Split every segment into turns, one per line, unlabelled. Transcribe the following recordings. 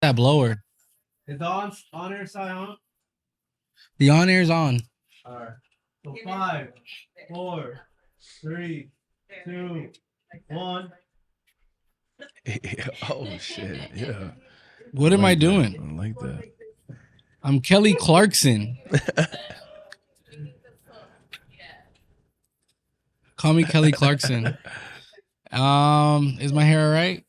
That blower.
Is the on air side on?
The on air's on.
All right. So 5, 4, 3, 2, 1.
Oh shit! Yeah.
What am I doing?
I like that.
I'm Kelly Clarkson. Call me Kelly Clarkson. Is my hair all right?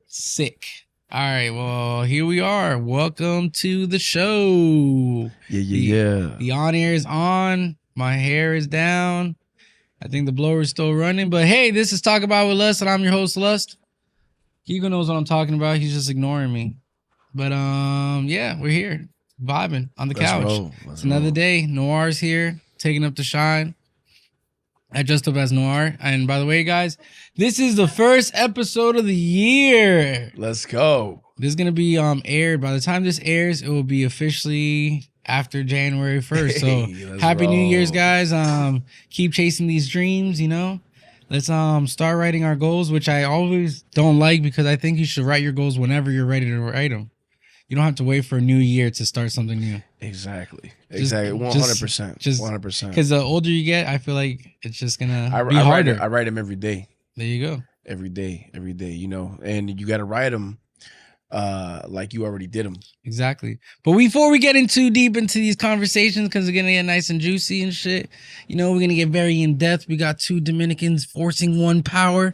Sick. All right. Well, here we are. Welcome to the show.
Yeah.
The on air is on. My hair is down. I think the blower is still running. But hey, this is Talk About with Lust, and I'm your host, Lust. Hugo knows what I'm talking about. He's just ignoring me. But yeah, we're here vibing on the couch. It's another day. Noir's here, taking up the shine. I dressed up as Noir. And by the way, guys, this is the first episode of the year.
Let's go.
This is gonna be aired. By the time this airs, it will be officially after January 1st. So happy New Year's, guys. Keep chasing these dreams, you know. Let's start writing our goals, which I always don't like because I think you should write your goals whenever you're ready to write them. You don't have to wait for a new year to start something new.
Exactly. 100%.
Just
100%.
Because the older you get, I feel like it's just gonna be harder.
I write them every day.
There you go.
Every day. You know, and you got to write them like you already did them.
Exactly. But before we get in too deep into these conversations, because we're gonna get nice and juicy and shit, you know, we're gonna get very in depth. We got two Dominicans forcing one power,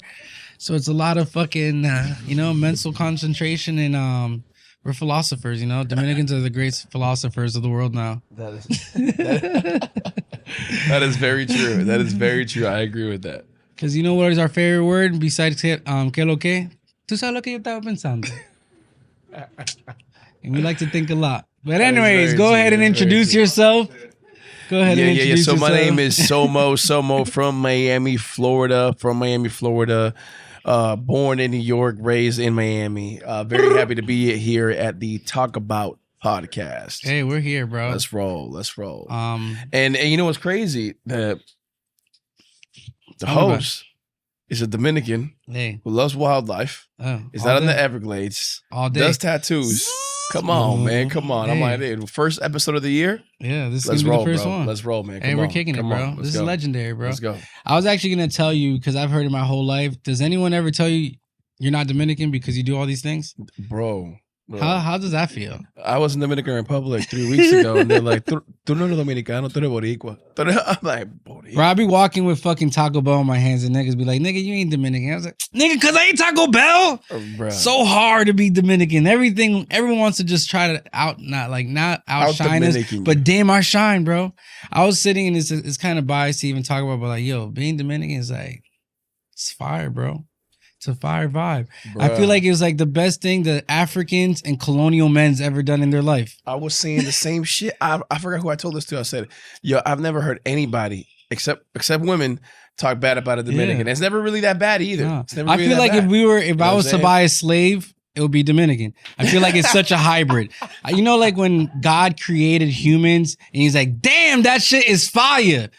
so it's a lot of fucking you know, mental concentration and we're philosophers, you know. Dominicans are the great philosophers of the world now.
That is very true. That is very true. I agree with that.
Because you know what is our favorite word besides que lo que? Tú sabes lo que yo estaba pensando. And we like to think a lot. But anyways, go ahead and introduce yourself. Go ahead and introduce yourself.
So my name is Somo from Miami, Florida. Born in New York, raised in Miami. Very happy to be here at the Talk About podcast.
Hey, we're here, bro.
Let's roll. And you know what's crazy? The host is a Dominican who loves wildlife. Is out in the Everglades.
All day.
Does tattoos. Come on, man. Come on.
Hey.
I'm like, hey, first episode of the year.
Yeah, this
Let's
is
roll,
the first
bro.
one.
Let's roll, man.
Hey, we're kicking it, bro. This is legendary, bro.
Let's go.
I was actually going to tell you, because I've heard it my whole life. Does anyone ever tell you you're not Dominican because you do all these things?
Bro.
How does that feel?
I was in the Dominican Republic 3 weeks ago, and they're like, tú no eres dominicano, tú eres boricua. I'm like, boricua.
Bro, I be walking with fucking Taco Bell in my hands, and niggas be like, nigga, you ain't Dominican. I was like, nigga, because I ain't Taco Bell. So hard to be Dominican. Everyone wants to just try to not outshine us, but damn, I shine, bro. I was sitting, and it's kind of biased to even talk about, but like, yo, being Dominican is like, it's fire, bro. It's a fire vibe. Bruh. I feel like it was like the best thing that Africans and colonial men's ever done in their life.
I was saying the same shit. I forgot who I told this to. I said, yo, I've never heard anybody except women talk bad about a Dominican. Yeah. It's never really that bad either. No. It's never
really I feel like bad. If I was to buy a slave, it would be Dominican. I feel like it's such a hybrid. You know, like when God created humans and he's like, damn, that shit is fire.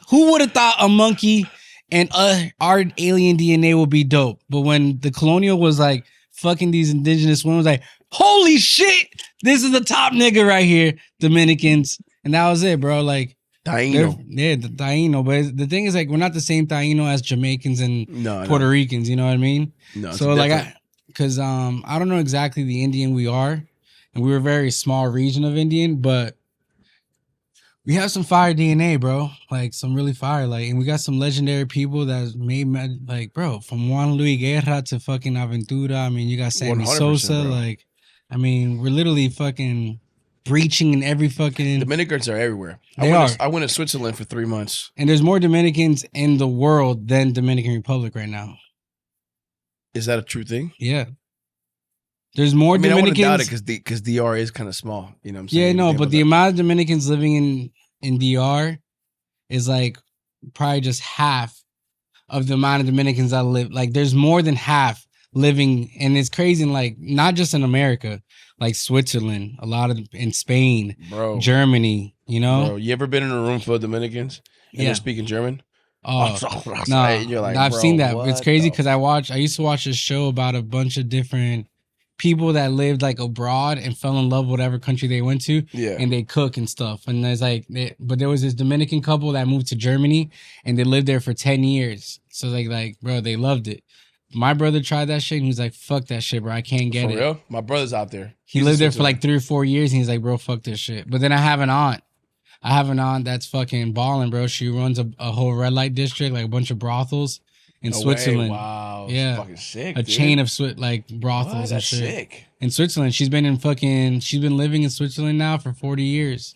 Who would have thought a monkey and our alien DNA will be dope? But when the colonial was like fucking these indigenous women, was like, holy shit, this is the top nigga right here, Dominicans. And that was it, bro. Like,
Taino.
Yeah, the Taino. But the thing is, like, we're not the same Taino as Jamaicans and Puerto Ricans, you know what I mean?
No,
so like, I don't know exactly the Indian we are. And we were a very small region of Indian, but we have some fire DNA, bro. Like some really fire. Like, and we got some legendary people that made, like, bro, from Juan Luis Guerra to fucking Aventura. I mean, you got Sammy Sosa. Bro. Like, I mean, we're literally fucking breaching in every fucking.
Dominicans are everywhere. I went to Switzerland for 3 months.
And there's more Dominicans in the world than Dominican Republic right now.
Is that a true thing?
Yeah. There's more Dominicans.
I wouldn't doubt it because DR is kind of small. You know what I'm saying?
Yeah, no, but the amount of Dominicans living in DR is like probably just half of the amount of Dominicans that live. Like, there's more than half living, and it's crazy. Like, not just in America, like Switzerland, a lot of in Spain,
bro,
Germany. You know,
bro, you ever been in a room full of Dominicans and they're speaking German?
Oh no, you're like, I've seen that. It's crazy because I used to watch a show about a bunch of different people that lived like abroad and fell in love with whatever country they went to.
Yeah.
And they cook and stuff. And there's like, but there was this Dominican couple that moved to Germany and they lived there for 10 years. So like, bro, they loved it. My brother tried that shit and he was like, fuck that shit, bro. I can't get it.
For real? My brother's out there.
He lived there for like 3 or 4 years and he's like, bro, fuck this shit. But then I have an aunt. That's fucking balling, bro. She runs a whole red light district, like a bunch of brothels in Switzerland.
Wow.
Yeah.
Fucking sick,
a
dude.
chain of brothels and shit.
Sick.
In Switzerland. She's been living in Switzerland now for 40 years.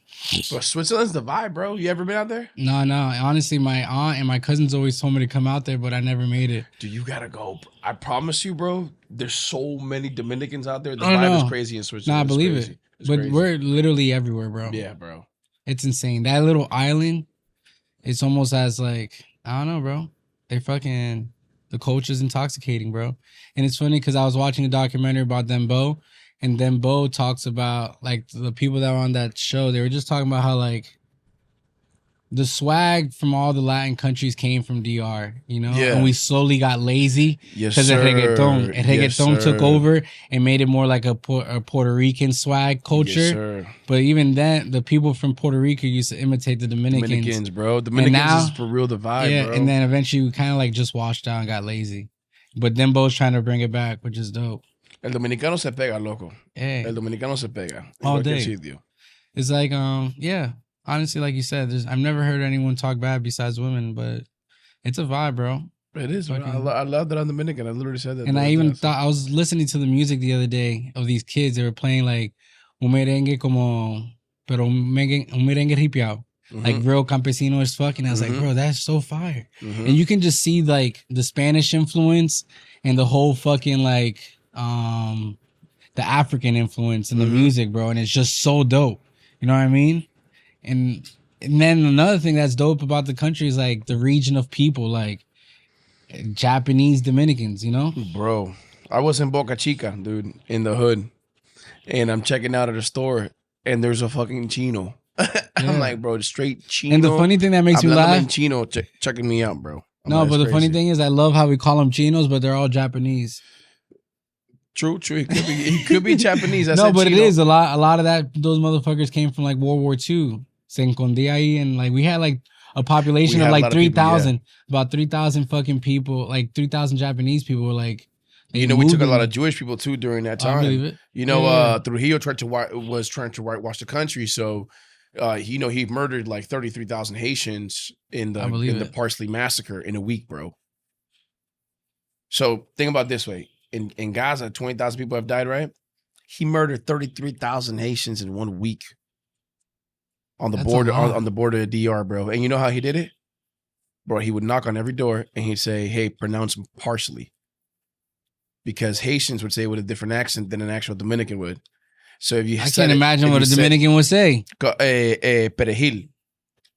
Bro, Switzerland's the vibe, bro. You ever been out there?
No. Honestly, my aunt and my cousins always told me to come out there, but I never made it.
Dude, you gotta go. I promise you, bro. There's so many Dominicans out there. The vibe is crazy in Switzerland.
Nah, I believe it. But crazy. We're literally everywhere, bro.
Yeah, bro.
It's insane. That little island, it's almost as like, I don't know, bro. The culture's intoxicating, bro. And it's funny because I was watching a documentary about Dembo, and Dembo talks about like the people that were on that show. They were just talking about how like the swag from all the Latin countries came from DR, you know?
Yeah.
And we slowly got lazy because
El
reggaeton took over and made it more like a Puerto Rican swag culture.
Yes, sir.
But even then, the people from Puerto Rico used to imitate the Dominicans.
Bro. Dominicans is for real the vibe, bro.
And then eventually we kind of like just washed out and got lazy. But Dembo's trying to bring it back, which is dope.
El Dominicano se pega, loco.
Hey.
El Dominicano se pega.
All day. It's like, yeah. Honestly, like you said, I've never heard anyone talk bad besides women, but it's a vibe, bro.
It is. I love that I'm Dominican. I literally said that.
And I even thought, I was listening to the music the other day of these kids. They were playing like un merengue pero un merengue ripiao. Like real campesino as fuck. And I was like, bro, that's so fire. And you can just see like the Spanish influence and the whole fucking like the African influence in the music, bro. And it's just so dope. You know what I mean? And then another thing that's dope about the country is like the region of people, like Japanese Dominicans, you know?
Bro, I was in Boca Chica, dude, in the hood. And I'm checking out at a store and there's a fucking chino. I'm like, bro, straight chino.
And the funny thing that makes me laugh.
Chino checking me out, bro.
No, but the funny thing is I love how we call them chinos, but they're all Japanese.
True. He could be Japanese.
No, but chino. It is a lot of that. Those motherfuckers came from like World War II. Se escondía ahí, and like we had like a population of like 3,000, about 3,000 fucking people, like 3,000 Japanese people were like.
You know, we took a lot of Jewish people too during that time.
I believe it.
You know, Trujillo was trying to whitewash the country, so he murdered like 33,000 Haitians in the Parsley Massacre in a week, bro. So think about it this way: in Gaza, 20,000 people have died, right? He murdered 33,000 Haitians in 1 week. On the border of DR, bro. And you know how he did it? Bro, he would knock on every door and he'd say, hey, pronounce parsley. Because Haitians would say it with a different accent than an actual Dominican would. So if you
I can't imagine what a Dominican would say.
Perejil.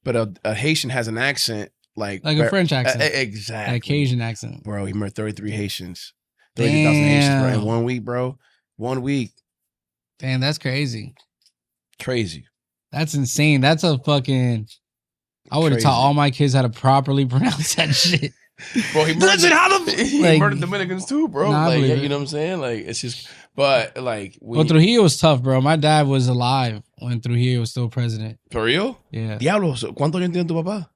But a Haitian has an accent like
a French accent.
Exactly.
A Cajun accent.
Bro, he murdered 33 Haitians. 33,000 Haitians, bro, in 1 week, bro. 1 week.
Damn, that's crazy.
Crazy.
That's insane. That's a fucking. I would have taught all my kids how to properly pronounce that shit.
Bro, he murdered Dominicans too, bro.
Nah,
like, you know what I'm saying? Like, it's just, but like,
Trujillo was tough, bro. My dad was alive when Trujillo was still president.
For real?
Yeah.
Diablo, ¿cuántos años tiene tu papá?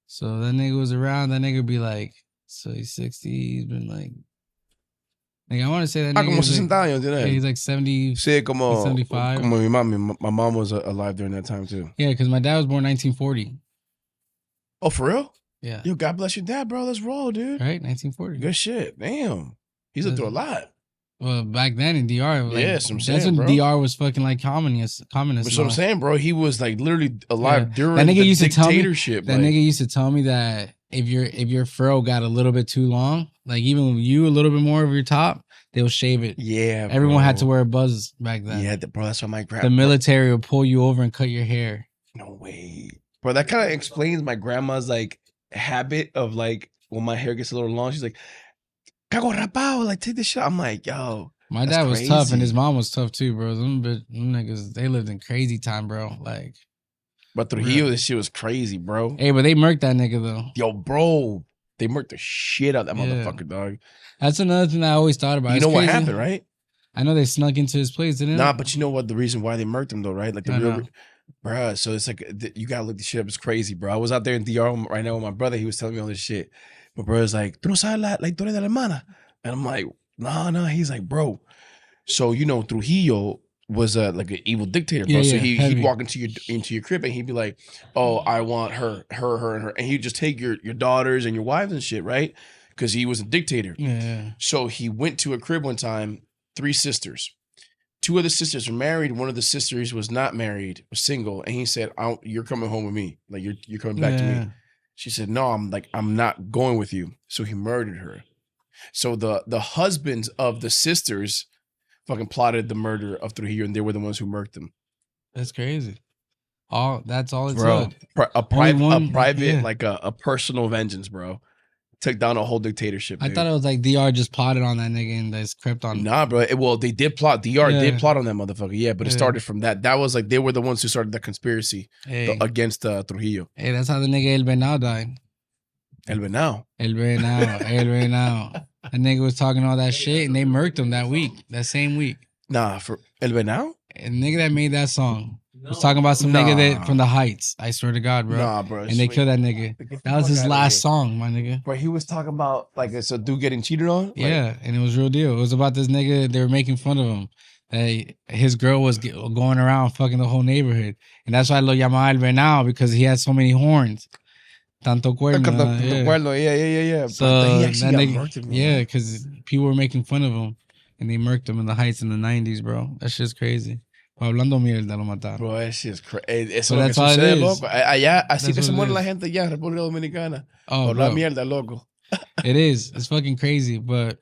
So that nigga was around. That nigga be like, so he's 60. He's been like I want to say that nigga
como 60 años tiene.
Yeah, he's like 70.
Sí, como
75.
Como my mom was alive during that time too.
Yeah, because my dad was born 1940.
Oh, for real?
Yeah.
Yo, God bless your dad, bro. Let's roll, dude.
Right, 1940.
Good shit. Damn. He's been through a lot.
Well, back then in DR, like,
that's what I'm saying,
that's when
bro.
DR was fucking like communist.
That's what I'm saying, bro. He was like literally alive during
that nigga
the
used
dictatorship.
That nigga used to tell me that if your fro got a little bit too long, like even with you a little bit more of your top, they'll shave it.
Yeah,
everyone had to wear a buzz back then.
Yeah, bro. That's what my grandma.
The military will pull you over and cut your hair.
No way, bro. That kind of explains my grandma's like habit of like when my hair gets a little long, she's like, "Cago rapao," like take this shit. I'm like, yo.
My dad was tough and his mom was tough too, bro. Them niggas, they lived in crazy time, bro. Like,
but Trujillo, this shit was crazy, bro.
Hey, but they murked that nigga though.
Yo, bro, they murked the shit out of that motherfucker, dog.
That's another thing I always thought about.
You know what happened, right?
I know they snuck into his place, didn't they?
Nah, but you know what? The reason why they murked him though, right? Like the
I
real,
know.
bruh. So it's like you gotta look this shit up. It's crazy, bro. I was out there in DR right now with my brother. He was telling me all this shit. My brother's like, "Tú no sabes la historia de la hermana," and I'm like, "No." He's like, "Bro." So you know, Trujillo was like an evil dictator, bro. So he'd walk into your crib and he'd be like, "Oh, I want her, and her," and he'd just take your daughters and your wives and shit, right? Because he was a dictator.
Yeah.
So he went to a crib one time, 3 sisters. 2 of the sisters were married. One of the sisters was not married, was single, and he said, "You're coming home with me. Like you're coming back to me." She said, "No, I'm not going with you." So he murdered her. So the husbands of the sisters fucking plotted the murder of Trujillo, and they were the ones who murked him.
That's crazy. That's all it
Bro,
took.
a private, like a personal vengeance, bro. Took down a whole dictatorship.
I
dude.
thought it was like DR just plotted on that nigga and that's crept on.
Nah, bro. Well, they did plot. DR did plot on that motherfucker. Yeah, but it started from that. That was like they were the ones who started the conspiracy against Trujillo.
Hey, that's how the nigga El Venao died.
El Venao.
El Venao. That nigga was talking all that shit and they murked him that same week.
Nah, for El Venao?
And the nigga that made that song was talking about some nigga that from the Heights. I swear to God, bro.
Nah, bro.
And they killed that nigga. That was his last song, my nigga.
Bro, he was talking about like it's a dude getting cheated on?
Yeah, and it was real deal. It was about this nigga. They were making fun of him. His girl was going around fucking the whole neighborhood. And that's why I lo llamaba El Venao, because he had so many horns. Tanto cuerno.
Yeah.
So that nigga, yeah, because people were making fun of him. And they murked him in the Heights in the 90s, bro. That shit's crazy. Hablando mierda lo mataron.
Bro, that shit's crazy. Eso
But that's all it is.
Loco. Allá, así que se muere la gente allá en República Dominicana.
Oh,
la mierda, loco.
It is. It's fucking crazy, but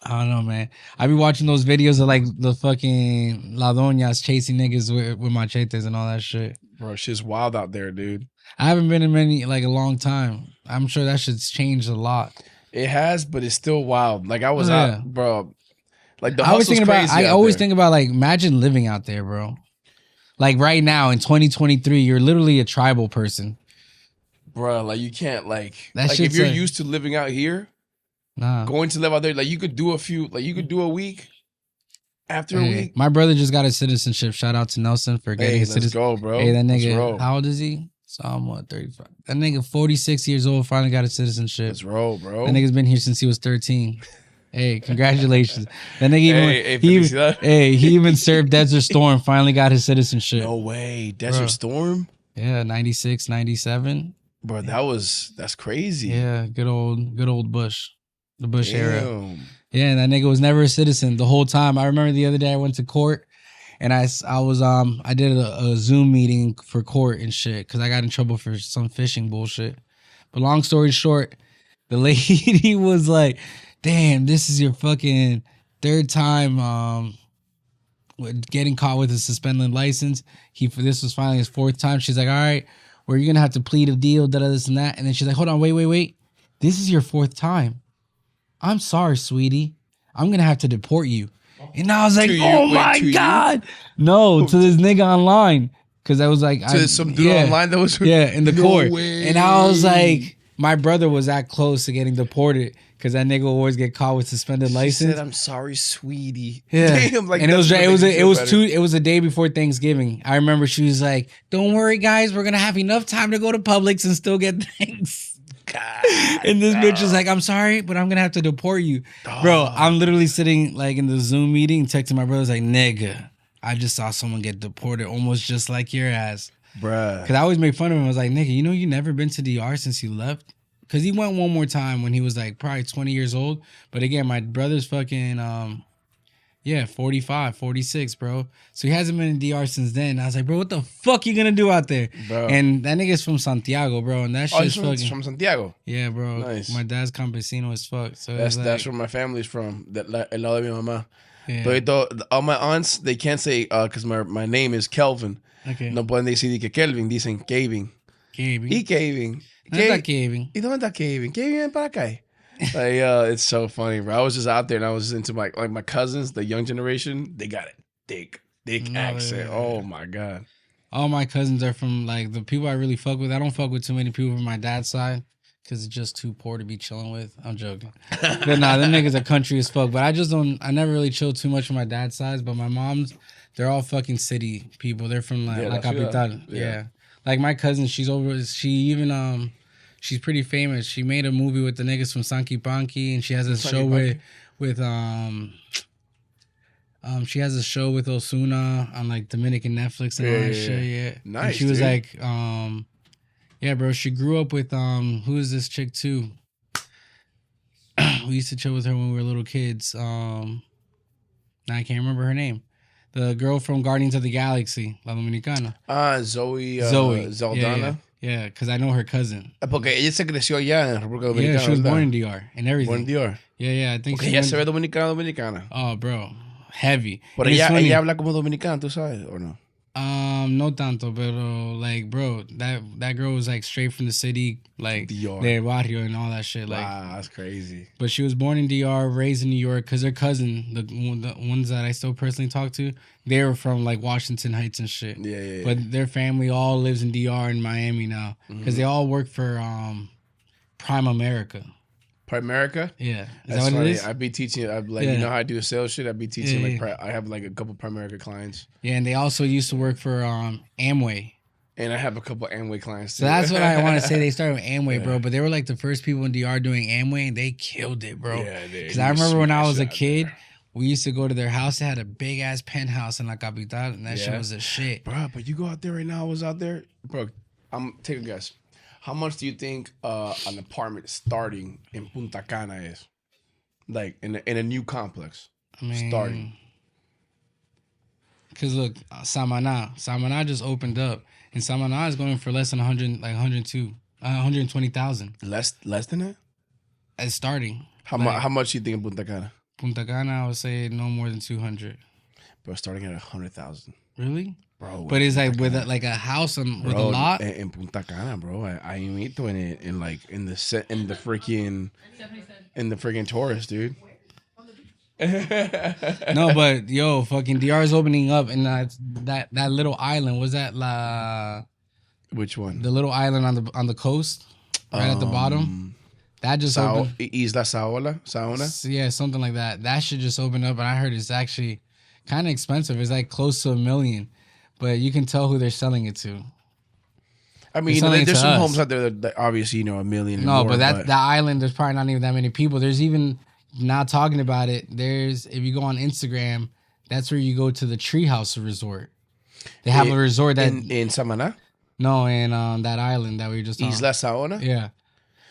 I don't know, man. I be watching those videos of like the fucking La Doñas chasing niggas with machetes and all that shit.
Bro, shit's wild out there, dude.
I haven't been in a long time. I'm sure that shit's changed a lot.
It has, but it's still wild. Like I was out, bro. Like the
I always think about.
I
always think about like imagine living out there, bro. Like right now in 2023, you're literally a tribal person,
bro. Like you can't like
that
if you're used to living out here,
nah,
going to live out there, like you could do a week. After a week,
my brother just got his citizenship. Shout out to Nelson for getting his citizenship.
Let's go, bro.
Hey, that nigga, how old is he? So I'm 35. That nigga 46 years old finally got his citizenship.
Let's roll, bro.
That nigga's been here since he was 13. Hey, congratulations. That nigga he even served Desert Storm, finally got his citizenship.
No way. Desert Storm?
Yeah, 96, 97.
Bro, that's crazy.
Yeah, good old Bush. The Bush era. Yeah, and that nigga was never a citizen the whole time. I remember the other day I went to court and I did a Zoom meeting for court and shit because I got in trouble for some fishing bullshit. But long story short, the lady was like, damn, this is your fucking 3rd time getting caught with a suspended license. This was finally his 4th time. She's like, all right, well, you're going to have to plead a deal, this and that. And then she's like, hold on, wait. This is your 4th time. I'm sorry, sweetie. I'm going to have to deport you. And I was like, oh my God. No, to this nigga online. Because I was like,
some dude online that was
in the court.
Way.
And I was like, my brother was that close to getting deported because that nigga always get caught with suspended license.
Said, I'm sorry, sweetie.
Yeah.
Damn, like,
and it was a day before Thanksgiving. I remember she was like, don't worry, guys, we're gonna have enough time to go to Publix and still get things. God, and this bitch is like, I'm sorry, but I'm gonna have to deport you. Bro, I'm literally sitting like in the Zoom meeting, texting my brother, like, nigga, I just saw someone get deported almost just like your ass. Bruh. Because I always made fun of him. I was like, nigga, you never been to DR since you left? Because he went one more time when he was like probably 20 years old. But again, my brother's fucking, 45, 46, bro. So he hasn't been in DR since then. I was like, bro, what the fuck you gonna do out there? Bro. And that nigga's from Santiago, bro. And that shit's fucking...
from Santiago?
Yeah, bro.
Nice.
My dad's campesino as fuck. So
that's where my family's from. El lado de mi mamá.
Yeah.
All my aunts, they can't say, because my name is Kelvin.
Okay.
No pueden decir que Kelvin, dicen Kevin.
Kevin.
Y Kevin.
¿Dónde está Kevin?
¿Y dónde está Kevin? Kevin, ven para acá. Like, it's so funny, bro. I was just out there and I was just into my cousins, the young generation. They got a thick accent. Yeah. Oh my God.
All my cousins are from like the people I really fuck with. I don't fuck with too many people from my dad's side because it's just too poor to be chilling with. I'm joking. But nah, them niggas are country as fuck. But I never really chill too much with my dad's side. But my mom's, they're all fucking city people. They're from La Capital. Yeah. Like my cousin, she's pretty famous. She made a movie with the niggas from Sanky Panky, and she has a show she has a show with Osuna on like Dominican Netflix and all that shit. Yeah.
Nice.
And she was like, yeah, bro. She grew up with who is this chick too? We used to chill with her when we were little kids. Now I can't remember her name. The girl from Guardians of the Galaxy, La Dominicana.
Zoe.
Zaldana. Yeah, because I know her cousin.
Porque ella se creció allá en República Dominicana.
Yeah, she was born in DR and everything.
Born in DR.
Yeah, I think.
Porque ella se ve dominicana.
Oh, bro, heavy.
Pero ella habla como dominicana, ¿tú sabes o no?
No tanto, pero like, bro, that girl was like straight from the city, like
DR.
de barrio and all that shit. Like,
wow, that's crazy.
But she was born in DR, raised in New York, because her cousin, the ones that I still personally talk to, they were from like Washington Heights and shit.
Yeah.
But their family all lives in DR in Miami now, because they all work for Prime America.
Primerica?
Yeah. Is
That's
that what
funny.
it is?
I'd be teaching, you know how I do sales shit? I'd be teaching, I have like a couple Primerica clients.
Yeah, and they also used to work for Amway.
And I have a couple Amway clients too.
So that's what I want to say. They started with Amway, bro. But they were like the first people in DR doing Amway, and they killed it, bro.
Yeah,
because I remember when I was a kid, we used to go to their house. They had a big-ass penthouse in La Capital, and that shit was a shit.
Bro, but you go out there right now, I was out there. Bro, take a guess. How much do you think an apartment starting in Punta Cana is? Like in a new complex, starting.
Because look, Samaná just opened up, and Samaná is going for less than 120,000.
Less than that?
It's starting.
How much do you think in Punta Cana?
Punta Cana, I would say no more than 200.
Bro, starting at 100,000.
Really?
Bro,
but it's like with like a house with a lot
in Punta Cana, bro. I meet in it in the freaking tourist, dude.
No, but yo, fucking DR is opening up, and that little island was that
which one?
The little island on the coast, right at the bottom. That just opened.
Isla Saona?
Yeah, something like that. That should just open up, and I heard it's actually kind of expensive. It's like close to $1 million. But you can tell who they're selling it to.
I mean, there's some homes out there that obviously, $1 million.
No, more, but that island, there's probably not even that many people. There's even, not talking about it, if you go on Instagram, that's where you go to the Treehouse Resort. They have a resort that...
In Samaná?
No, in that island that we were just on.
Isla Saona?
Yeah.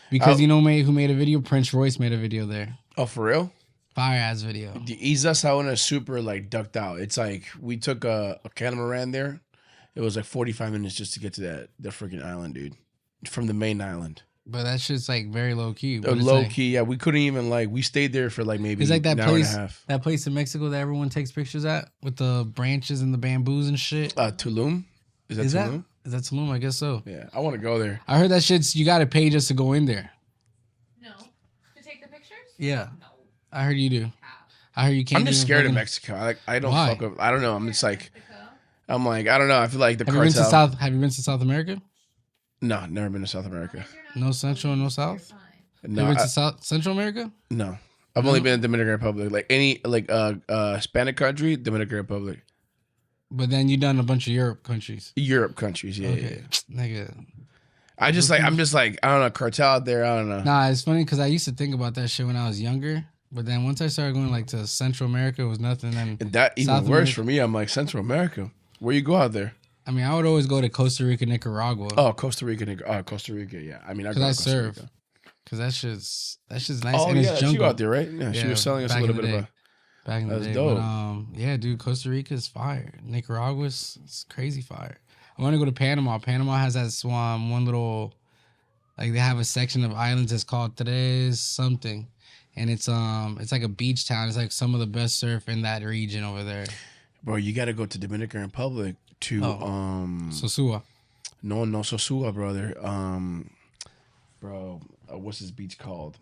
Because you know who made a video? Prince Royce made a video there.
Oh, for real?
Fire ass video.
The Isla Saona is super like ducked out. It's like we took a catamaran there. It was like 45 minutes just to get to that freaking island, dude. From the main island.
But that shit's like very low key.
Low key, yeah. We couldn't even we stayed there for like maybe
it's like that
an
place,
hour and a half.
That place in Mexico that everyone takes pictures at with the branches and the bamboos and shit.
Tulum? Is that Tulum?
Is that Tulum? I guess so.
Yeah, I want to go there.
I heard that shit's you got to pay just to go in there.
No, to take the pictures.
Yeah, no. I heard you do. I heard you can't.
I'm just scared of Mexico. I don't fuck up. I don't know. I'm just like, I don't know. I feel like the
cartel. Have you been to South America?
No, never been to South America.
No Central and no South?
No.
You been to Central America?
No. I've only been in Dominican Republic. Like any Hispanic country, Dominican Republic.
But then you done a bunch of Europe countries.
Europe countries, yeah.
Okay.
Yeah.
Nigga.
I'm just like, I don't know, cartel out there, I don't know.
Nah, it's funny because I used to think about that shit when I was younger. But then once I started going like to Central America, it was nothing. Then
that even
South
worse America. For me. I'm like, Central America. Where you go out there?
I mean, I would always go to Costa Rica, Nicaragua.
Oh, Costa Rica, yeah. I mean, I go to Costa
serve.
Rica.
Because that shit's nice.
Oh,
and
yeah,
it's jungle.
You out there, right? Yeah, she was selling us a little bit of a...
Back in the day.
That's dope.
But, yeah, dude, Costa Rica is fire. Nicaragua's it's crazy fire. I want to go to Panama. Panama has that one little... Like, they have a section of islands that's called Tres something. And it's like a beach town. It's like some of the best surf in that region over there.
Bro, you got to go to Dominican Republic to
Sosua.
No Sosua, brother. Bro, what's this beach called?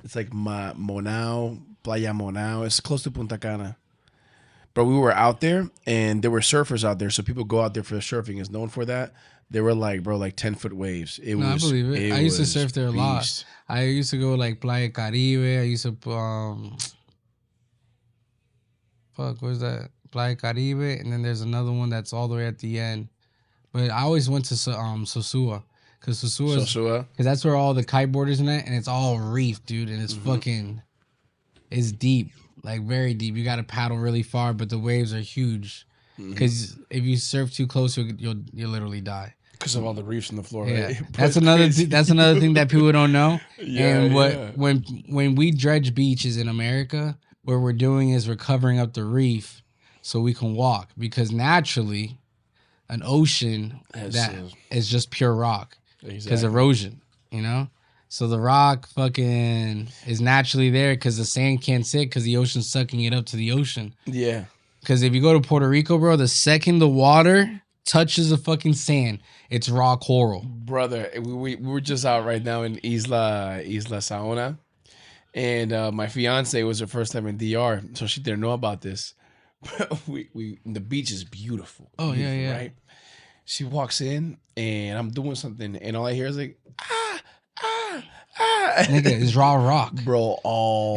It's like Monao, Playa Monao. It's close to Punta Cana. But we were out there, and there were surfers out there, so people go out there for the surfing. It's known for that. They were like, bro, like 10-foot waves. It was.
I believe it. I used to surf there a lot.
Beast.
I used to go like Playa Caribe. I used to where's that? Playa Caribe, and then there's another one that's all the way at the end. But I always went to Sosua, because because that's where all the kiteboarders and that, and it's all reef, dude, and it's fucking, it's deep, like very deep. You got to paddle really far, but the waves are huge. Because if you surf too close, you'll literally die.
Because of all the reefs in the floor.
Yeah,
right?
that's another thing that people don't know.
Yeah,
and when we dredge beaches in America, what we're doing is we're covering up the reef so we can walk, because naturally, an ocean is just pure rock because erosion, you know. So the rock fucking is naturally there because the sand can't sit because the ocean's sucking it up to the ocean. Yeah. Because if you go to Puerto Rico, bro, the second the water touches the fucking sand, it's raw coral. Brother, we were just out right now in Isla Saona, and my fiance was her first time in DR, so she didn't know about this. The beach is beautiful. Oh, beautiful, yeah. Right? She walks in, and I'm doing something, and all I hear is like, Nigga, it's raw rock. Bro,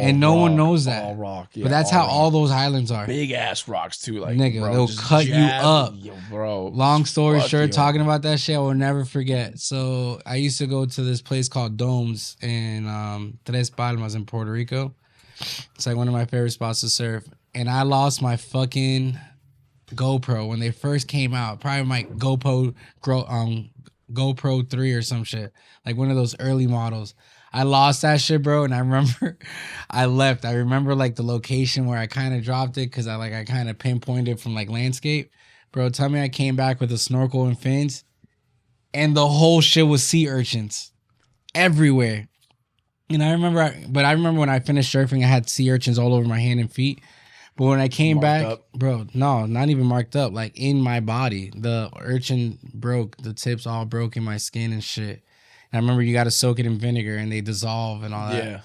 and no one knows that. All rock. Yeah, but that's how rock. All those islands are. Big ass rocks, too. Like, nigga, bro, they'll cut you up. Yo, bro. Long story short, talking about that shit, I will never forget. So, I used to go to this place called Domes in Tres Palmas in Puerto Rico. It's like one of my favorite spots to surf. And I lost my fucking GoPro when they first came out. Probably my GoPro 3 or some shit. Like one of those early models. I lost that shit, bro, and I remember I left. I remember like the location where I kind of dropped it because I kind of pinpointed from like landscape. Bro, tell me I came back with a snorkel and fins, and the whole shit was sea urchins everywhere. And I remember when I finished surfing, I had sea urchins all over my hand and feet. But when I came back, bro, no, not even marked up. Like in my body, the urchin broke. The tips all broke in my skin and shit. And I remember you got to soak it in vinegar and they dissolve and all that. Yeah.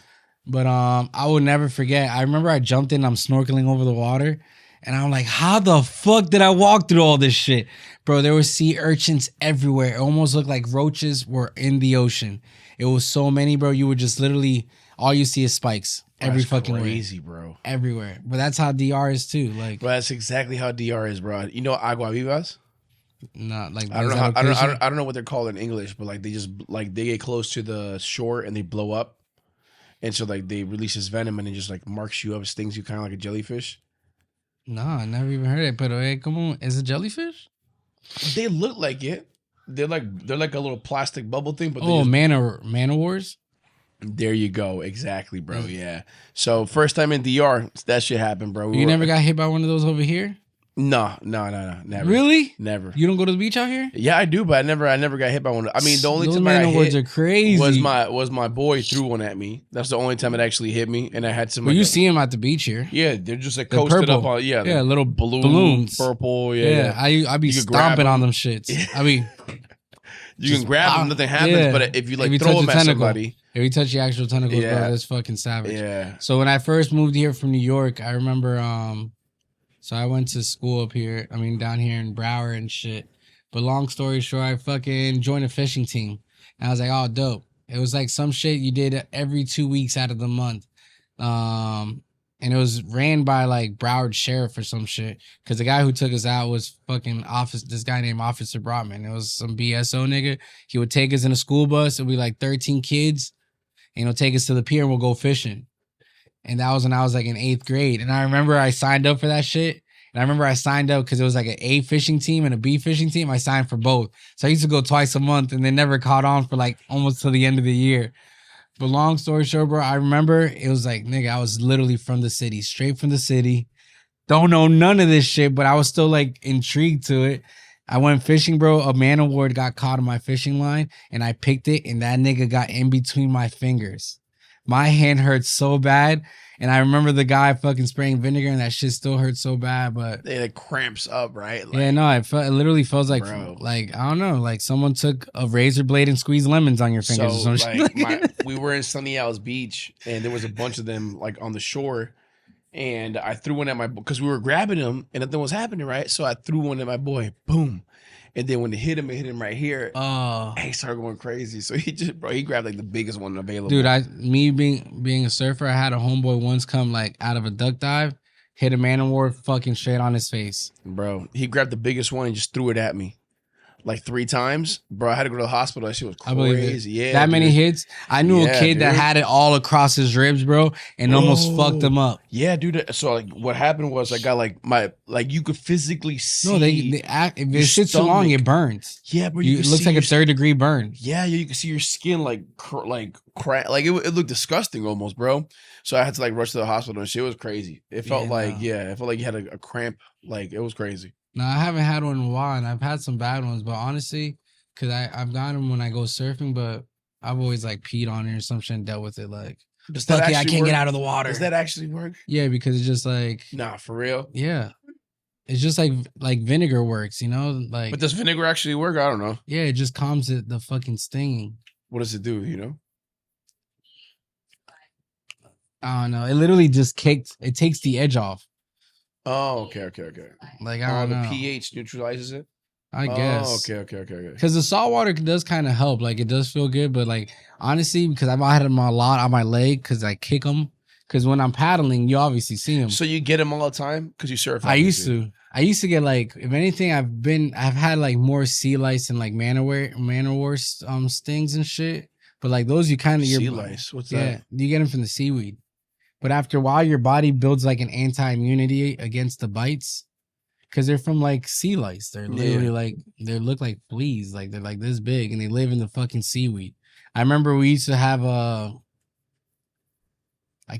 But I will never forget. I remember I jumped in. I'm snorkeling over the water. And I'm like, how the fuck did I walk through all this shit? Bro, there were sea urchins everywhere. It almost looked like roaches were in the ocean. It was so many, bro. You would just literally, all you see is spikes. Every fucking crazy, bro. Everywhere. But that's how DR is too. Like, bro, that's exactly how DR is, bro. You know agua vivas? Not like I don't know what they're called in English, but like they just like they get close to the shore and they blow up, and so like they release this venom and it just like marks you up, stings you kind of like a jellyfish. No, I never even heard it. But come on, is it jellyfish? They look like it. They're like a little plastic bubble thing. But man wars. There you go. Exactly, bro. Yeah. So first time in DR, that shit happened, bro. You never got hit by one of those over here? No, never. Really? Never. You don't go to the beach out here? Yeah, I do, but I never got hit by one. I mean, the only time I got hit are crazy. was my boy threw one at me. That's the only time it actually hit me, and I had some. Well, you see them at the beach here? Yeah, they're just like coasted up on little balloons, purple. Yeah. I be stomping on them shits. I mean, you can grab them, nothing happens. But if you like throw them at somebody. If you touch the actual tentacles, bro, that's fucking savage. Yeah. So when I first moved here from New York, I remember, so I went to school up here, down here in Broward and shit. But long story short, I fucking joined a fishing team. And I was like, oh, dope. It was like some shit you did every 2 weeks out of the month. And it was ran by like Broward Sheriff or some shit. Because the guy who took us out was fucking this guy named Officer Brotman. It was some BSO nigga. He would take us in a school bus. It would be like 13 kids. And he'll take us to the pier and we'll go fishing. And that was when I was like in 8th grade. And I remember I signed up for that shit. And I remember I signed up because it was like an A fishing team and a B fishing team. I signed for both. So I used to go twice a month and they never caught on for like almost to the end of the year. But long story short, bro, I remember it was like, nigga, I was literally from the city, straight from the city. Don't know none of this shit, but I was still like intrigued to it. I went fishing, bro. A man of war got caught on my fishing line and I picked it and that nigga got in between my fingers. My hand hurt so bad. And I remember the guy fucking spraying vinegar and that shit still hurt so bad, but it cramps up, right? Like, yeah, no, it literally feels like, I don't know, like someone took a razor blade and squeezed lemons on your fingers or something. Like we were in Sunny Isles Beach and there was a bunch of them like on the shore.
And I threw one at my, because we were grabbing him and nothing was happening, right? So I threw one at my boy, boom. And then when it hit him right here. He started going crazy. So he grabbed like the biggest one available.
Dude, me being a surfer, I had a homeboy once come like out of a duck dive, hit a man of war fucking straight on his face.
Bro, he grabbed the biggest one and just threw it at me. Like 3 times, bro. I had to go to the hospital. That shit was crazy. Yeah,
that many hits. I knew a kid that had it all across his ribs, bro, and almost fucked him up.
Yeah, dude. So like, what happened was I got like you could phizically see.
No, if it sits too long, it burns.
Yeah, but
it looks like a 3rd-degree burn.
Yeah, you can see your skin like crack. Like it looked disgusting almost, bro. So I had to like rush to the hospital and shit. It was crazy. It felt it felt like you had a cramp. Like it was crazy.
No, I haven't had one in a while, and I've had some bad ones. But honestly, because I've gotten them when I go surfing, but I've always like peed on it or some shit and dealt with it. Like, I can't get out of the water.
Does that actually work?
Yeah, because it's just like,
nah, for real.
Yeah, it's just like vinegar works, you know. Like,
but does vinegar actually work? I don't know.
Yeah, it just calms the fucking stinging.
What does it do? You know.
I don't know. It literally just takes the edge off.
Oh, okay.
Like, I don't know.
The pH neutralizes it?
I guess.
Okay.
Because the salt water does kind of help. Like, it does feel good. But, like, honestly, because I've had them a lot on my leg because I kick them. Because when I'm paddling, you obviously see them.
So you get them all the time? Because you surf?
I used to get, like, if anything, I've had, like, more sea lice and, like, man of war stings and shit. But, like, those you kind of...
Sea lice? What's that?
Yeah, you get them from the seaweed. But after a while, your body builds like an anti-immunity against the bites because they're from like sea lice. They're literally like, they look like fleas. Like they're like this big and they live in the fucking seaweed. I remember we used to have I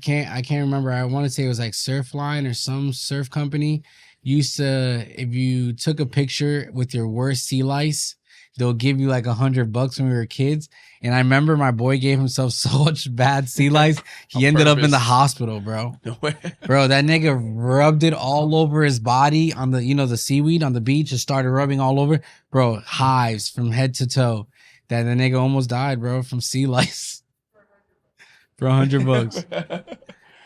can't remember. I want to say it was like Surfline or some surf company. Used to, if you took a picture with your worst sea lice, they'll give you like $100 when we were kids. And I remember my boy gave himself so much bad sea lice. He ended up in the hospital, bro.
No way.
Bro, that nigga rubbed it all over his body on the, the seaweed on the beach. Just started rubbing all over. Bro, hives from head to toe. That the nigga almost died, bro, from sea lice. For $100.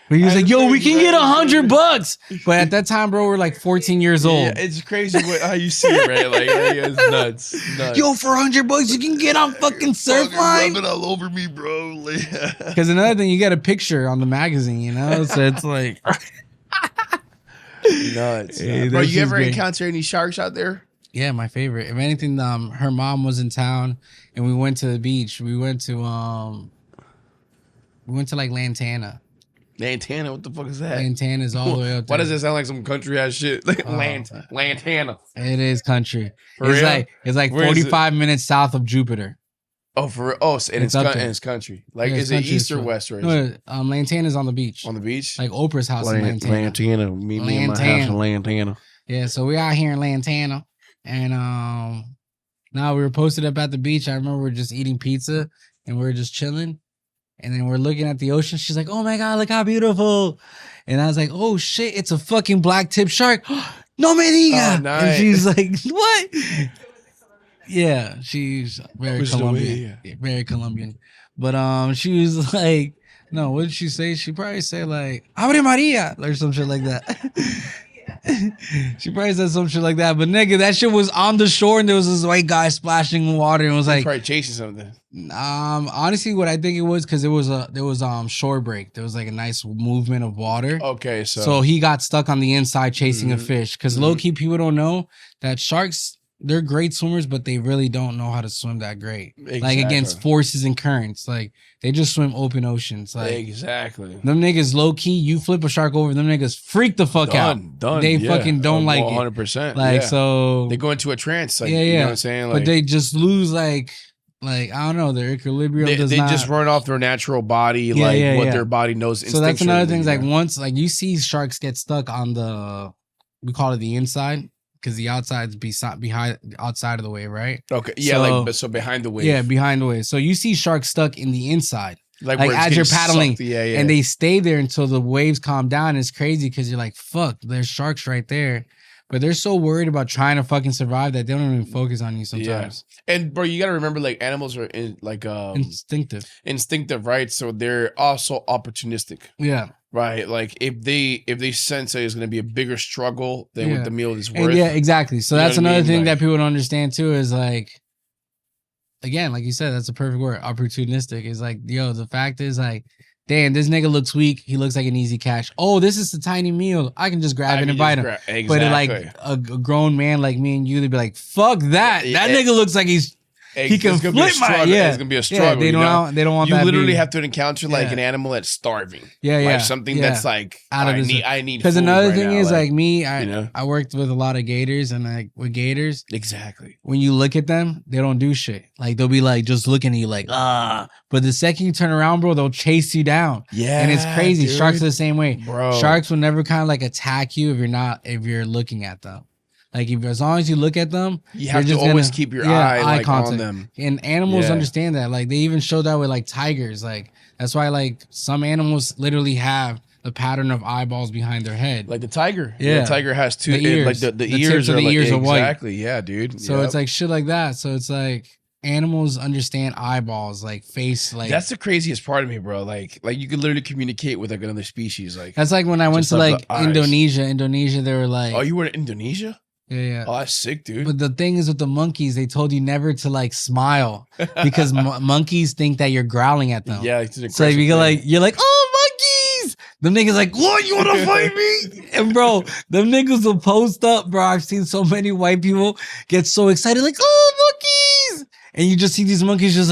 But he was like, yo, we can get $100. But at that time, bro, we're like 14 years old. Yeah,
it's crazy how you see it, right? Like, it's nuts.
Yo, for $100, you can get on fucking Surfline.
Rub it all over me, bro.
Because another thing, you got a picture on the magazine, you know? So it's like...
nuts. Hey, bro, you ever encounter any sharks out there?
Yeah, my favorite. If anything, her mom was in town, and we went to the beach. We went to like Lantana.
Lantana, what the fuck is that?
Lantana is all the way up there.
Why does it sound like some country ass shit? Lantana.
It is country. It's like 45 minutes south of Jupiter.
Oh, for real? Oh, and it's country. Like, is it east or west? Or
no, Lantana is on the beach.
On the beach?
Like Oprah's house in Lantana.
Lantana. Me and my house in Lantana.
Yeah, so we out here in Lantana. And now we were posted up at the beach. I remember we were just eating pizza and we were just chilling. And then we're looking at the ocean. She's like, oh my God, look how beautiful. And I was like, oh shit, it's a fucking black tip shark. No me diga. Oh, nice. And she's like, what? Yeah, she's very Colombian. Very Colombian. But she was like, no, what did she say? She probably said like, Ave Maria or some shit like that. She probably said some shit like that. But nigga, that shit was on the shore and there was this white guy splashing in water and was like
probably chasing something.
Honestly, what I think it was because there was shore break. There was like a nice movement of water.
Okay,
so he got stuck on the inside chasing a fish. Because low key, people don't know that sharks, they're great swimmers, but they really don't know how to swim that great. Exactly. Like against forces and currents. Like they just swim open oceans. Like
exactly.
Them niggas low key, you flip a shark over, them niggas freak the fuck out. They fucking don't like
100%.
Like so
they go into a trance. Like,
yeah.
You know what I'm saying? Like,
but they just lose like I don't know, their equilibrium
they just run off their natural body, what their body knows.
So that's another thing. Like once you see sharks get stuck on we call it the inside. Because the outside's outside of the wave, right?
Okay, yeah, so behind the wave.
Yeah, behind the wave. So you see sharks stuck in the inside, like as you're paddling, and they stay there until the waves calm down. It's crazy because you're like, "Fuck, there's sharks right there," but they're so worried about trying to fucking survive that they don't even focus on you sometimes.
Yeah. And bro, you gotta remember, like animals are
instinctive,
right? So they're also opportunistic.
Yeah.
Right. Like if they sense that it's going to be a bigger struggle than what the meal is worth.
And yeah, exactly. So
You know
that's
what I
another
mean?
thing
Like-
that people don't understand too is like, again, like you said, that's a perfect word. Opportunistic is like, yo, the fact is like, damn, this nigga looks weak. He looks like an easy cash. Oh, this is the tiny meal. I can just grab it and bite him.
Exactly.
But like a grown man like me and you, they'd be like, fuck that. That nigga looks like he can
It's gonna be a
flip my
struggle.
yeah.
It's gonna be a struggle.
They don't want
you
that.
literally
beef.
have to encounter like
Yeah.
an animal that's starving.
Yeah,
Like something that's like
Out of this-
I need.
Because
food
another
right
thing
now,
is like me,
know?
I worked with a lot of gators, and like with gators,
exactly.
when you look at them, they don't do shit. Like they'll be like just looking at you like but the second you turn around, bro, they'll chase you down.
Yeah,
And it's crazy.
dude.
Sharks are the same way.
Bro.
Sharks will never kind of like attack you if you're looking at them. Like as long as you look at them,
You have to
just
always
gonna-
keep your eye like on
contact.
them.
And animals
Yeah.
understand that. Like they even showed that with like tigers. Like that's why like some animals literally have the pattern of eyeballs behind their head.
Like the tiger.
Yeah.
The tiger has two
The ears.
like the
The
ears
tips of
are
the
like,
ears are white.
exactly. Yeah, dude.
So it's like shit like that. So it's like animals understand eyeballs, like face, like
that's the craziest part of me, bro. Like you could literally communicate with like another species. Like
that's like when I went
just
to
off
like
the eyes.
Indonesia, they were like,
oh, you were in Indonesia?
yeah.
Oh, that's sick, dude.
But the thing is with the monkeys, they told you never to like smile because monkeys think that you're growling at them.
yeah, it's an
So if you
aggressive
go
thing.
you're like, oh, monkeys. Them niggas like, what? You want to fight me? And bro, them niggas will post up, bro. I've seen so many white people get so excited, like, oh, monkeys. And you just see these monkeys just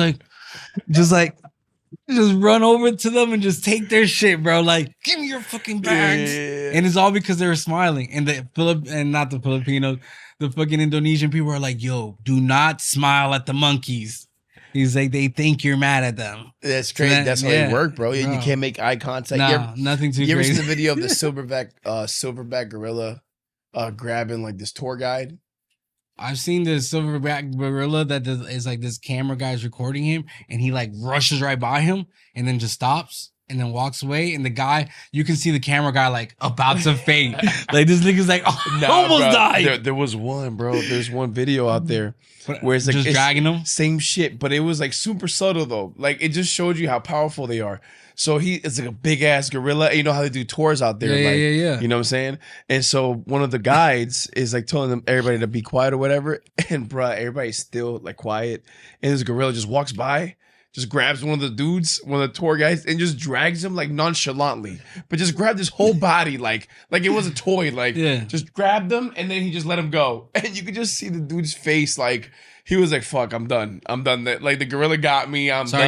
run over to them and just take their shit, bro. Like, give me your fucking bags.
Yeah.
And it's all because they were smiling. And not the Filipinos, the fucking Indonesian people are like, yo, do not smile at the monkeys. He's like, they think you're mad at them.
That's crazy. That's how they work, bro. You
Bro.
can't make eye contact.
Nah, nothing too
you ever
crazy.
seen the video of the silverback gorilla grabbing like this tour guide?
I've seen the silverback gorilla is like this camera guy's recording him, and he like rushes right by him and then just stops and then walks away. And the guy, you can see the camera guy like about to faint. Like this nigga's like, oh, almost
bro.
died.
There was one, bro. There's one video out there
But
where it's like
just dragging him.
Same shit, but it was like super subtle though. Like it just showed you how powerful they are. So it's like a big ass gorilla. And you know how they do tours out there,
Yeah.
You know what I'm saying? And so one of the guides is like telling them everybody to be quiet or whatever. And bruh, everybody's still like quiet. And this gorilla just walks by, just grabs one of the dudes, one of the tour guides, and just drags him like nonchalantly. But just grabbed his whole body like it was a toy. Like just grabbed him and then he just let him go. And you could just see the dude's face like he was like, fuck, I'm done. Like the gorilla got me. I'm
So
done.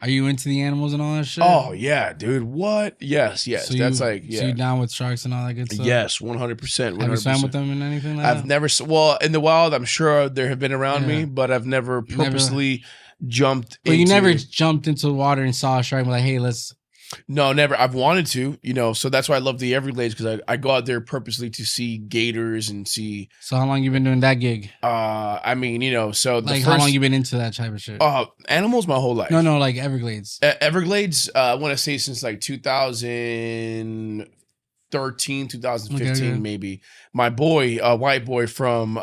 are you into the animals and all that shit?
Oh yeah, dude. What? Yes.
So
That's
you,
like
So you down with sharks and all that good stuff?
yes, 100%.
Have you swam with them and anything like
I've
that?
never. Well, in the wild, I'm sure there have been around me, but I've never purposely jumped.
But you never jumped into the water and saw a shark and were like, hey, let's.
No, never. I've wanted to, so that's why I love the Everglades because I go out there purposely to see gators and see.
So how long you been doing that gig?
I mean, so the
Like
first,
how long you been into that type of shit?
animals my whole life.
No, like Everglades.
Everglades. I want to say since like 2013, 2015,
Okay.
maybe. My boy, white boy from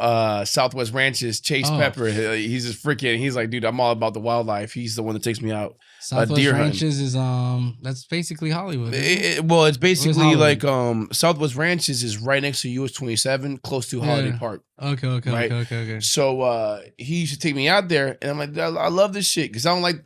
Southwest Ranches, Chase Pepper. He's just freaking. He's like, dude, I'm all about the wildlife. He's the one that takes me out.
Southwest
deer hunting.
Ranches is that's basically Hollywood.
Well, it's basically
Hollywood?
like Southwest Ranches is right next to US 27, close to Holiday Park.
Okay.
So he used to take me out there, and I'm like, I love this shit because I don't like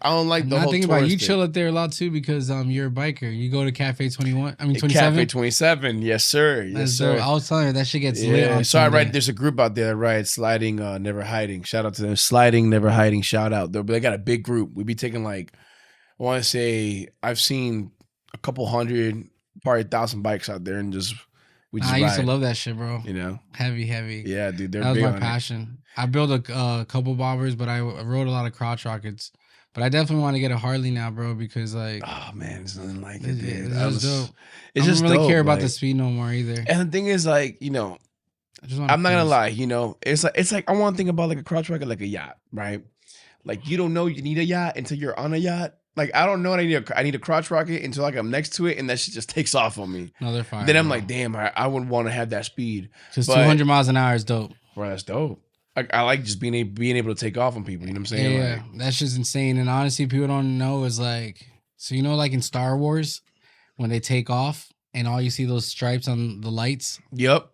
the
I'm
whole.
thinking about you
tourist
chill
thing.
up there a lot too because you're a biker. You go to Cafe 21. I mean 27.
Cafe 27, yes sir, yes
That's
sir.
dope. I was telling her that shit gets lit.
Yeah,
On
so I
Sunday.
write. There's a group out there that writes sliding, never hiding. Shout out to them. Sliding, never hiding. Shout out. They got a big group. We be taking like, I want to say I've seen a couple hundred, probably 1,000 bikes out there, and we just
I used to
ride,
love that shit, bro. Heavy.
Yeah, dude. They're
That was
big
my
on it.
passion. I built a couple bobbers, but I rode a lot of crotch rockets. But I definitely want to get a Harley now, bro, because like,
Oh man, it's nothing like it,
it's
dude.
just dope.
It's
I
just
don't really
dope,
care about
like-
the speed no more either.
And the thing is, like,
I just want.
I'm not gonna lie, it's like I want to think about like a crotch rocket, like a yacht, right? Like you don't know you need a yacht until you're on a yacht. Like I don't know I need a crotch rocket until like I'm next to it and that shit just takes off on me.
No, they're fine.
Then I'm like, damn, I wouldn't want to have that speed.
because
but-
200 miles an hour is dope.
Bro, that's dope. I like just being able to take off on people. You know what I'm saying?
Yeah,
Like,
that's just insane. And honestly, people don't know is like, so like in Star Wars, when they take off and all you see those stripes on the lights.
Yep.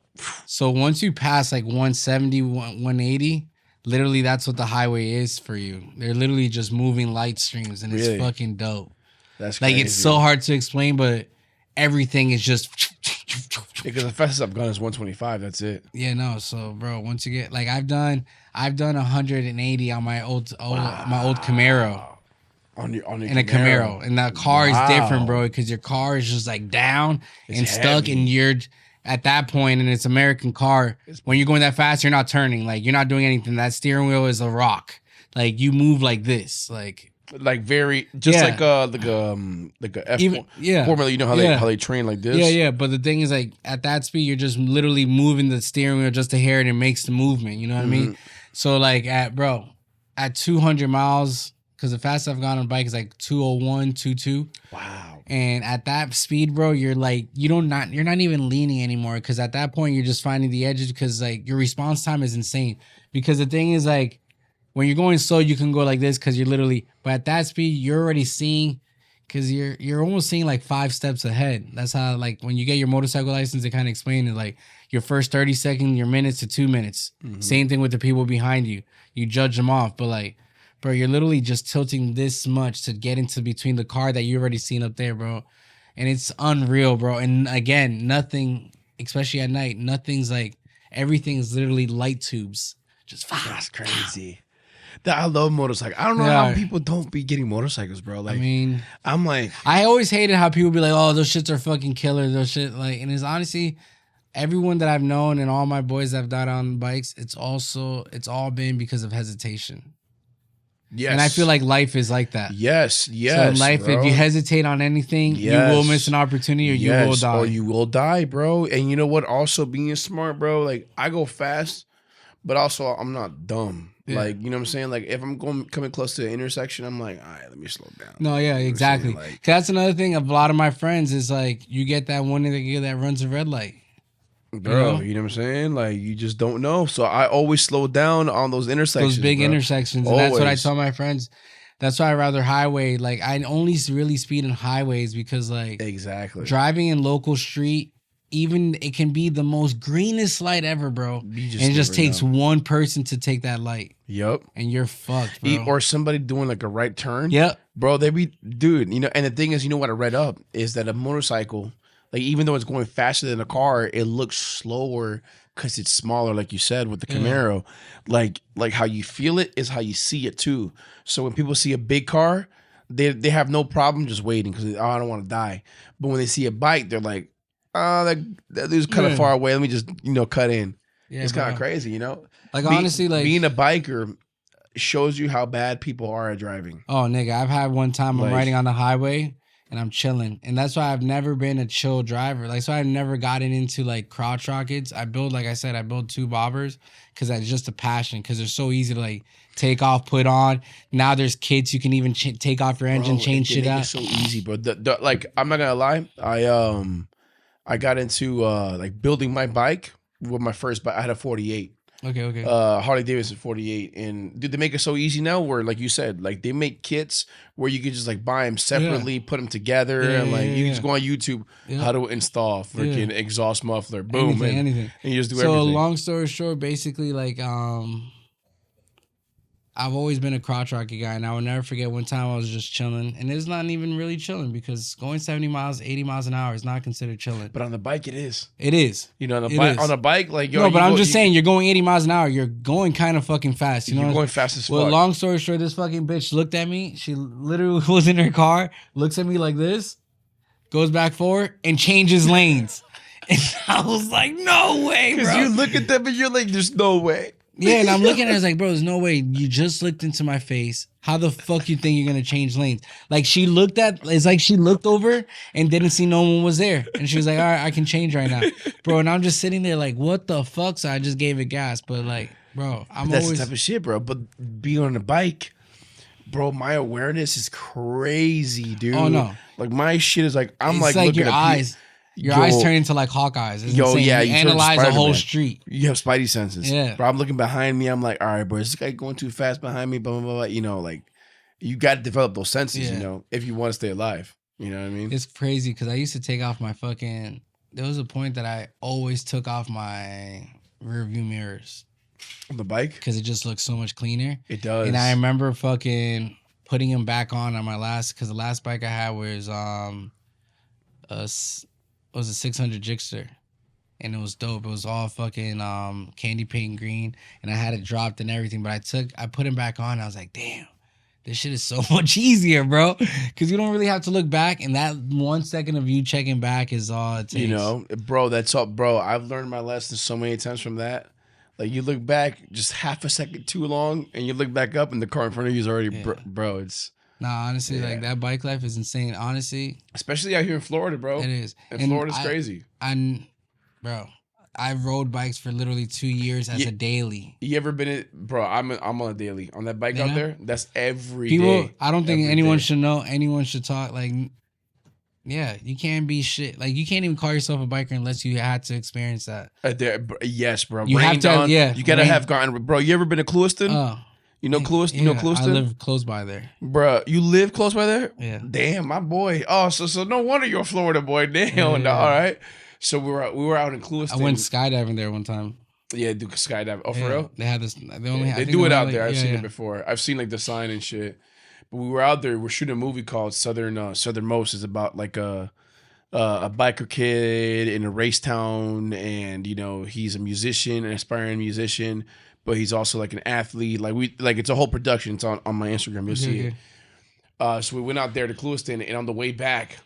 So once you pass like 170, 180, literally that's what the highway is for you. They're literally just moving light streams, and
Really?
it's fucking dope.
That's crazy.
Like, it's so hard to explain, but everything is just.
Because the fastest I've gone is 125. That's it.
Yeah, no. So, bro, once you get like I've done 180 on my old Camaro.
On your
in a Camaro, and that car is different, bro, because your car is just like down and stuck, and you're at that point, and it's American car. When you're going that fast, you're not turning, like you're not doing anything. That steering wheel is a rock. Like you move like this, like
very just like a F1 Formula. You know how they train like this.
Yeah. But the thing is, like at that speed, you're just literally moving the steering wheel just a hair, and it makes the movement. You know what I mean? So like at 200 miles. Because the fastest I've gone on a bike is like 201, 22.
Wow.
And at that speed, bro, you're like, you're not even leaning anymore. Because at that point, you're just finding the edges. Because like your response time is insane. Because the thing is, like, when you're going slow, you can go like this because you're literally. But at that speed, you're already seeing. Because you're almost seeing like 5 steps ahead. That's how, like, when you get your motorcycle license, they kind of explain it. Like your first 30 seconds, your minutes to 2 minutes. Same thing with the people behind you. You judge them off. But like, bro, you're literally just tilting this much to get into between the car that you already seen up there, bro. And it's unreal, bro. And again, nothing, especially at night, nothing's like, everything's literally light tubes. Just
that's crazy. I love motorcycles. I don't know how people don't be getting motorcycles, bro. Like, I mean, I'm like,
I always hated how people be like, oh, those shits are fucking killer. Those shit, like, and it's honestly, everyone that I've known and all my boys that have died on bikes, it's all been because of hesitation.
Yes.
And I feel like life is like that.
Yes.
So in life,
bro.
if you hesitate on anything, you will miss an opportunity, or you will die.
Or you will die, bro. And you know what? Also being smart, bro. Like, I go fast, but also I'm not dumb. Yeah. Like, you know what I'm saying? Like, if I'm coming close to the intersection, I'm like, all right, let me slow down.
No, yeah, you know exactly. Like, that's another thing of a lot of my friends is like, you get that one nigga that runs a red light.
Bro, you know what I'm saying? Like, you just don't know. So I always slow down on those intersections.
Those big intersections. And that's what I tell my friends. That's why I rather highway. Like, I only really speed in highways because, like, driving in local street, even it can be the most greenest light ever, bro. And it just takes one person to take that light.
Yep.
And you're fucked, bro.
Or somebody doing like a right turn.
Yep.
Bro, dude, you know, and the thing is, you know what I read up is that a motorcycle, like, even though it's going faster than a car, it looks slower because it's smaller, like you said, with the Camaro. Like how you feel it is how you see it too. So when people see a big car, they have no problem just waiting because, I don't want to die. But when they see a bike, they're like, that dude's kind of far away. Let me just, cut in. Yeah, it's kind of crazy, you know?
Like, honestly, like,
being a biker shows you how bad people are at driving.
Oh, nigga, I've had one time I'm riding on the highway and I'm chilling. And that's why I've never been a chill driver. Like, so I've never gotten into like crotch rockets. I build 2 bobbers because that's just a passion, because they're so easy to like take off, put on. Now there's kits you can even take off your engine, change shit out.
It's so easy, bro. Like, I'm not gonna lie. I got into like building my bike with my first bike. I had a 48.
Okay.
Harley Davidson 48, and dude, they make it so easy now. Where, like you said, like they make kits where you can just like buy them separately, put them together, and like you can just go on YouTube how to install freaking exhaust muffler, boom, anything. And you just do everything.
So long story short, basically, like I've always been a crotch rocket guy, and I will never forget one time I was just chilling, and it's not even really chilling because going 70 miles, 80 miles an hour is not considered chilling.
But on the bike, it is.
It is.
You know, on a bike, like,
yo. No, but I'm just saying, you're going 80 miles an hour. You're going kind of fucking fast.
You're going fast as fuck.
Well, long story short, this fucking bitch looked at me. She literally was in her car, looks at me like this, goes back forward, and changes lanes. And I was like, no way, bro.
Because you look at them and you're like, there's no way.
Yeah, and I'm looking at her, I was like, bro, there's no way. You just looked into my face. How the fuck you think you're gonna change lanes? Like, it's like she looked over and didn't see no one was there. And she was like, all right, I can change right now. Bro, and I'm just sitting there like, what the fuck? So I just gave it gas. But like, bro,
that's the type of shit, bro. But being on a bike, bro, my awareness is crazy, dude.
Oh, no.
Like, my shit is like, I'm
it's like your eyes. Your eyes turn into like Hawkeyes. It's insane.
Yeah,
you analyze the whole street.
You have spidey senses.
Yeah.
Bro, I'm looking behind me. I'm like, all right, bro, is this guy going too fast behind me? Blah, blah, blah, blah. You know, like, you got to develop those senses, you know, if you want to stay alive. You know what I mean?
It's crazy because I used to take off my fucking. There was a point that I always took off my rear view mirrors
On the bike?
because it just looks so much cleaner.
It does.
And I remember fucking putting them back on my last, because the last bike I had was a 600 Gixxer. And it was dope. It was all fucking candy paint green, and I had it dropped and everything. But I put him back on. And I was like, damn, this shit is so much easier, bro. Because you don't really have to look back, and that 1 second of you checking back is all it takes.
You know, bro, that's all, bro. I've learned my lesson so many times from that. Like, you look back just half a second too long, and you look back up, and the car in front of you is already, bro. It's
honestly, like that bike life is insane. Honestly,
especially out here in Florida, bro.
It is.
And Florida's crazy.
Bro, I rode bikes for literally 2 years as a daily.
You ever been bro? I'm on a daily on that bike out there. That's every day.
I don't think anyone should know. Anyone should talk like. Yeah, you can't be shit. Like, you can't even call yourself a biker unless you had to experience that.
Yes, bro.
You have to.
You gotta have gone, bro. You ever been to Clewiston? You know Clewiston? You know Clewiston?
I live close by there.
Bro, you live close by there?
Yeah.
Damn, my boy. Oh, so no wonder you're a Florida boy. Damn. Yeah. All right. So we were out in Clewiston.
I went skydiving there one time.
Yeah, do skydiving. Oh, for real?
They had this.
They do it out there. I've seen it before. I've seen like the sign and shit. But we were out there. We're shooting a movie called Southernmost. It's about like a biker kid in a race town, and you know he's a musician, an aspiring musician, but he's also like an athlete. Like it's a whole production. It's on my Instagram. You'll see it. So we went out there to Clewiston, and on the way back,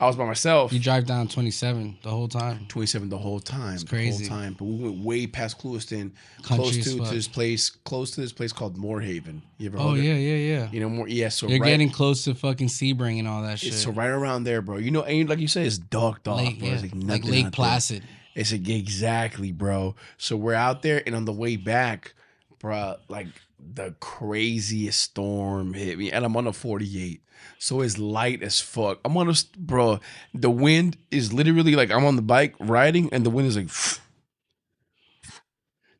I was by myself.
You drive down 27 the whole time.
27 the whole time.
It's crazy.
The whole time. But we went way past Clewiston, close to this place called Moorhaven. You ever heard of it?
Yeah.
You know, more. Yeah, so
you're getting close to fucking Sebring and all that shit.
So right around there, bro. You know, and like you said, it's dark,
Lake,
bro.
yeah.
It's
like Lake Placid.
It's exactly, bro. So we're out there, and on the way back, bro, like the craziest storm hit me, and I'm on a 48. So it's light as fuck. I'm on bro. The wind is literally like I'm on the bike riding, and the wind is like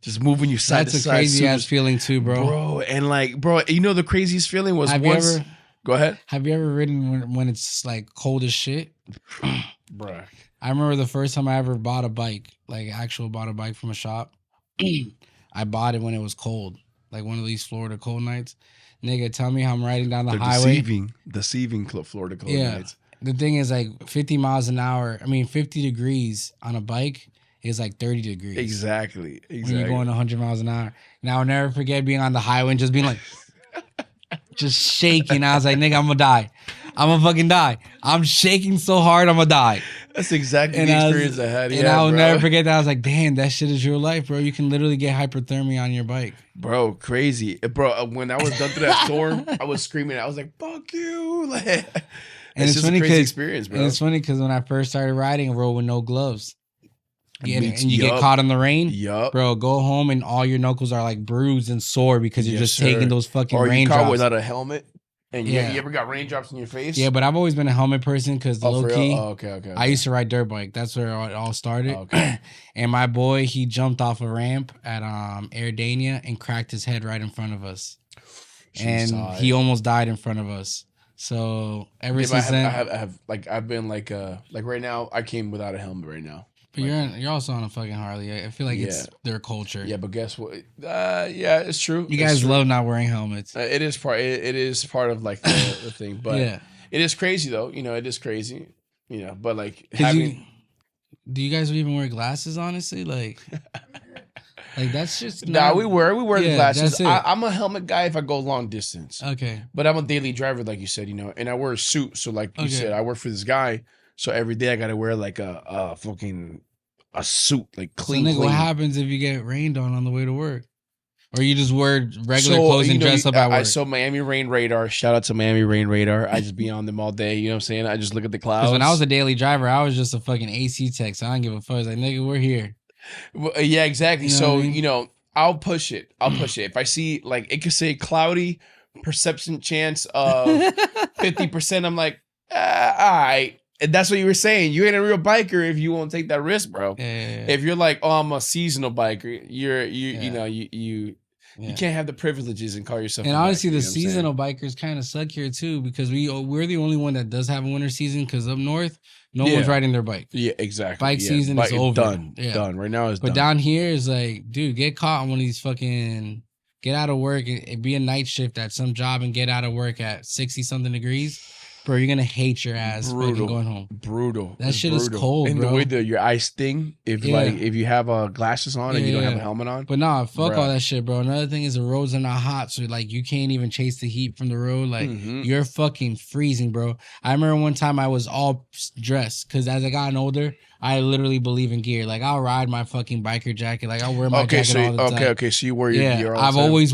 just moving you side to side.
That's a crazy ass feeling too, bro.
Bro, and like, bro, you know the craziest feeling was Go ahead.
Have you ever ridden when it's like cold as shit,
bro?
I remember the first time I ever bought a bike, bought a bike from a shop. I bought it when it was cold, like one of these Florida cold nights. Nigga, tell me how I'm riding down the highway.
Deceiving Florida cold nights.
The thing is, like 50 miles an hour. I mean, 50 degrees on a bike is like 30 degrees.
Exactly.
When you're going 100 miles an hour. And I'll never forget being on the highway and just being like, just shaking. I was like, nigga, I'm gonna die. I'm gonna fucking die. I'm shaking so hard, I'm gonna die.
That's exactly the experience I had.
And I'll never forget that. I was like, damn, that shit is real life, bro. You can literally get hypothermia on your bike.
Bro, crazy. Bro, when I was done through that storm, I was screaming. I was like, fuck you. Like,
and it's funny
a crazy experience, bro.
And it's funny because when I first started riding, I rode with no gloves. And you get caught in the rain, bro. Go home and all your knuckles are like bruised and sore because you're just taking those fucking raindrops.
Or you caught without a helmet, and you ever got raindrops in your face?
Yeah, but I've always been a helmet person because low key.
Oh, okay.
I used to ride dirt bike. That's where it all started. Okay. And my boy, he jumped off a ramp at Airdania and cracked his head right in front of us, and he almost died in front of us. So ever since then,
I've been like right now, I came without a helmet right now.
But you're also on a fucking Harley. I feel like it's their culture.
Yeah, but guess what? Yeah, it's true.
You guys love not wearing helmets.
It is part of like the thing. But it is crazy though. You know, it is crazy. You know, but like
do you guys even wear glasses? Honestly, like that's just
we wear the glasses. I'm a helmet guy if I go long distance.
Okay,
but I'm a daily driver, like you said. You know, and I wear a suit. So like you said, I work for this guy. So every day I gotta wear like a suit, like clean.
So nigga, what happens if you get rained on the way to work, or you just wear regular clothes and dress up at work?
So Miami Rain Radar. Shout out to Miami Rain Radar. I just be on them all day. You know what I'm saying? I just look at the clouds.
Because when I was a daily driver, I was just a fucking AC tech. So I don't give a fuck. I was like, nigga, we're here.
Well, yeah, exactly. You know so I mean? You know, I'll push it. If I see like it could say cloudy, perception chance of 50%. I'm like, all right. And that's what you were saying. You ain't a real biker if you won't take that risk, bro.
Yeah.
If you're like, oh, I'm a seasonal biker, you You can't have the privileges and call yourself.
And honestly, the
seasonal
seasonal bikers kind of suck here too because we're the only one that does have a winter season because up north, no one's riding their bike.
Yeah, exactly.
Bike season is over.
Done. Right now it's done.
But down here is like, dude, get caught on one of these fucking get out of work and be a night shift at some job and get out of work at 60 something degrees. Bro, you're gonna hate your ass fucking going home.
Brutal.
That shit is cold,
and
bro.
And the way your eyes sting, if you have glasses on and you don't have a helmet on.
But nah, fuck all that shit, bro. Another thing is the roads are not hot, so like you can't even chase the heat from the road. Like you're fucking freezing, bro. I remember one time I was all dressed because as I gotten older, I literally believe in gear. Like I'll ride my fucking biker jacket. Like I'll wear my jacket all the time.
Okay, so you wear your gear all the
I've
time.
always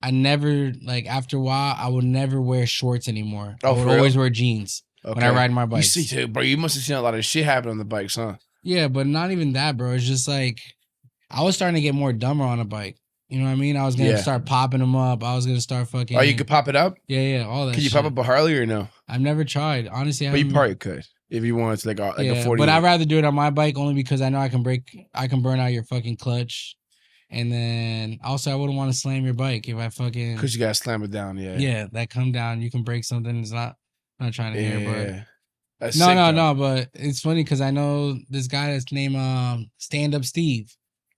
I never like after a while I would never wear shorts anymore. I would always wear jeans. When I ride my bike.
You see, bro, you must have seen a lot of shit happen on the bikes, huh?
Yeah, but not even that, bro. It's just like I was starting to get more dumber on a bike. You know what I mean? I was gonna start popping them up. I was gonna start fucking.
Oh, you could pop it up?
Yeah, all that.
Could you pop up a Harley or no?
I've never tried, honestly.
But you probably could if you wanted to, like a 40.
But I'd rather do it on my bike only because I know I can burn out your fucking clutch, and then also I wouldn't want to slam your bike if I fucking.
Because you gotta slam it down,
Yeah, that come down. You can break something. It's not. I'm not trying to hear, but.
That's
No, but it's funny because I know this guy that's named Stand Up Steve.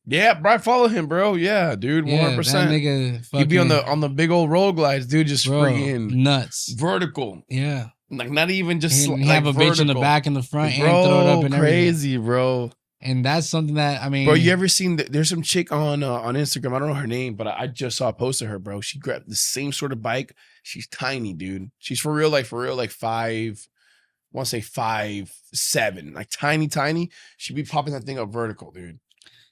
Yeah, bro, I follow him, bro. Yeah, dude, 100%.
That nigga
He'd be on the big old road glides, dude, just freaking
nuts,
vertical.
Yeah,
like not even just
he have a bitch in the back and the front, bro, and throw it up and
crazy,
everything.
Bro.
And that's something that I mean,
bro, you ever seen? There's some chick on Instagram. I don't know her name, but I just saw a post of her, bro. She grabbed the same sort of bike. She's tiny, dude. She's for real, like 5. I want to say 5'7", like tiny. She'd be popping that thing up vertical, dude.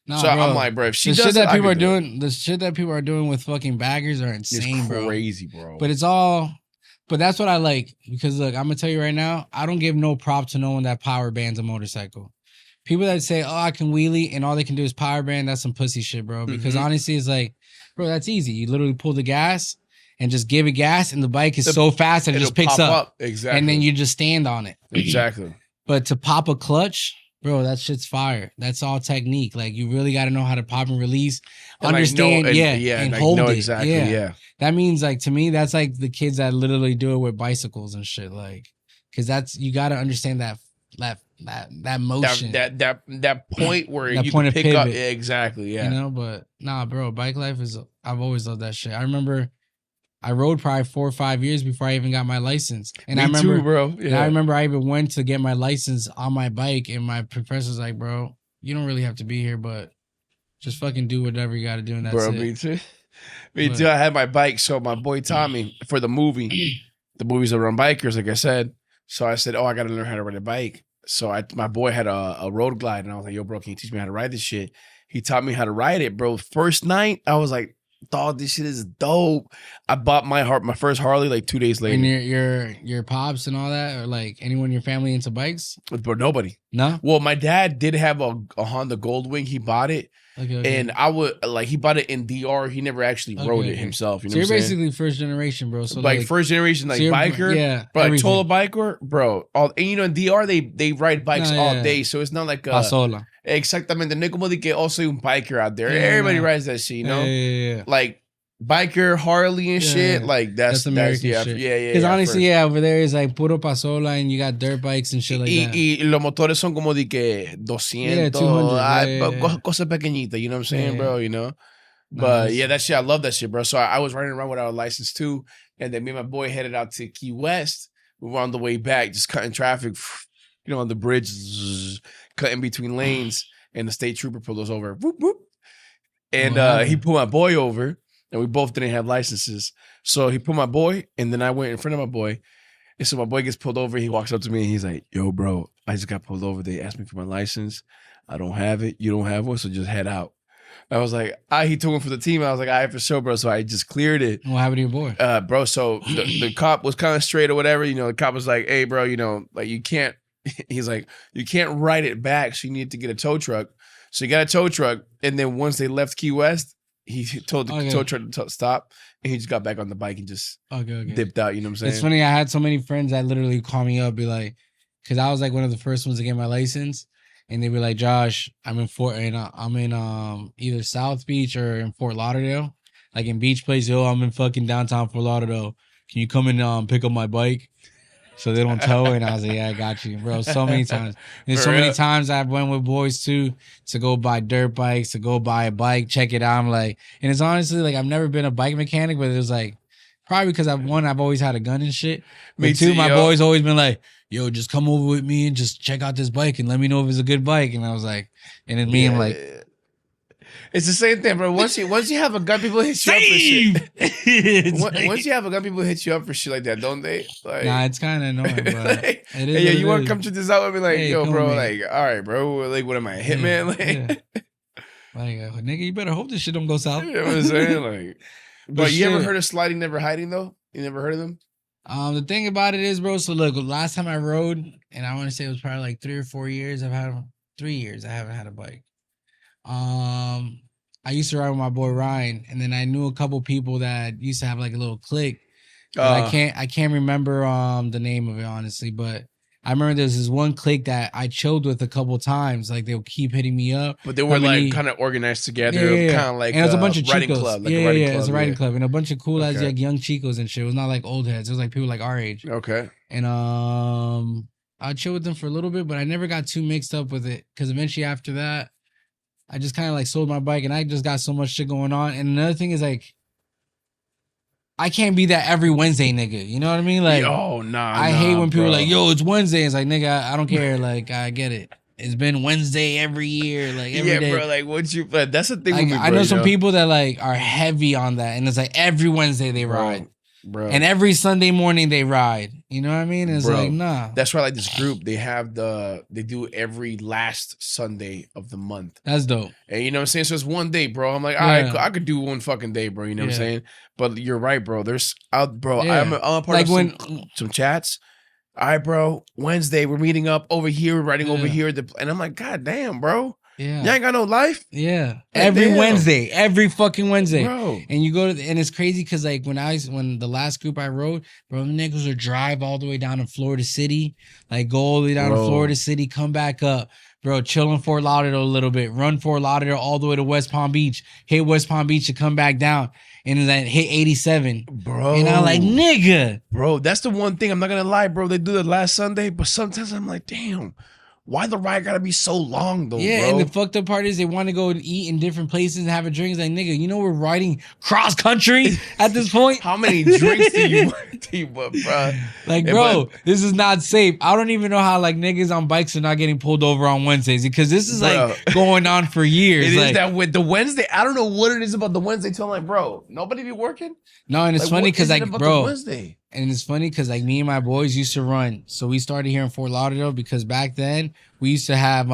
Nah,
so
bro,
I'm like, bro, if she
the
does
shit that people are
do
doing, the shit that people are doing with fucking baggers are insane,
it's crazy, bro.
But it's all, but that's what I like because look, I'm gonna tell you right now, I don't give no prop to no one that power bands a motorcycle. People that say, "Oh, I can wheelie," and all they can do is power band, that's some pussy shit, bro. Because honestly, it's like, bro, that's easy. You literally pull the gas. And just give it gas, and the bike is so fast that it just picks up.
Exactly.
And then you just stand on it.
Exactly.
But to pop a clutch, bro, that shit's fire. That's all technique. Like you really got to know how to pop and release, and understand, and like hold it.
Exactly. Yeah.
That means like to me, that's like the kids that literally do it with bicycles and shit. Like, because that's you got to understand that motion,
that point where
that
you
point
can
of
pick
pivot.
up. Exactly. Yeah.
You know, but nah, bro, bike life is. I've always loved that shit. I remember. I rode probably 4 or 5 years before I even got my license. And
Me
I remember,
too, bro. Yeah.
And I remember I even went to get my license on my bike, and my professor's like, "Bro, you don't really have to be here, but just fucking do whatever you got to do." And that's
bro,
it.
me too. Me too. I had my bike, so my boy Tommy for the movie. The movies are on bikers, like I said. So I said, "Oh, I got to learn how to ride a bike." So my boy had a road glide, and I was like, "Yo, bro, can you teach me how to ride this shit?" He taught me how to ride it, bro. First night, I was like, dog, this shit is dope. I bought my first Harley like 2 days later.
And your pops and all that, or like anyone in your family into bikes?
But nobody.
No?
Well, my dad did have a Honda Goldwing. He bought it. Okay. And I would he bought it in DR. He never actually rode it himself. You know
so
what
you're
I'm saying?
basically first generation, bro. So
like first generation, like biker, bro, like total biker, bro. And in DR they ride bikes all day, so it's not like
Pasola.
Exactamente. No es como de que also un biker out there. Everybody rides that shit, you know? Like biker, Harley and shit. Like that's
American
shit. Yeah.
Because honestly, over there is like puro pasola and you got dirt bikes and shit like that.
Y los motores son como de que 200. 200. Cosas pequeñitas, you know what I'm saying, bro? You know? But yeah, that shit, I love that shit, bro. So I was running around without a license too. And then me and my boy headed out to Key West. We were on the way back, just cutting traffic, you know, on the bridge, cutting between lanes. And the state trooper pulled us over. Whoop, whoop. And he pulled my boy over. And we both didn't have licenses. So he put my boy, and then I went in front of my boy. And so my boy gets pulled over. He walks up to me, and he's like, "Yo, bro, I just got pulled over. They asked me for my license. I don't have it. You don't have one, so just head out." I was like, he took one for the team. I was like, all right, for sure, bro. So I just cleared it.
What happened to your boy?
Bro, so the cop was kind of straight or whatever. You know, the cop was like, "Hey, bro, you know, like you can't," he's like, "You can't ride it back. So you need to get a tow truck." So he got a tow truck. And then once they left Key West, he told the tow truck to stop, and he just got back on the bike and just dipped out. You know what I'm saying?
It's funny. I had so many friends that literally call me up, be like, because I was like one of the first ones to get my license, and they'd be like, "Josh, I'm in either South Beach or in Fort Lauderdale." Like in Beach Place, yo, I'm in fucking downtown Fort Lauderdale. Can you come and pick up my bike? So they don't tow it. And I was like, yeah, I got you, bro. So many times. And so many times I've went with boys too to go buy dirt bikes, to go buy a bike, check it out. I'm like, and it's honestly like I've never been a bike mechanic, but it was like probably because I've always had a gun and shit. But two, my boys always been like, yo, just come over with me and just check out this bike and let me know if it's a good bike. And I was like, and then me, I'm like,
it's the same thing, bro. Once you have a gun, people hit you up for shit. Once you have a gun, people hit you up for shit like that, don't they? Like,
nah, it's kind of annoying, bro.
Like,
it is
hey, you want to come to this out with me? Like, yo, bro, like, all right, bro. Like, what am I, a hitman? Like,
nigga, you better hope this shit don't go south.
You know what I'm saying? Like, but you ever heard of sliding, never hiding, though? You never heard of them?
The thing about it is, bro, so look, last time I rode, and I want to say it was probably like 3 or 4 years, 3 years, I haven't had a bike. I used to ride with my boy Ryan, and then I knew a couple people that used to have like a little clique. I can't remember the name of it honestly, but I remember there's this one clique that I chilled with a couple times. Like they'll keep hitting me up,
but they were like kind of organized together, kind of like
and it was a bunch of
riding
chicos.
club, like
yeah,
a riding
yeah,
club,
it was a riding club, and a bunch of cool ass like young chicos and shit. It was not like old heads. It was like people like our age.
Okay,
and I chill with them for a little bit, but I never got too mixed up with it because eventually after that, I just kind of like sold my bike, and I just got so much shit going on. And another thing is like, I can't be that every Wednesday nigga. You know what I mean? Like, I hate when people are like, yo, it's Wednesday. It's like, nigga, I don't care. Like, I get it. It's been Wednesday every year. Like, every day.
Bro. Like, what you? But that's the thing.
Like,
with me, bro,
I know some people that like are heavy on that, and it's like every Wednesday they ride.
Bro.
And every Sunday morning they ride. You know what I mean? And it's like, nah.
That's why, like, this group, they do every last Sunday of the month.
That's dope.
And you know what I'm saying? So it's one day, bro. I'm like, all right, I could do one fucking day, bro. You know what I'm saying? But you're right, bro. I'm a part of some chats. All right, bro. Wednesday, we're meeting up over here, we're riding over here. And I'm like, God damn, bro.
Yeah.
You ain't got no life?
Yeah. Every Wednesday. Every fucking Wednesday.
Bro.
And you go to and it's crazy because like when the last group I rode, bro, the niggas would drive all the way down to Florida City, like go all the way down to Florida City, come back up. Bro, chill in Fort Lauderdale a little bit, run Fort Lauderdale all the way to West Palm Beach, hit West Palm Beach to come back down, and then hit 87.
Bro.
And I'm like, nigga.
Bro, that's the one thing, I'm not going to lie, bro. They do it last Sunday, but sometimes I'm like, damn. Why the ride gotta be so long though, bro?
And the fucked up part is they want to go and eat in different places and have a drink. It's like, nigga, you know we're riding cross country at this point?
How many drinks do you want, bro?
Like, bro, this is not safe. I don't even know how like niggas on bikes are not getting pulled over on Wednesdays because this is like going on for years.
It
like,
is that with the Wednesday. I don't know what it is about the Wednesday till I'm like, bro, nobody be working?
No, and it's
like,
funny because like, bro,
Wednesday?
And it's funny because like me and my boys used to run. So we started here in Fort Lauderdale because back then we used to have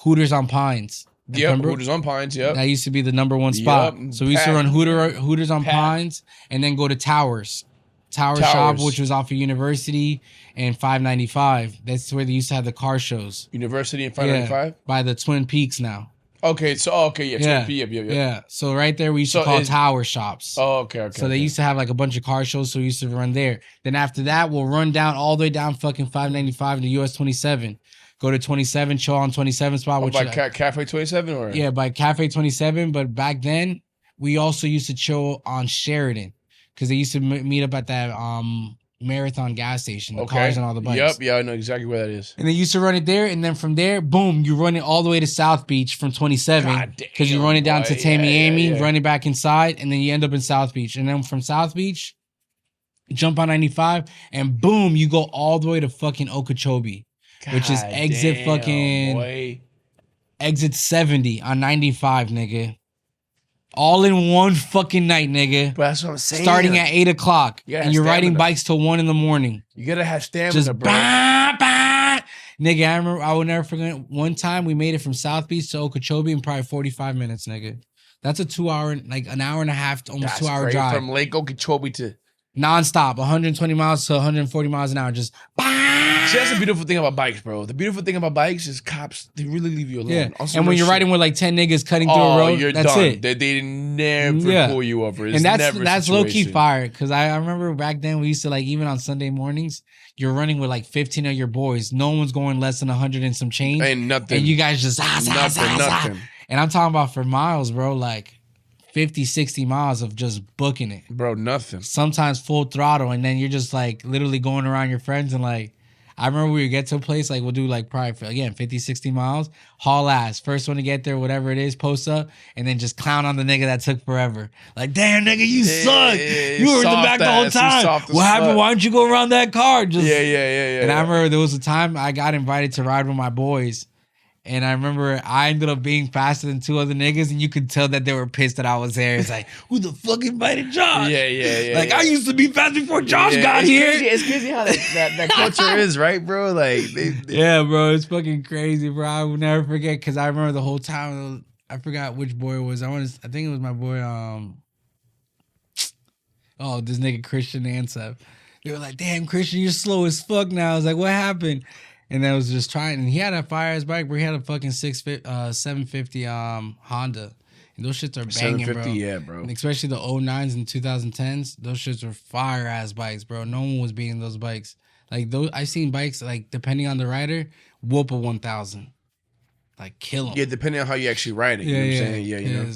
Hooters on Pines.
Yeah, Hooters on Pines, yep.
That used to be the #1 spot.
Yep.
So we used to run Hooters on Pines and then go to Towers Shop, which was off of University and 595. That's where they used to have the car shows.
University and 595?
By the Twin Peaks now.
Okay, so yeah.
So right there we used to call Tower Shops.
Oh, okay.
So they used to have like a bunch of car shows, so we used to run there. Then after that, we'll run down all the way down fucking 595 to US 27. Go to 27, chill on 27 spot.
By Cafe 27 or?
Yeah, by Cafe 27. But back then, we also used to chill on Sheridan because they used to meet up at that Marathon gas station, the cars and all the bikes.
Yep, yeah, I know exactly where that is.
And they used to run it there, and then from there, boom, you run it all the way to South Beach from 27 because you run it down to Tamiami, run it back inside, and then you end up in South Beach. And then from South Beach, jump on 95, and boom, you go all the way to fucking Okeechobee, which is exit 70 on 95, nigga. All in one fucking night, nigga.
But that's what I'm saying.
Starting at 8 o'clock. And you're riding bikes till 1 in the morning.
You gotta have stamina,
just
bro.
Nigga, I remember, I will never forget one time we made it from South Beach to Okeechobee in probably 45 minutes, nigga. That's a 2 hour, like an hour and a half, almost 2 hour drive.
From Lake Okeechobee to
nonstop, 120 miles to 140 miles an hour, just
See, that's the beautiful thing about bikes, bro. The beautiful thing about bikes is cops, they really leave you alone.
Yeah. And when you're riding with like 10 niggas cutting through a road, that's
done.
it.
They never pull you over. It's
and
never
that's low key fire. Cause I remember back then we used to like, even on Sunday mornings, you're running with like 15 of your boys. No one's going less than 100 and some change.
Ain't nothing.
And you guys just nothing. And I'm talking about for miles, bro, like 50, 60 miles of just booking it.
Bro, nothing.
Sometimes full throttle, and then you're just like literally going around your friends and like, I remember we would get to a place, like we'll do like probably, for, again, 50, 60 miles, haul ass. First one to get there, whatever it is, post up, and then just clown on the nigga that took forever. Like, damn, nigga, you suck. You were in the back the whole time. What happened? Why don't you go around that car? Just,
yeah.
And I remember there was a time I got invited to ride with my boys. And I remember I ended up being faster than two other niggas, and you could tell that they were pissed that I was there. It's like, who the fuck invited Josh?
Yeah.
Like, I used to be fast before Josh got here.
It's crazy how that culture is, right, bro? Like,
yeah, bro, it's fucking crazy, bro. I will never forget because I remember the whole time. I forgot which boy it was. I think it was my boy. This nigga Christian Ansep. They were like, "Damn, Christian, you're slow as fuck now." I was like, "What happened?" And then I was just trying, and he had a fire-ass bike, bro. He had a fucking 750 Honda. And those shits are banging, 750, bro.
Yeah, bro.
And especially the 09s and 2010s, those shits were fire-ass bikes, bro. No one was beating those bikes. Like, those, I've seen bikes, like, depending on the rider, whoop a 1000. Like, kill them.
Yeah, depending on how you actually ride it. You know what I'm saying? Yeah, you know.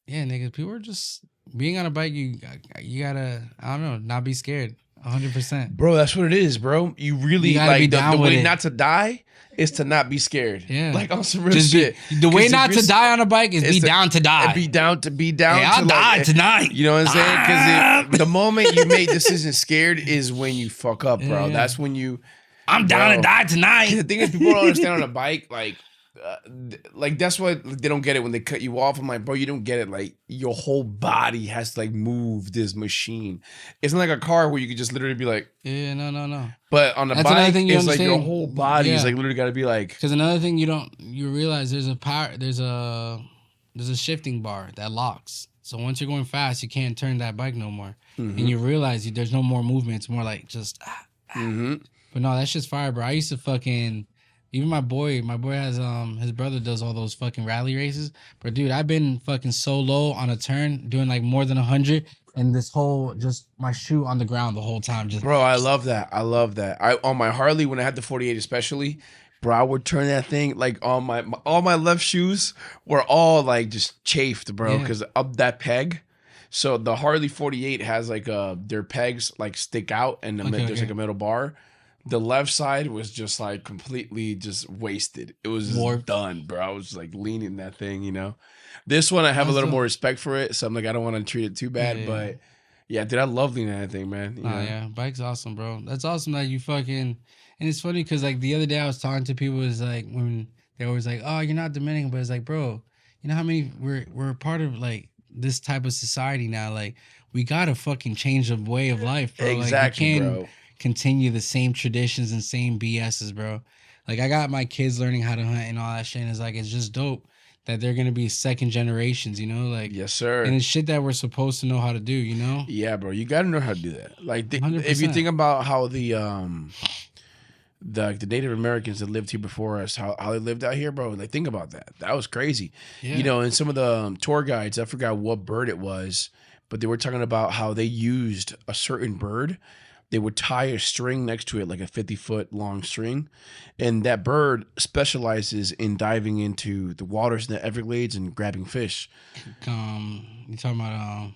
Yeah, nigga, people are just, being on a bike, you gotta, I don't know, not be scared. 100%,
bro. That's what it is, bro. You really like the way not to die is to not be scared.
Yeah,
like on some real shit.
The way not to die on a bike is be down to die.
Be down.
Yeah, I'll die tonight.
You know what I'm saying? Because the moment you make decisions scared is when you fuck up, bro. Yeah. That's when you.
I'm down to die tonight.
The thing is, people don't understand on a bike, like that's why they don't get it when they cut you off. I'm like, bro, you don't get it. Like your whole body has to like move this machine. It's not like a car where you could just literally be like,
yeah, no.
But on a bike, it's like your whole body is like literally got to be like.
Because another thing you realize there's a shifting bar that locks. So once you're going fast, you can't turn that bike no more, and you realize there's no more movement. It's more like just. But no, that's just fire, bro. I used to fucking. Even my boy has his brother does all those fucking rally races. But dude, I've been fucking so low on a turn, doing like more than 100, and this whole just my shoe on the ground the whole time. Just
bro, I love that. I on my Harley when I had the 48 especially, bro, I would turn that thing like all my left shoes were all like just chafed, bro, because of that peg. So the Harley 48 has like their pegs like stick out, and there's like a metal bar. The left side was just like completely just wasted. It was just done, bro. I was like leaning that thing, you know. This one I have a little more respect for it, so I'm like I don't want to treat it too bad, but yeah, dude, I love leaning that thing, man. You know?
Yeah, bike's awesome, bro. That's awesome that you fucking. And it's funny because like the other day I was talking to people, is like when they always like, oh, you're not Dominican, but it's like, bro, you know how many we're a part of like this type of society now. Like we gotta fucking change the way of life, bro.
Exactly,
like,
bro.
Continue the same traditions and same BSs, bro. Like I got my kids learning how to hunt and all that shit. And it's like it's just dope that they're gonna be second generations, you know? Like
yes, sir.
And it's shit that we're supposed to know how to do, you know?
Yeah, bro. You gotta know how to do that. Like if you think about how the Native Americans that lived here before us, how they lived out here, bro. Like think about that. That was crazy. Yeah. You know, and some of the tour guides, I forgot what bird it was, but they were talking about how they used a certain bird. They would tie a string next to it, like a 50-foot long string. And that bird specializes in diving into the waters in the Everglades and grabbing fish.
You talking about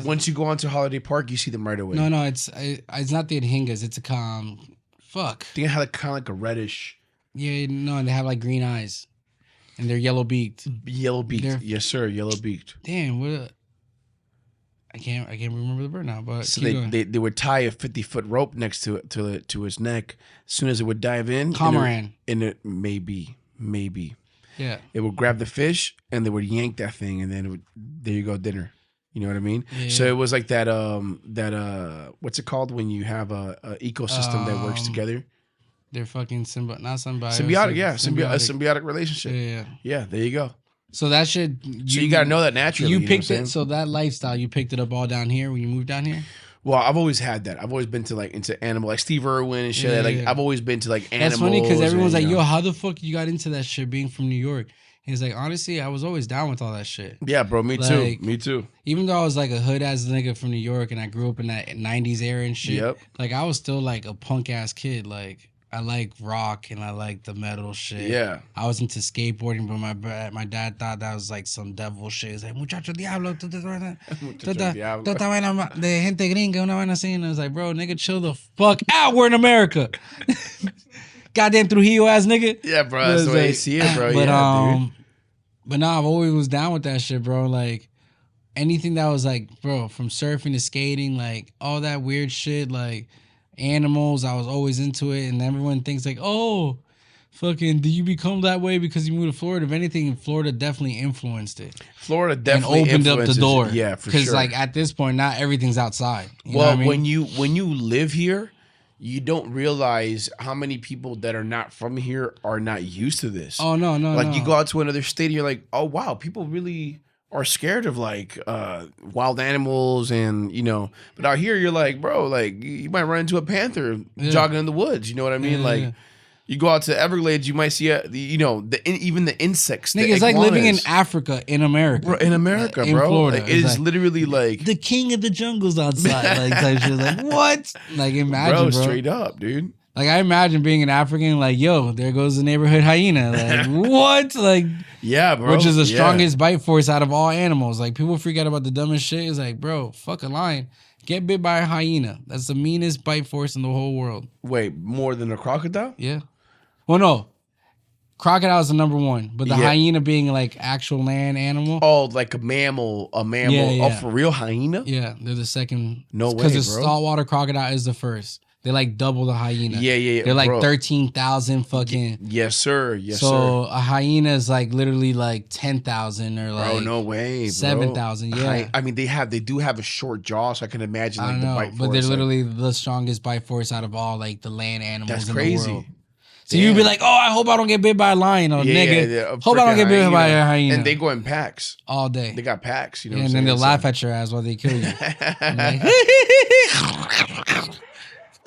once you go onto Holiday Park, you see them right away.
No, it's not the Anhingas. It's a fuck.
I think it had kind of like a reddish.
Yeah, no, and they have like green eyes, and they're yellow beaked.
Yellow beaked, yes sir, yellow beaked.
Damn, what? I can't remember the bird now, but
so they would tie a 50-foot rope next to its neck. As soon as it would dive in,
Cormorant,
and it maybe,
yeah,
it would grab the fish and they would yank that thing, and then there you go, dinner. You know what I mean?
Yeah.
So it was like that what's it called when you have a ecosystem that works together?
They're fucking
symbiotic, yeah, symbiotic relationship. Yeah. There you go.
So that shit.
So you got to know that naturally.
You picked it. So that lifestyle, you picked it up all down here when you moved down here.
Well, I've always had that. I've always been to like into animal, like Steve Irwin and shit. I've always been to like animals.
That's funny because everyone's like, "Yo, how the fuck you got into that shit being from New York?" And he's like, "Honestly, I was always down with all that shit."
Yeah, bro. Me too.
Even though I was like a hood ass nigga from New York and I grew up in that '90s era and shit. Yep. Like I was still like a punk ass kid. Like I like rock and I like the metal shit.
Yeah.
I was into skateboarding, but my dad thought that was like some devil shit. It's like, muchacho diablo, toda vaina de gente gringa, una vaina así. And I was like, bro, nigga, chill the fuck out. We're in America. Goddamn Trujillo ass nigga.
Yeah, bro. That's the way you see it, bro.
But,
Yeah, dude.
But nah, I've always was down with that shit, bro. Like, anything that was like, bro, from surfing to skating, like, all that weird shit, like, animals, I was always into it. And everyone thinks like, oh, fucking, do you become that way because you moved to Florida? If anything, Florida definitely influenced it.
Florida definitely
and opened up the door.
Yeah, for sure.
Because like at this point, not everything's outside. You know
Well,
what I mean?
when you live here, you don't realize how many people that are not from here are not used to this.
Oh no.
Like you go out to another state and you're like, oh wow, people really are scared of like wild animals and but out here you're like, bro, like you might run into a panther jogging in the woods. You know what I mean? Like you go out to Everglades, you might see even the insects.
Nigga, it's like living in Africa in America.
Bro, in America,
in
bro.
Florida.
Like, it is literally like
the king of the jungle's outside. Like type shit. Like what? Like imagine, bro.
Straight up, dude.
Like I imagine being an African, like, yo, there goes the neighborhood hyena. Like what? Like
yeah, bro.
Which is the strongest bite force out of all animals. Like people forget about the dumbest shit. It's like, bro, fuck a lion. Get bit by a hyena. That's the meanest bite force in the whole world.
Wait, more than a crocodile?
Yeah. Well, no. Crocodile is the number one, but the hyena being like actual land animal.
Oh, like a mammal.
Yeah.
Oh, for real, hyena?
Yeah, they're the second.
No way,
because the
bro.
saltwater crocodile is the first. They like double the hyena.
Yeah.
They're like
bro.
13,000 fucking.
Yes, sir. Yes,
so
sir.
a hyena is like literally like 10,000 or like.
Bro, no way.
7,000. Yeah.
I mean, they do have a short jaw, so I can imagine like
I
the
know,
bite force.
but they're literally the strongest bite force out of all like the land animals.
That's
in
crazy.
The world. So you'd be like, oh, I hope I don't get bit by a lion or nigga. Hope I don't get bit by a hyena.
And they go in packs.
All day.
They got packs, you know.
And then they'll laugh at your ass while they kill you. Like, look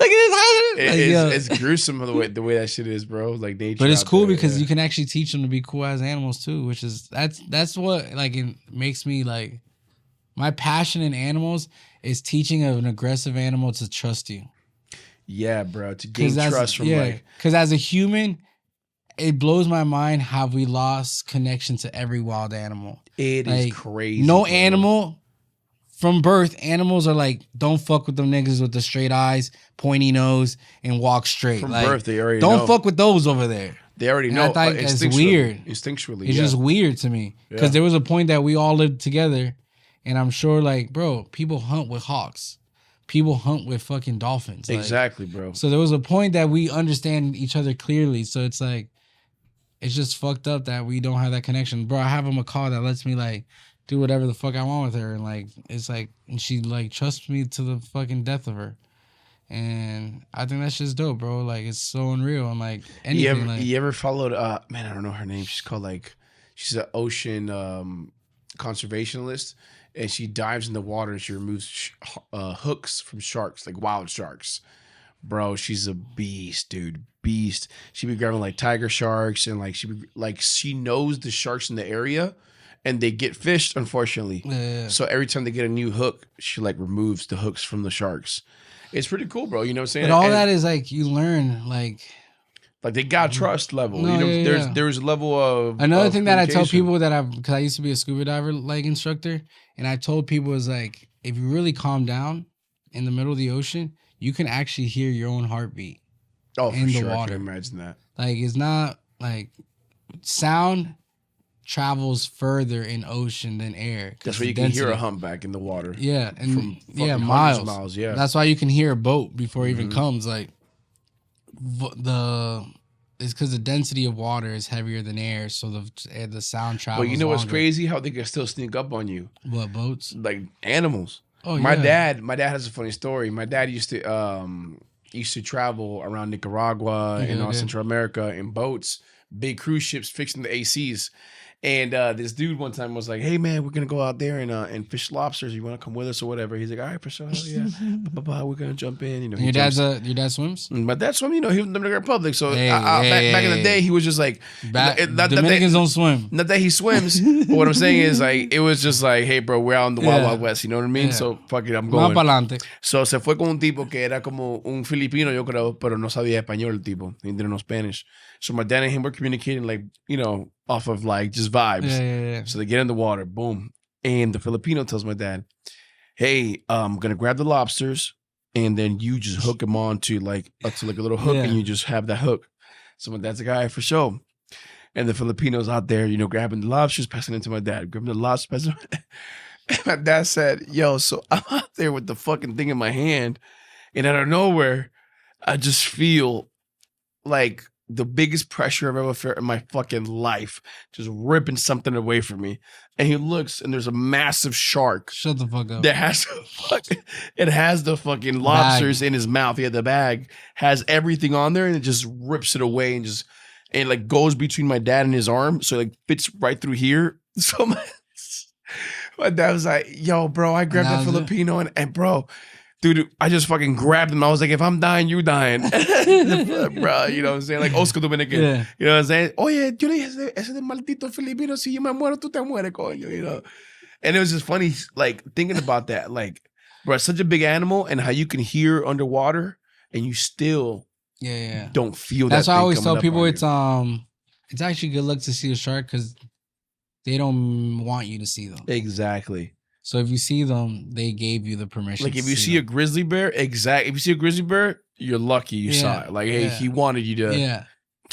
at this hyena.
It's gruesome the way that shit is, bro. Like nature.
But it's cool because you can actually teach them to be cool as animals too, which is that's what like it makes me like my passion in animals is teaching an aggressive animal to trust you.
Yeah, bro. To gain trust from like...
Because as a human, it blows my mind how we lost connection to every wild animal.
It is crazy.
No
bro.
animal, from birth, animals are like, don't fuck with them niggas with the straight eyes, pointy nose, and walk straight.
From
like,
birth, they already
don't
know.
fuck with those over there.
They already
And
know.
I thought it's weird.
Instinctually.
It's just weird to me. Because there was a point that we all lived together, and I'm sure, like, bro, people hunt with hawks. People hunt with fucking dolphins. Like,
exactly, bro.
So there was a point that we understand each other clearly. So it's like, it's just fucked up that we don't have that connection. Bro, I have a macaw that lets me like do whatever the fuck I want with her. And like, it's like, and she like trusts me to the fucking death of her. And I think that's just dope, bro. Like, it's so unreal. And like, anything.
You ever followed, man, I don't know her name. She's called she's an ocean conservationist. And she dives in the water and she removes hooks from sharks, like wild sharks. Bro, she's a beast, dude. Beast. She be grabbing like tiger sharks and like she knows the sharks in the area and they get fished, unfortunately.
Yeah.
So every time they get a new hook, she like removes the hooks from the sharks. It's pretty cool, bro. You know what I'm saying?
But all that is like you learn like
they got trust level.
No,
there's a level of
another thing that I tell
communication.
people that because I used to be a scuba diver like instructor, and I told people is like if you really calm down in the middle of the ocean, you can actually hear your own heartbeat.
Oh, for
in
sure.
the water.
I can imagine that.
Like it's not like sound travels further in ocean than air.
That's why you can hear a humpback in the water.
Yeah, and
from
miles.
Yeah,
that's why you can hear a boat before it even comes. Like it's because the density of water is heavier than air, so the sound travels.
But you know what's
longer.
crazy? How they can still sneak up on you.
What boats?
Like animals.
Oh,
my
yeah.
dad has a funny story. My dad used to travel around Nicaragua and Central America in boats, big cruise ships fixing the ACs. And this dude one time was like, "Hey man, we're gonna go out there and fish lobsters. You want to come with us or whatever?" He's like, "All right, for sure, hell yeah." We're gonna jump in. You know,
your dad swims.
My dad swim. You know, he was in the Dominican Republic. So
Hey,
back in the day, he was just like,
Dominicans don't swim.
Not that he swims, but what I'm saying is like, it was just like, hey bro, we're out in the Wild Wild West. You know what I mean?
Yeah.
So fuck it, I'm
Más
going.
pa'lante.
So se fue con un tipo que era como un filipino, yo creo, pero no sabía español el tipo. He didn't know Spanish. So my dad and him were communicating like, you know, off of like just vibes.
Yeah.
So they get in the water, boom. And the Filipino tells my dad, hey, I'm going to grab the lobsters and then you just hook them on to like a little hook and you just have that hook. So my dad's like, all right, for sure. And the Filipinos out there, you know, grabbing the lobsters, passing it to my dad, grabbing the lobsters, passing it. And my dad said, yo, so I'm out there with the fucking thing in my hand and out of nowhere, I just feel like the biggest pressure I've ever felt in my fucking life, just ripping something away from me. And he looks, and there's a massive shark.
Shut the fuck up.
That has it has the fucking lobsters in his mouth. Yeah, the bag has everything on there, and it just rips it away and just like goes between my dad and his arm, so it like fits right through here. So my dad was like, "Yo, bro, I grabbed that Filipino, and bro." Dude, I just fucking grabbed him. I was like, if I'm dying, you dying. Bro, you know what I'm saying? Like Oscar Dominican.
Yeah.
You know what I'm saying? Oye, yo le dije, ese de maldito filipino, si yo me muero, tú te mueres, coño, you know? And it was just funny, like, thinking about that. Like, bro, it's such a big animal and how you can hear underwater and you still don't feel that.
That's why I always tell people it's actually good luck to see a shark because they don't want you to see them.
Exactly.
So if you see them, they gave you the permission.
Like if you see a grizzly bear, if you see a grizzly bear, you're lucky you saw it. Like, hey, he wanted you to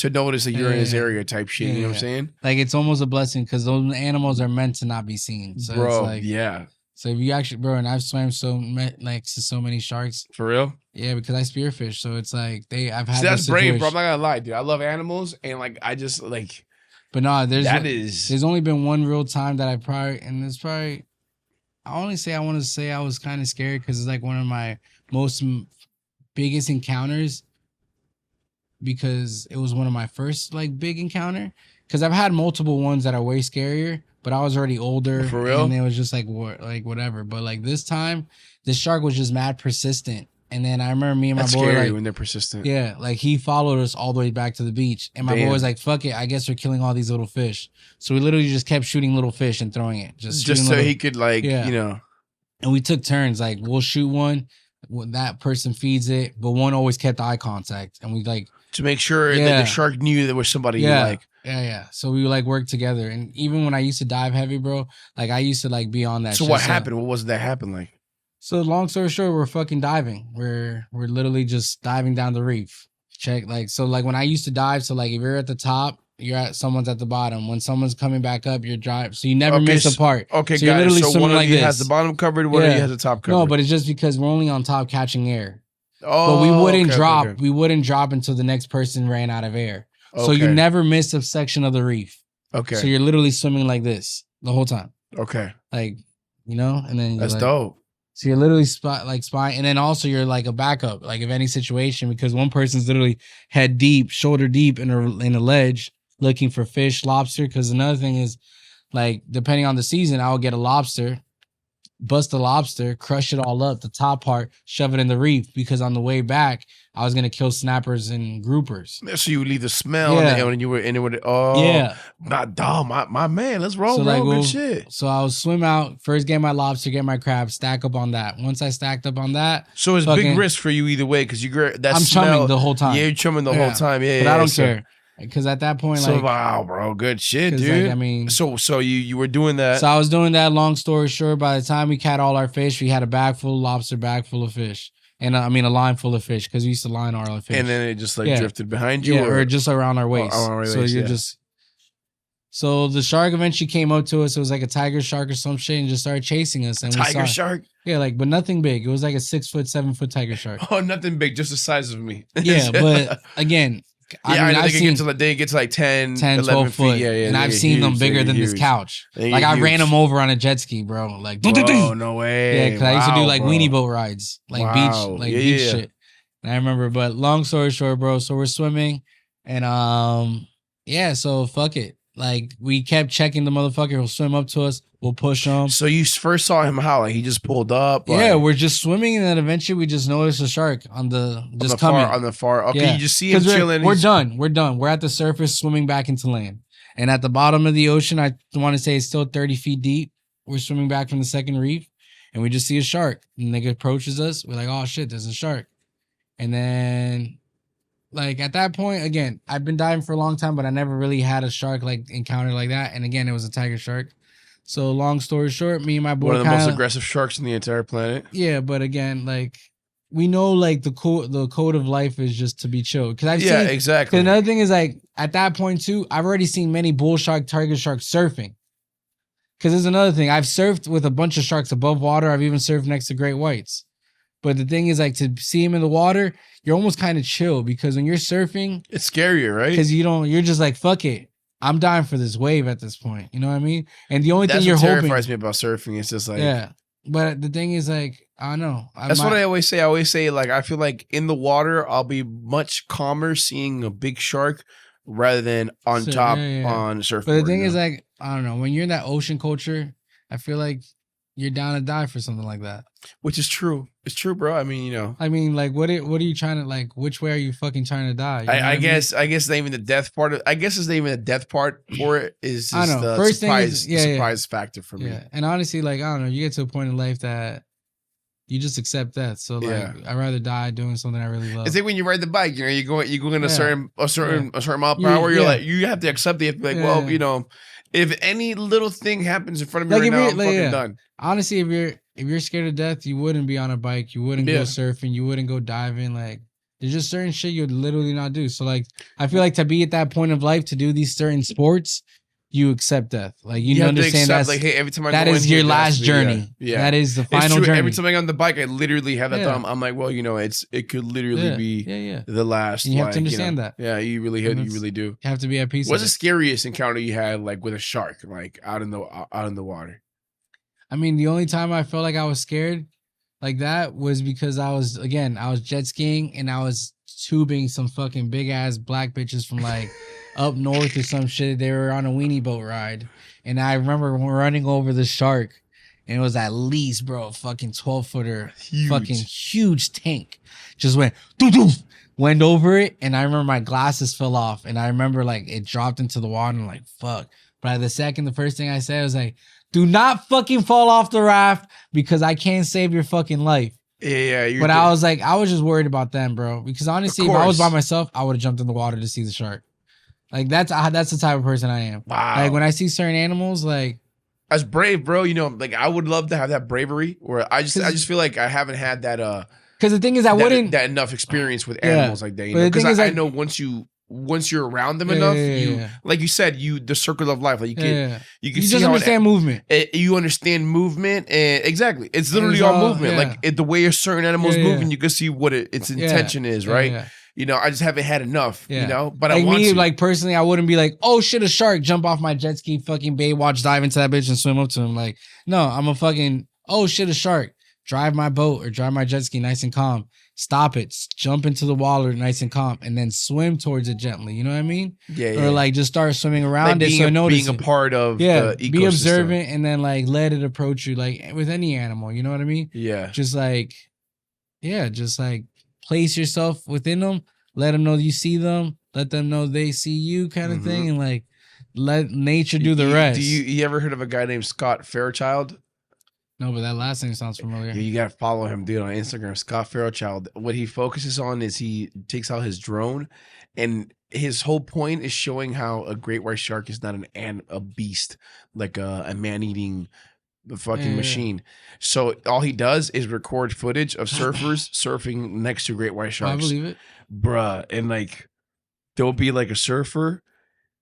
notice that you're in his area type shit. You know what I'm saying?
Like it's almost a blessing because those animals are meant to not be seen. So
bro,
it's like, So if you actually, bro, and I've swam so many sharks.
For real?
Yeah, because I spearfish. So it's like I've had.
See, that's brave, bro. I'm not gonna lie, dude. I love animals and like I just like.
But no, there's only been one real time that I want to say I was kind of scared because it's like one of my biggest encounters because it was one of my first like big encounter because I've had multiple ones that are way scarier, but I was already older.
For real?
And it was just like whatever. But like this time, this shark was just mad persistent. And then I remember me and my boy
scary when they're persistent.
Yeah, like he followed us all the way back to the beach. And my boy was like, fuck it, I guess we're killing all these little fish. So we literally just kept shooting little fish and throwing it. Just so
he could like, you know.
And we took turns. Like we'll shoot one, when that person feeds it, but one always kept eye contact. And we like.
To make sure that the shark knew there was somebody you like.
Yeah. So we would like work together. And even when I used to dive heavy, bro, like I used to like be on that.
So what happened? What was that happen like?
So long story short, we're fucking diving. We're literally just diving down the reef. So when I used to dive, so like if you're at the top, someone's at the bottom. When someone's coming back up, you're driving. So you never miss a part.
Okay,
so you're literally
so
swimming
one of
like
you
this.
has the bottom covered, one of you has the top covered.
No, but it's just because we're only on top catching air. Oh, but we wouldn't drop. Okay. We wouldn't drop until the next person ran out of air. Okay. So you never miss a section of the reef. Okay. So you're literally swimming like this the whole time.
Okay.
Like, you know, and then
that's dope.
So you're literally spying, and then also you're like a backup, like if any situation, because one person's literally head deep, shoulder deep in a ledge looking for fish, lobster. Because another thing is, like depending on the season, I would get a lobster, bust a lobster, crush it all up, the top part, shove it in the reef. Because on the way back, I was gonna kill snappers and groupers.
So you would leave the smell, and you were in it with my man, let's roll, so bro. Good shit.
So I would swim out, first get my lobster, get my crab, stack up on that. Once I stacked up on that,
so it's big risk for you either way because I'm
chumming the whole time.
Yeah, you're chumming the whole time. Yeah,
but I don't care. Because at that point, like,
wow, bro, good shit, dude. Like, I mean, so you were doing that.
So I was doing that. Long story short, by the time we caught all our fish, we had a bag full of lobster, bag full of fish, and a line full of fish because we used to line all our fish.
And then it just like drifted behind you,
or just around our waist. So you're just. So the shark eventually came up to us. It was like a tiger shark or some shit, and just started chasing us. And
tiger shark?
Yeah, but nothing big. It was like a 6 foot, 7 foot tiger shark.
Oh, nothing big, just the size of me.
Yeah, but again.
They get to like 10
12 foot.
Yeah,
and I've seen them bigger than this couch. Like I ran them over on a jet ski, bro. Like,
oh, no way.
Yeah, because I used to do like weenie boat rides, like beach shit. And I remember, but long story short, bro. So we're swimming, and so fuck it. Like we kept checking the motherfucker. He'll swim up to us. We'll push him.
So you first saw him how? Like he just pulled up.
Yeah,
like,
we're just swimming, and then eventually we just noticed a shark on the
coming on the far. Okay,
Yeah.
you just see him chilling.
We're done. We're done. We're at the surface, swimming back into land, and at the bottom of the ocean, I want to say it's still 30 feet deep. We're swimming back from the second reef, and we just see a shark. And the nigga approaches us. We're like, "Oh shit, there's a shark!" And then, like at that point, again, I've been diving for a long time, but I never really had a shark like encounter like that. And again, it was a tiger shark. So long story short, me and my boy,
one of the most aggressive sharks in the entire planet.
Yeah, but again, like we know, like the code of life is just to be chill. Because I've seen
exactly.
Cause another thing is like at that point too, I've already seen many bull shark, tiger shark surfing. Because there's another thing, I've surfed with a bunch of sharks above water. I've even surfed next to great whites. But the thing is, like, to see him in the water, you're almost kind of chill because when you're surfing,
it's scarier, right?
Because you're just like, fuck it. I'm dying for this wave at this point. You know what I mean? And the only thing you're hoping
terrifies me about surfing. It's just like,
yeah. But the thing is, like, I don't know.
That's what I always say. I always say, like, I feel like in the water, I'll be much calmer seeing a big shark rather than on top on surfboard.
But the thing is, like, I don't know. When you're in that ocean culture, I feel like you're down to die for something like that.
Which is true. It's true, bro. I mean, you know.
I mean, like, what are you trying to, like, which way are you fucking trying to die? You know
I guess not even the death part of, I guess it's not even the death part for it is
I
just
know.
the
First
surprise,
thing is,
surprise factor for me.
Yeah. And honestly, like, I don't know, you get to a point in life that you just accept death. So like I'd rather die doing something I really love.
It's like when you ride the bike, you know, you go in a certain mile per hour, you're like, you have to accept it. You have to be like, well, you know, if any little thing happens in front of me right now, I'm fucking done.
Honestly, if you're scared of death, you wouldn't be on a bike, you wouldn't go surfing, you wouldn't go diving. Like, there's just certain shit you would literally not do. So like, I feel like to be at that point of life to do these certain sports, you accept death. Like you understand that's
like, hey, every time I
that
go
is
in
your
here,
last journey. That is the final journey.
Every time I get on the bike, I literally have that thought. I'm like, well, you know, it could literally be the last.
And you have to understand that.
Yeah, you really do.
You have to be at peace.
What's the scariest encounter you had, like with a shark, like out in the water?
I mean, the only time I felt like I was scared like that was because I was jet skiing and I was tubing some fucking big ass black bitches from like up north or some shit. They were on a weenie boat ride. And I remember running over the shark and it was at least, bro, a fucking 12-footer, fucking huge tank. Just went, doof, went over it. And I remember my glasses fell off. And I remember like it dropped into the water and I'm like, fuck. But at the first thing I said was like, do not fucking fall off the raft because I can't save your fucking life.
Yeah.
But I was like, I was just worried about them, bro. Because honestly, if I was by myself, I would have jumped in the water to see the shark. Like that's the type of person I am.
Wow.
Like when I see certain animals, like
that's brave, bro. You know, like I would love to have that bravery. Where I just feel like I haven't had that.
Because the thing is, I wouldn't
that enough experience with animals like that. You know, because I know once you're around them enough, you like you said, the circle of life. Like you can see
just understand movement.
You understand movement, and exactly, it's literally all movement. Like the way a certain animal's moving, you can see what its intention is, right?
Yeah.
You know, I just haven't had enough. You know, but
like
I want
me,
to.
like personally, I wouldn't be like, oh shit, a shark, jump off my jet ski, fucking Baywatch, dive into that bitch and swim up to him. Like, no, I'm a fucking oh shit, a shark, drive my boat or drive my jet ski nice and calm. Stop it, jump into the water nice and calm, and then swim towards it gently. You know what I mean?
Yeah.
Or like just start swimming around it. So
being a part of the ecosystem.
Be observant and then like let it approach you like with any animal. You know what I mean?
Yeah.
Just like place yourself within them. Let them know you see them. Let them know they see you, kind of thing, and like let nature do the rest.
Do you ever heard of a guy named Scott Fairchild?
No, but that last name sounds familiar.
Yeah, you gotta follow him, dude, on Instagram. Scott Fairchild. What he focuses on is he takes out his drone, and his whole point is showing how a great white shark is not a beast, like a man-eating fucking machine. So all he does is record footage of surfers surfing next to great white sharks.
I believe it,
bruh. And like there'll be like a surfer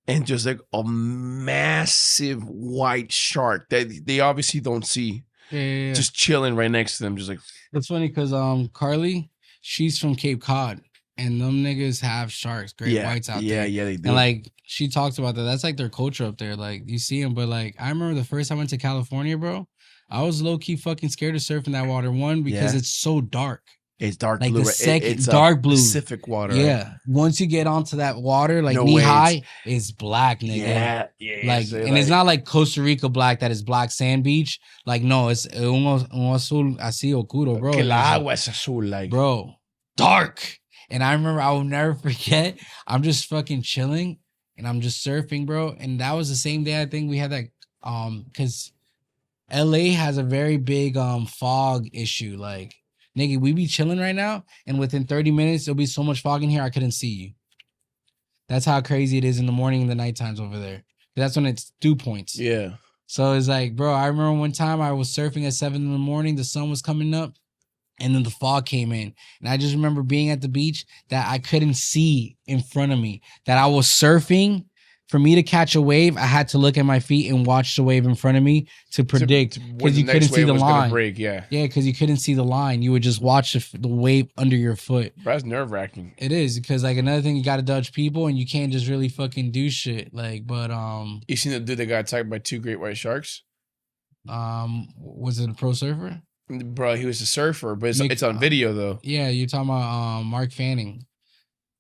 and just like a massive white shark that they obviously don't see.
Yeah.
Just chilling right next to them, just like.
It's funny because Carly, she's from Cape Cod, and them niggas have sharks, great whites out there.
Yeah, they do.
And like she talks about that. That's like their culture up there. Like you see them, but like I remember the first time I went to California, bro. I was low key fucking scared to surf in that water. One, because it's so dark.
It's dark
Like
blue.
the second
It's
dark blue
Pacific water.
Yeah.
Right?
Once you get onto that water, like
No
knee
waves.
high, it's black, nigga.
Yeah.
Like,
So
and it's not like Costa Rica black that is black sand beach. Like, no, it's un azul así oscuro, bro.
Que la
It's-
agua es azul, like
bro, dark. And I remember, I will never forget. I'm just fucking chilling and I'm just surfing, bro. And that was the same day I think we had that, because LA has a very big fog issue. Like, nigga, we be chilling right now, and within 30 minutes, there'll be so much fog in here, I couldn't see you. That's how crazy it is in the morning and the night times over there. That's when it's dew points.
Yeah.
So it's like, bro, I remember one time I was surfing at 7 in the morning, the sun was coming up, and then the fog came in. And I just remember being at the beach that I couldn't see in front of me, that I was surfing. For me to catch a wave, I had to look at my feet and watch the wave in front of me to predict, because you couldn't see the line.
Break, yeah,
because you couldn't see the line. You would just watch the wave under your foot.
That's nerve-wracking.
It is, because like another thing, you got to dodge people, and you can't just really fucking do shit. Like, but
you seen the dude that got attacked by 2 great white sharks?
Was it a pro surfer?
Bro, he was a surfer, but it's on video though.
Yeah, you're talking about Mark Fanning.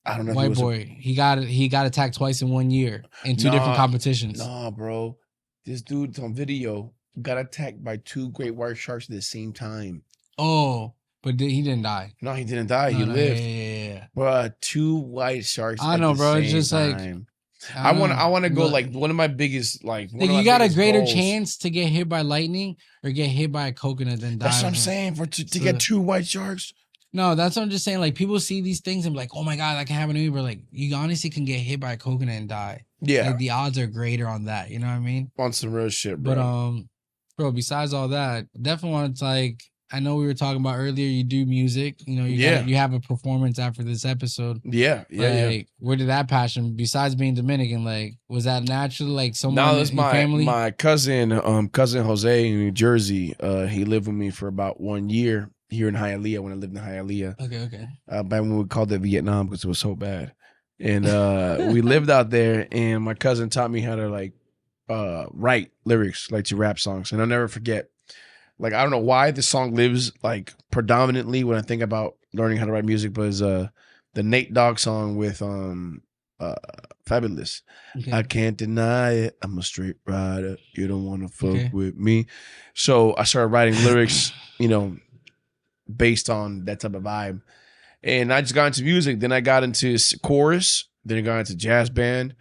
I don't know.
White boy. He got attacked twice in 1 year in 2 different competitions.
Nah, bro. This dude's on video got attacked by 2 great white sharks at the same time.
Oh, but he didn't die.
No, he didn't die. He lived.
Yeah.
Bro, 2 white sharks.
I know, bro. It's just
time.
like
I want to go like one of my biggest like.
You got a greater chance to get hit by lightning or get hit by a coconut than die.
That's what I'm saying. To get 2 white sharks.
No, that's what I'm just saying. Like, people see these things and be like, oh my God, that can happen to me. But like, you honestly can get hit by a coconut and die.
Yeah.
Like, the odds are greater on that. You know what I mean?
On some real shit, bro.
But bro, besides all that, definitely wanted to, like, I know we were talking about earlier, you do music. You know, you have a performance after this episode.
Yeah.
Where did that passion, besides being Dominican, like, was that naturally, like, someone
no, that's
in your family?
My cousin Jose in New Jersey. He lived with me for about 1 year here in Hialeah when I lived in Hialeah.
Okay.
Back when we called it Vietnam because it was so bad. And we lived out there, and my cousin taught me how to like write lyrics, like to rap songs. And I'll never forget. Like, I don't know why this song lives like predominantly when I think about learning how to write music, but it's the Nate Dogg song with Fabulous. Okay. I can't deny it. I'm a straight rider. You don't want to fuck with me. So I started writing lyrics, you know, based on that type of vibe. And I just got into music. Then I got into chorus. Then I got into jazz band,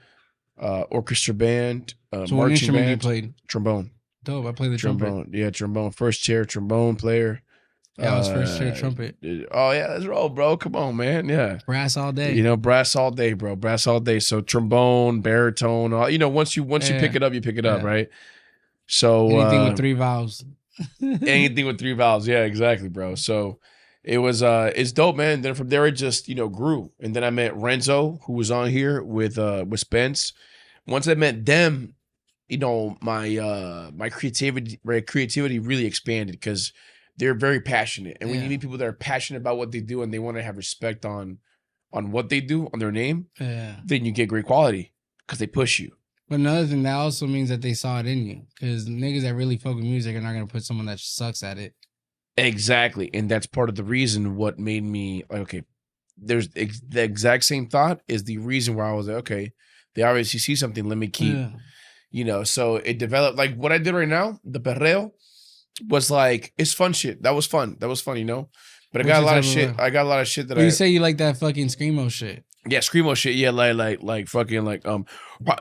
orchestra band,
so what instrument you played?
Trombone.
Dope. I played the
trombone. Yeah, trombone. First chair trombone player.
Yeah, I was first chair trumpet.
Oh, yeah, let's roll, bro. Come on, man. Yeah.
Brass all day.
You know, brass all day, bro. Brass all day. So trombone, baritone, all, you know, once you pick it up, you pick it up, right? So
anything with 3 valves.
Anything with 3 valves. Yeah, exactly, bro. So it was it's dope, man. Then from there it just, you know, grew. And then I met Renzo, who was on here with Spence. Once I met them, you know, my creativity really expanded because they're very passionate. And when you meet people that are passionate about what they do and they want to have respect on what they do, on their name, then you get great quality because they push you.
But another thing, that also means that they saw it in you, because niggas that really fuck with music are not going to put someone that sucks at it.
Exactly. And that's part of the reason what made me like, okay, there's the exact same thought is the reason why I was like, okay, they obviously see something, let me keep, you know, so it developed. Like what I did right now, the perreo, was like, it's fun shit. That was fun, you know? But I got a lot of shit. I got a lot of shit that
you say you like that fucking screamo shit.
Yeah, screamo shit. Yeah, like fucking like through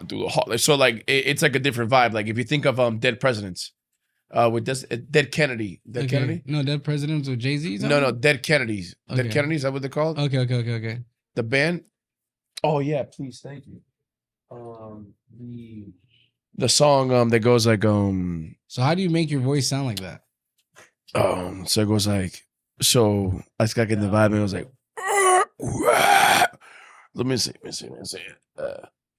the hall. So like it's like a different vibe. Like if you think of Dead Presidents, with this Dead Kennedy, Kennedy.
No, Dead Presidents with Jay-Z.
No, Dead Kennedys. Okay. Dead Kennedys. Is that what they're called?
Okay.
The band. Oh yeah, please, thank you. The song that goes like
So how do you make your voice sound like that?
So it goes like, so I just got getting the vibe and it was like, let me see it.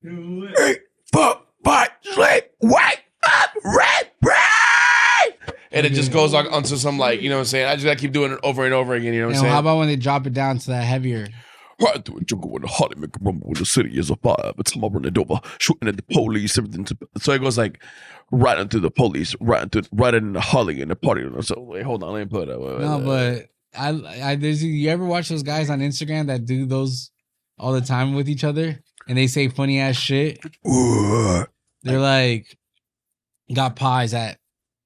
8, 4, 5, 6, wake up, red, and it just goes like onto some like, you know what I'm saying? I just gotta keep doing it over and over again, you know what I'm saying?
How about when they drop it down to that heavier?
Right through a jungle with a heart, make a rumble with the city is a fire. But time I run it over, shooting at the police, everything. So it goes like right into the police, right into the Harley and the party. So wait, hold on, let me put it.
No, but You ever watch those guys on Instagram that do those all the time with each other and they say funny ass shit? They're like, got pies at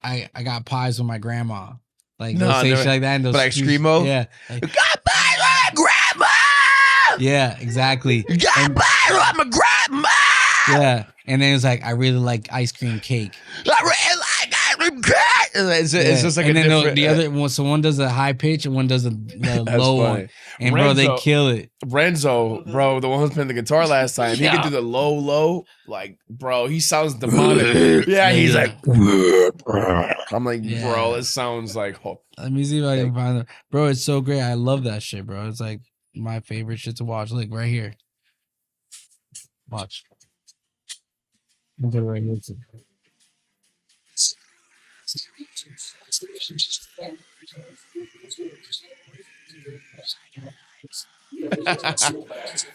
I got pies with my grandma. Like they'll say shit like that and they'll
like screamo?
Yeah.
Like, got pies with my grandma.
Yeah, exactly.
Got pies with my grandma.
Yeah. And then it's like, I really like ice cream cake.
I really like ice cream cake. It's just like
and
a
then
different,
the other one, so one does a high pitch and one does the low one. And bro, they kill it.
Renzo, bro, the one who's playing the guitar last time, he can do the low. Like, bro, he sounds demonic. Yeah, he's like, I'm like, bro, it sounds like.
Let me see if I can find it. Bro, it's so great. I love that shit, bro. It's like my favorite shit to watch. Look, right here. Watch. Look at it right here.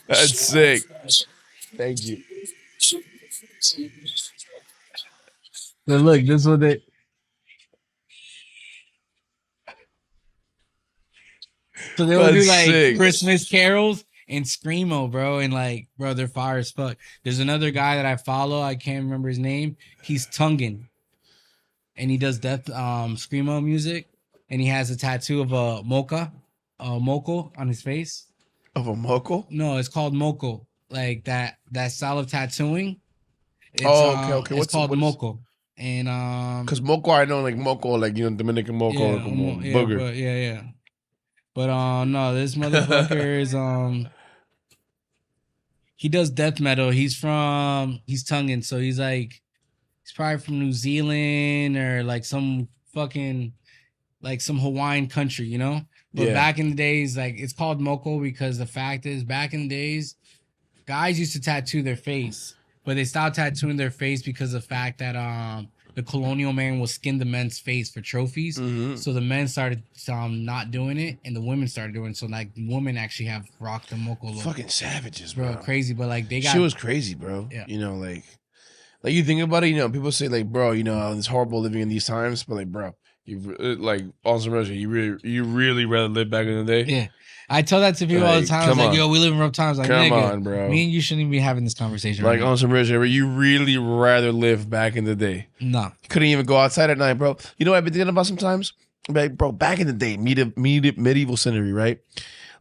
That's sick. Thank you.
So look, this is what they. So they'll do like sick. Christmas carols and screamo, bro, and like, bro, they're fire as fuck. There's another guy that I follow. I can't remember his name. He's Tongan, and he does death screamo music, and he has a tattoo of a moko on his face.
Of a moko?
No, it's called moko. Like that style of tattooing. It's,
okay.
It's called moko. And
because moko, I know like moko, like Dominican moko, booger.
Yeah. But no, this motherfucker is he does death metal. He's Tongan, so he's probably from New Zealand or like some fucking like some Hawaiian country, you know? But back in the days, like it's called moko because the fact is back in the days, guys used to tattoo their face, but they stopped tattooing their face because of the fact that the colonial man will skin the men's face for trophies. Mm-hmm. So the men started not doing it, and the women started doing it. So like women actually have rocked the moko look.
Fucking savages, bro.
Crazy, but like they got.
She was crazy, bro. Yeah. You know, like you think about it. You know, people say like, bro, you know, it's horrible living in these times, but like, bro, you like also, you really rather live back in the day.
Yeah. I tell that to people all the time. I was like, yo, we live in rough times. Like,
come
nigga,
on, bro.
Me and you shouldn't even be having this conversation.
Like, on some real shit, you really rather live back in the day.
No.
You couldn't even go outside at night, bro. You know what I've been thinking about sometimes? Like, bro, back in the day, medieval century, right?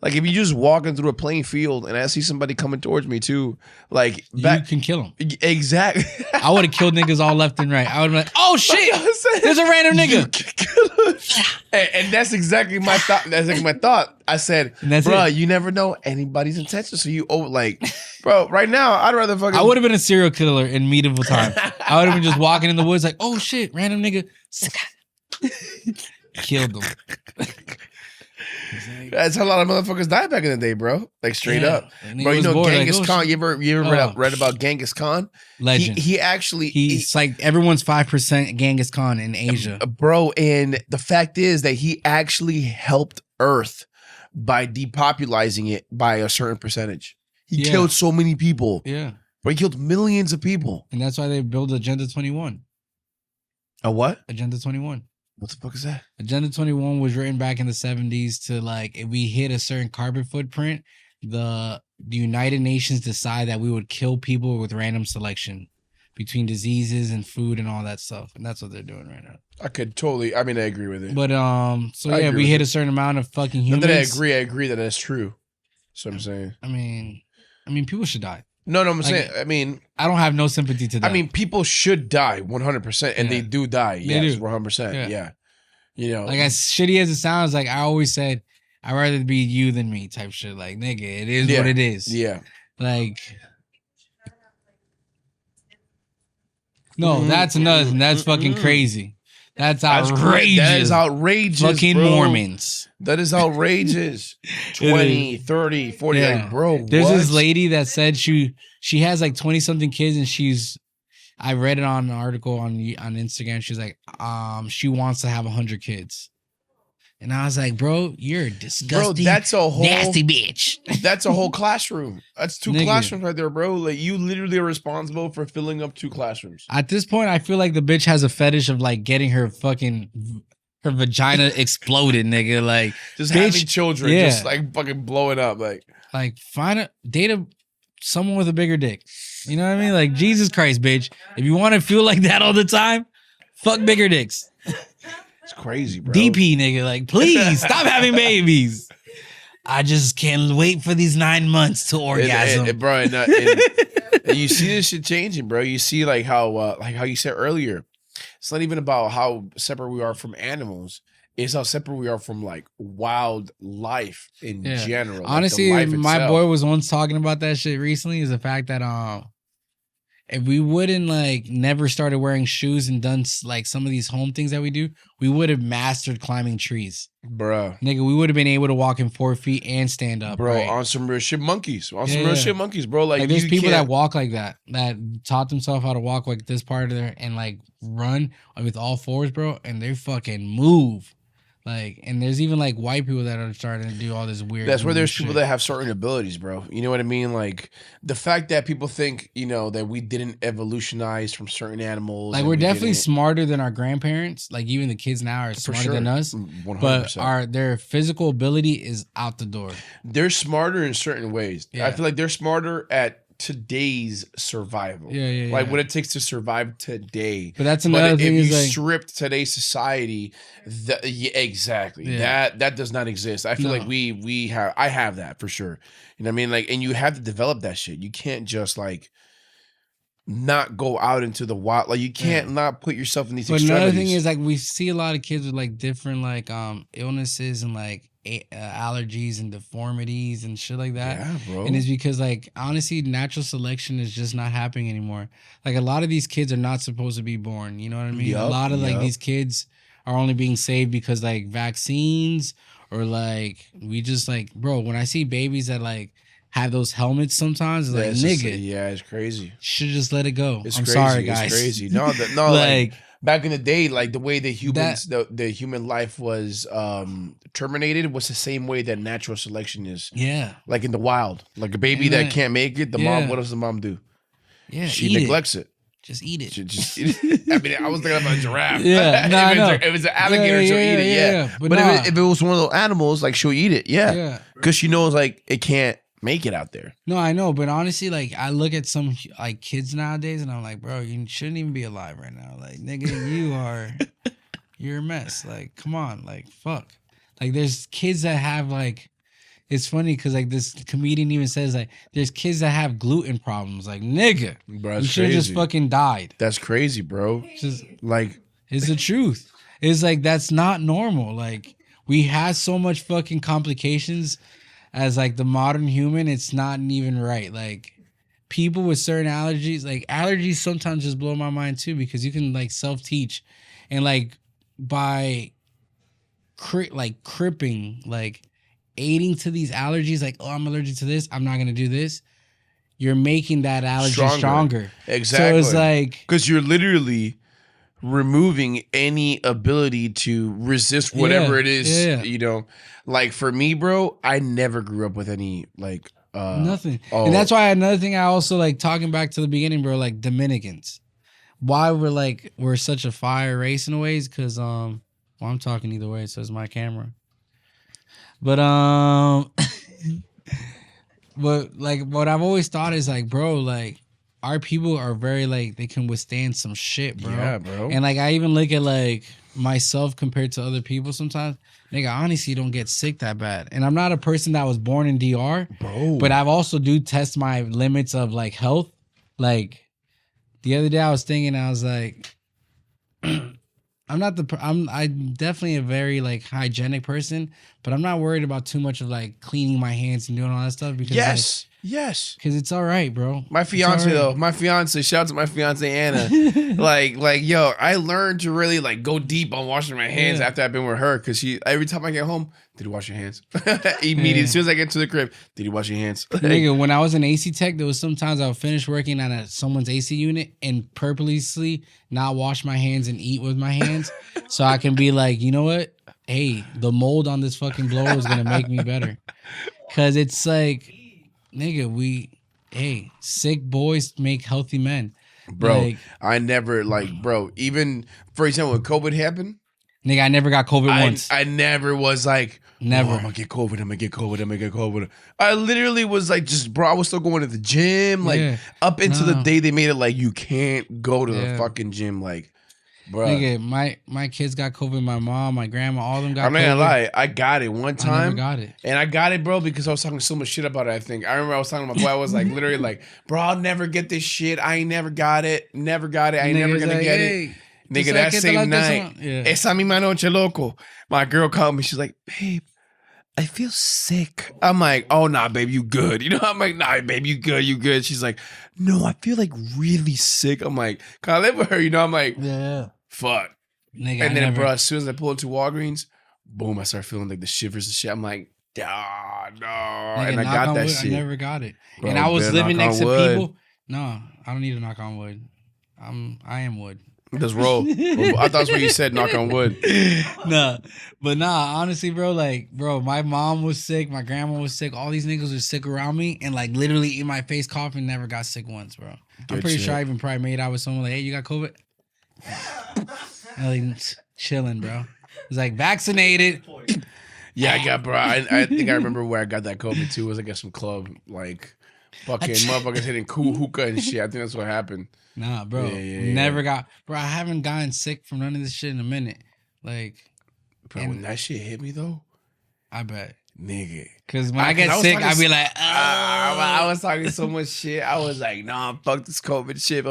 Like, if you just walking through a plain field and I see somebody coming towards me too, like,
you can kill them.
Exactly.
I would have killed niggas all left and right. I would have been like, oh shit, there's a random nigga.
And that's exactly my thought. That's like my thought. I said, bro, you never know anybody's intentions. So you bro, right now, I'd rather fucking.
I would have been a serial killer in medieval times. I would have been just walking in the woods like, oh shit, random nigga. Killed them.
That's how a lot of motherfuckers died back in the day, bro. Like straight up, bro. You know Genghis Khan. You ever read about Genghis Khan?
Legend. He's like everyone's 5% Genghis Khan in Asia,
bro. And the fact is that he actually helped Earth by depopulating it by a certain percentage. He killed so many people.
Yeah,
but he killed millions of people,
and that's why they built Agenda 21.
A what?
Agenda 21.
What the fuck is that?
Agenda 21 was written back in the 70s to like, if we hit a certain carbon footprint, the United Nations decide that we would kill people with random selection between diseases and food and all that stuff. And that's what they're doing right now.
I agree with it.
But, so yeah, we hit a certain amount of fucking humans.
Not that I agree that that's true. That's what I'm saying.
I mean, people should die.
No, I'm saying,
I don't have no sympathy to that.
I mean, people should die 100%, and they do die. Yes, 100%. Yeah. You know,
like as shitty as it sounds, like I always said, I'd rather be you than me type shit. Like, nigga, it is what it is.
Yeah.
Like, no, that's another thing. That's fucking crazy. That's outrageous.
That is outrageous.
Fucking
bro.
Mormons.
That is outrageous. 20, 30, 40.
Yeah.
Like, bro,
there's this lady that said she has like 20 something kids, and I read it on an article on Instagram. She's like, she wants to have 100 kids. And I was like, bro, you're a disgusting, nasty bitch.
That's a whole classroom. That's 2 classrooms right there, bro. Like, you literally are responsible for filling up 2 classrooms.
At this point, I feel like the bitch has a fetish of like getting her her vagina exploded, nigga. Like,
just
bitch,
having children,
yeah.
just like fucking blowing up. Like
date someone with a bigger dick. You know what I mean? Like, Jesus Christ, bitch. If you want to feel like that all the time, fuck bigger dicks.
it's crazy, bro.
DP, nigga. Like, please stop having babies. I just can't wait for these 9 months to orgasm.
Bro, and you see this shit changing, bro. You see like how you said earlier, it's not even about how separate we are from animals. It's how separate we are from like wild life in general. Like,
honestly, my
itself.
boy was once talking about that shit recently. Is the fact that if we wouldn't like never started wearing shoes and done like some of these home things that we do, we would have mastered climbing trees,
bruh.
Nigga, we would have been able to walk in 4 feet and stand up,
bro.
Right?
On some real shit monkeys, bro. Like
there's people that walk like that taught themselves how to walk like this part of their and like run with all fours, bro, and they fucking move. Like, and there's even like white people that are starting to do all this weird.
That's where there's
shit.
people that have certain abilities, bro. You know what I mean? Like the fact that people think, you know, that we didn't evolutionalize from certain animals.
Like we're definitely smarter than our grandparents. Like even the kids now are smarter than us. 100%. But their physical ability is out the door.
They're smarter in certain ways.
Yeah.
I feel like they're smarter at today's survival. Like what it takes to survive today.
But that's another thing.
If you
like,
stripped today's society, exactly.
Yeah.
That does not exist. I feel like I have that for sure. You know what I mean? Like, and you have to develop that shit. You can't just like not go out into the wild. Like you can't not put yourself in these extremities.
But another thing is like we see a lot of kids with like different like illnesses and like allergies and deformities and shit like that.
Yeah, bro.
And it's because like honestly, natural selection is just not happening anymore. Like a lot of these kids are not supposed to be born. You know what I mean? A lot of like these kids are only being saved because like vaccines or like we just like, bro, when I see babies that like have those helmets sometimes, it's like nigga,
it's crazy.
Should just let it go.
It's
I'm
crazy.
sorry, guys.
It's crazy. No, like back in the day, like the way the humans, the human life was terminated was the same way that natural selection is.
Yeah.
Like in the wild, like a baby that can't make it, the mom, what does the mom do?
Yeah,
she neglects it.
Just eat it.
Just eat it. I mean, I was thinking about a giraffe.
Yeah,
if it's an alligator, she'll eat it. Yeah. But if it was one of those animals, like she'll eat it. Yeah. Because she knows like it can't make it out there.
No, I know, but honestly, like I look at some like kids nowadays, and I'm like, bro, you shouldn't even be alive right now. Like, nigga, you're a mess. Like, come on, like, fuck. Like, there's kids that have like, it's funny because like this comedian even says like, there's kids that have gluten problems. Like, nigga,
bro,
you should have just fucking died.
That's crazy, bro.
Just
like,
it's the truth. It's like that's not normal. Like, we had so much fucking complications. As like the modern human, it's not even right. Like people with certain allergies, like allergies sometimes just blow my mind too because you can like self-teach and like by cripping, like aiding to these allergies, like, oh, I'm allergic to this, I'm not going to do this. You're making that allergy stronger.
Exactly.
So it's like...
Because you're literally removing any ability to resist whatever it is, you know. Like for me, bro, I never grew up with any like
nothing. And that's why another thing I also like talking back to the beginning, bro, like Dominicans. Why we're such a fire race in ways, because well, I'm talking either way, so it's my camera. But but like what I've always thought is like, bro, like our people are very like they can withstand some shit, bro.
Yeah, bro.
And like I even look at like myself compared to other people sometimes. Nigga, honestly, don't get sick that bad. And I'm not a person that was born in DR,
bro.
But I've also do test my limits of like health. Like the other day, I was thinking, I was like, I'm definitely a very like hygienic person, but I'm not worried about too much of like cleaning my hands and doing all that stuff because
yes,
because it's all right, bro.
My fiance though, shout out to my fiance Anna. like yo, I learned to really like go deep on washing my hands after I've been with her, because she every time I get home, did you wash your hands? Immediately, as soon as I get to the crib, did you wash your hands?
Nigga, when I was an AC tech, there was sometimes I would finish working at someone's AC unit and purposely not wash my hands and eat with my hands, so I can be like, you know what? Hey, the mold on this fucking blower is gonna make me better, cause it's like, nigga, sick boys make healthy men,
bro.
Like,
I never bro. Even for example, when COVID happened,
Nigga, I never got COVID once.
I never was like,
never.
I'm gonna get COVID. I literally was like, just bro, I was still going to the gym, like up into the day they made it like you can't go to the fucking gym, like, bro.
Nigga, my kids got COVID. My mom, my grandma, all of them got COVID.
I'm not gonna lie, I got it one time. I never
got it,
and I got it, bro, because I was talking so much shit about it. I think I remember I was talking to my boy. I was like, literally, like, bro, I'll never get this shit. I ain't never got it. I ain't never gonna get it. Nigga, that same night, esa misma noche, loco, my girl called me. She's like, babe, I feel sick. I'm like, oh, nah, babe, you good. You know, I'm like, nah, babe, you good. She's like, no, I feel like really sick. I'm like, can I live with her? You know, I'm like, fuck.
Nigga,
and then, bro, as soon as I pull into Walgreens, boom, I start feeling like the shivers and shit. I'm like, ah, no.
Nigga,
and I got that
wood,
shit.
I never got it.
Bro,
and I was living next to
wood.
people. No, I don't need to knock on wood. I am wood.
Just roll. I thought that's what you said, knock on wood.
Nah, honestly, bro, like, bro, my mom was sick, my grandma was sick, all these niggas were sick around me, and like literally in my face coughing, never got sick once, bro. I'm pretty sure I even probably made out with someone like, hey, you got COVID? Like, chilling, bro. It's like vaccinated.
Yeah, I got, bro. I think I remember where I got that COVID too. It was like at some club, like fucking motherfuckers hitting cool hookah and shit. I think that's what happened.
Nah, bro. Never got, bro. I haven't gotten sick from none of this shit in a minute. Like,
bro, when that shit hit me though,
I bet,
nigga.
Because when I get sick, I be like,
I was talking so much shit. I was like, nah, fuck this COVID shit,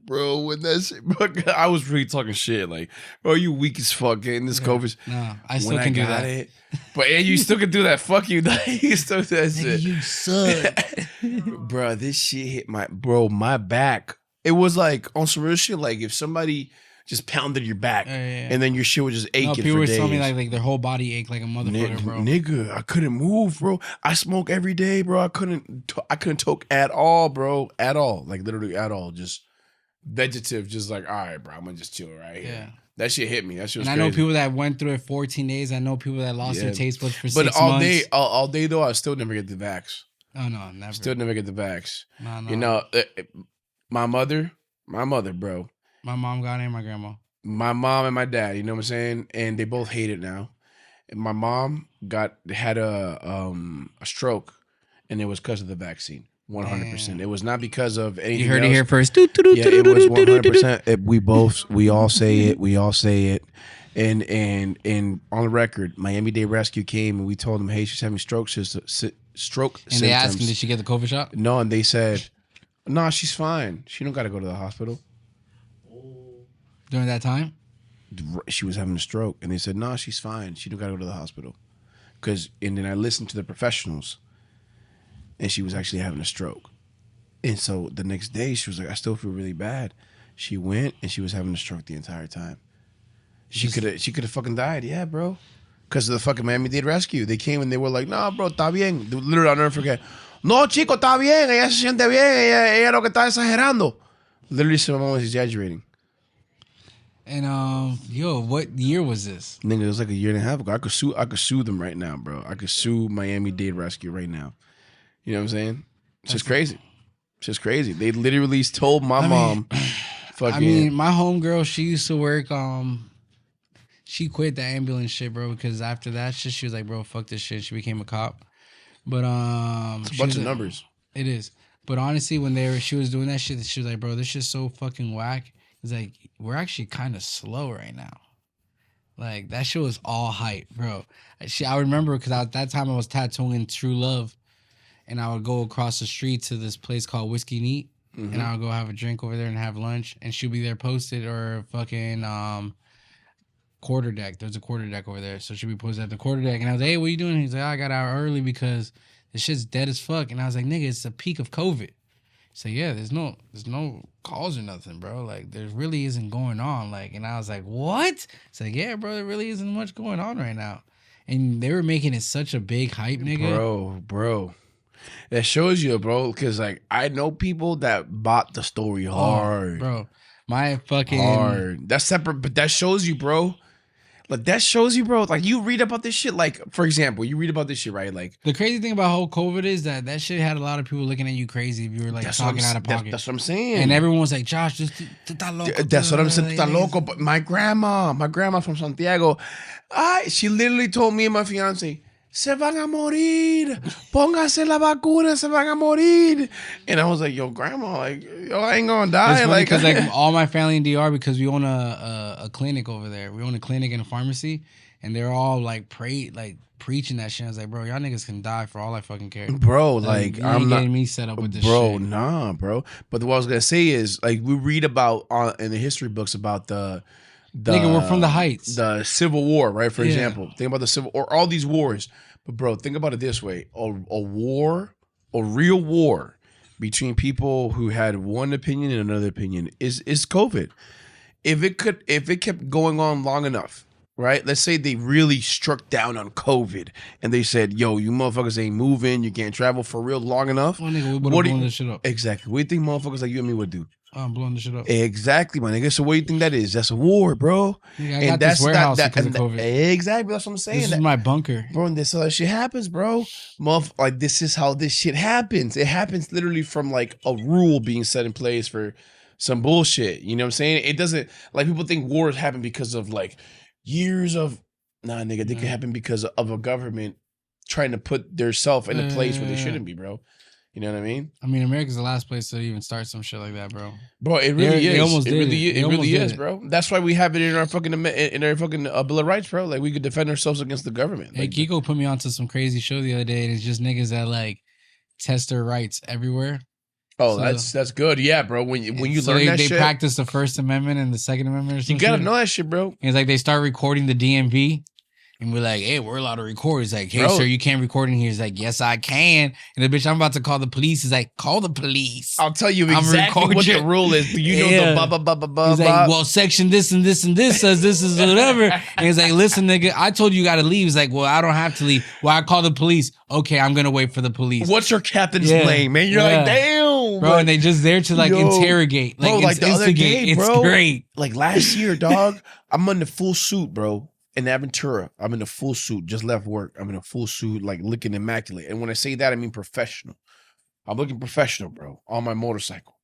bro. When that shit, bro, I was really talking shit. Like, bro, you weak as fuck getting this COVID.
Nah, I still can do that.
It, but yeah, you still can do that. Fuck you. You still do that shit.
You suck,
bro. This shit hit my back. It was like on some real shit. Like if somebody just pounded your back and then your shit would just aching for days.
People were telling me like their whole body ached like a motherfucker, bro.
Nigga, I couldn't move, bro. I smoke every day, bro. I couldn't talk at all, bro. At all. Like literally at all. Just vegetative. Just like, all right, bro. I'm gonna just chill right here. Yeah. That shit hit me. That shit was crazy.
I know people that went through it 14 days. I know people that lost their taste buds for 6 months.
But all day though, I still never get the vax.
Oh no, never.
Still never get the vax.
No.
You know, my mother, bro.
My mom got it and my grandma.
My mom and my dad, you know what I'm saying? And they both hate it now. And my mom had a stroke, and it was because of the vaccine. 100%. It was not because of anything.
You heard
else.
it here first.
Yeah, it was 100%. We all say it. And on the record, Miami-Dade Rescue came and we told them, hey, she's having stroke symptoms.
And they asked him, did she get the COVID shot?
No, and they said, no, she's fine. She don't got to go to the hospital.
During that time?
She was having a stroke. And they said, no, she's fine. She don't got to go to the hospital. And then I listened to the professionals. And she was actually having a stroke. And so the next day, she was like, I still feel really bad. She went and she was having a stroke the entire time. She could have fucking died. Yeah, bro. Because of the fucking Miami-Dade Rescue. They came and they were like, no, bro, está bien. Literally, I'll never forget. No, chico, está bien. Ella se siente bien. Ella lo que está exagerando. Literally, my mom was exaggerating.
And what year was this?
Nigga, it was like a year and a half ago. I could sue them right now, bro. I could sue Miami-Dade Rescue right now. You know what I'm saying? It's just crazy. It's just crazy. They literally told my mom.
I mean, my homegirl, she used to work. She quit the ambulance shit, bro, because after that shit, she was like, bro, fuck this shit. She became a cop. But
it's a bunch of numbers.
It is. But honestly, when she was doing that shit, she was like, bro, this shit's so fucking whack. It's like, we're actually kind of slow right now. Like, that shit was all hype, bro. I remember because at that time I was tattooing True Love. And I would go across the street to this place called Whiskey Neat. And I would go have a drink over there and have lunch. And she'll be there posted or fucking quarter deck. There's a quarter deck over there. So she'll be posted at the quarter deck. And I was like, hey, what you doing? He's like, I got out early because this shit's dead as fuck. And I was like, nigga, it's the peak of COVID. So yeah, there's no calls or nothing, bro. Like, there really isn't going on. Like, and I was like, what? It's like, yeah, bro, there really isn't much going on right now. And they were making it such a big hype, nigga.
Bro. That shows you, bro, because like I know people that bought the story hard,
bro. My fucking
hard. That's separate, but that shows you, bro. Like that shows you, bro. Like you read about this shit. Like for example, you read about this shit, right? Like
the crazy thing about whole COVID is that shit had a lot of people looking at you crazy if you were like talking out of pocket.
That's what I'm saying.
And everyone was like, Josh, just loco.
That's what I'm saying. Loco. But my grandma from Santiago, she literally told me and my fiance, se van a morir. Póngase la vacuna, se van a morir. And I was like, yo, grandma, like, yo, I ain't gonna die.
It's
like,
because like all my family in DR, because we own a clinic over there. We own a clinic and a pharmacy, and they're all like preaching that shit. I was like, bro, y'all niggas can die for all I fucking care.
Bro, like
I'm not getting me set up with this
bro,
shit.
nah, bro. But what I was gonna say is, like, we read about in the history books about the
nigga, we're from the heights.
The Civil War, right? For example, think about the Civil or all these wars. But bro, think about it this way: a real war between people who had one opinion and another opinion is COVID. If it kept going on long enough, right? Let's say they really struck down on COVID and they said, yo, you motherfuckers ain't moving, you can't travel for real long enough.
Well, nigga, we would have blown this shit up.
Exactly. What do you think motherfuckers like you and me would do?
I'm blowing this shit up.
Exactly, my nigga. So what do you think that is? That's a war, bro.
Nigga, I got this warehouse because of COVID.
Exactly. That's what I'm saying.
This is my bunker.
Bro, and this other shit happens, bro. Like, this is how this shit happens. It happens literally from, like, a rule being set in place for some bullshit. You know what I'm saying? It doesn't, like, people think wars happen because of, like, years of, nah, nigga, they can happen because of a government trying to put their self in a place where they shouldn't be, bro. You know what I mean?
I mean, America's the last place to even start some shit like that, bro.
Bro, it really is.
They almost
it really is,
it.
bro. That's why we have it in our fucking Bill of Rights, bro. Like, we could defend ourselves against the government.
Hey,
like,
Kiko put me onto some crazy show the other day, and it's just niggas that like test their rights everywhere.
Oh, so, that's good. Yeah, bro. When you learn that shit,
they practice the First Amendment and the Second Amendment. Or some
you gotta
shit.
know that shit, bro.
And it's like they start recording the DMV. And we're like, hey, we're allowed to record. He's like, hey, bro, sir, you can't record in here. He's like, yes, I can. And the bitch, I'm about to call the police. He's like, call the police.
I'll tell you exactly what the rule is. Do you know the blah, blah, blah, blah, blah?
He's like, well, section this and this and this says this is whatever. And he's like, listen, nigga, I told you got to leave. He's like, well, I don't have to leave. Well, I call the police. Okay, I'm going to wait for the police.
What's your captain's name, man? You're like, damn.
Bro, and they just there to like interrogate. Like,
bro, like the other day, bro.
It's great.
Like last year, dog, I'm in the full suit, bro. In Aventura, I'm in a full suit, just left work. I'm in a full suit, like looking immaculate. And when I say that, I mean professional. I'm looking professional, bro, on my motorcycle.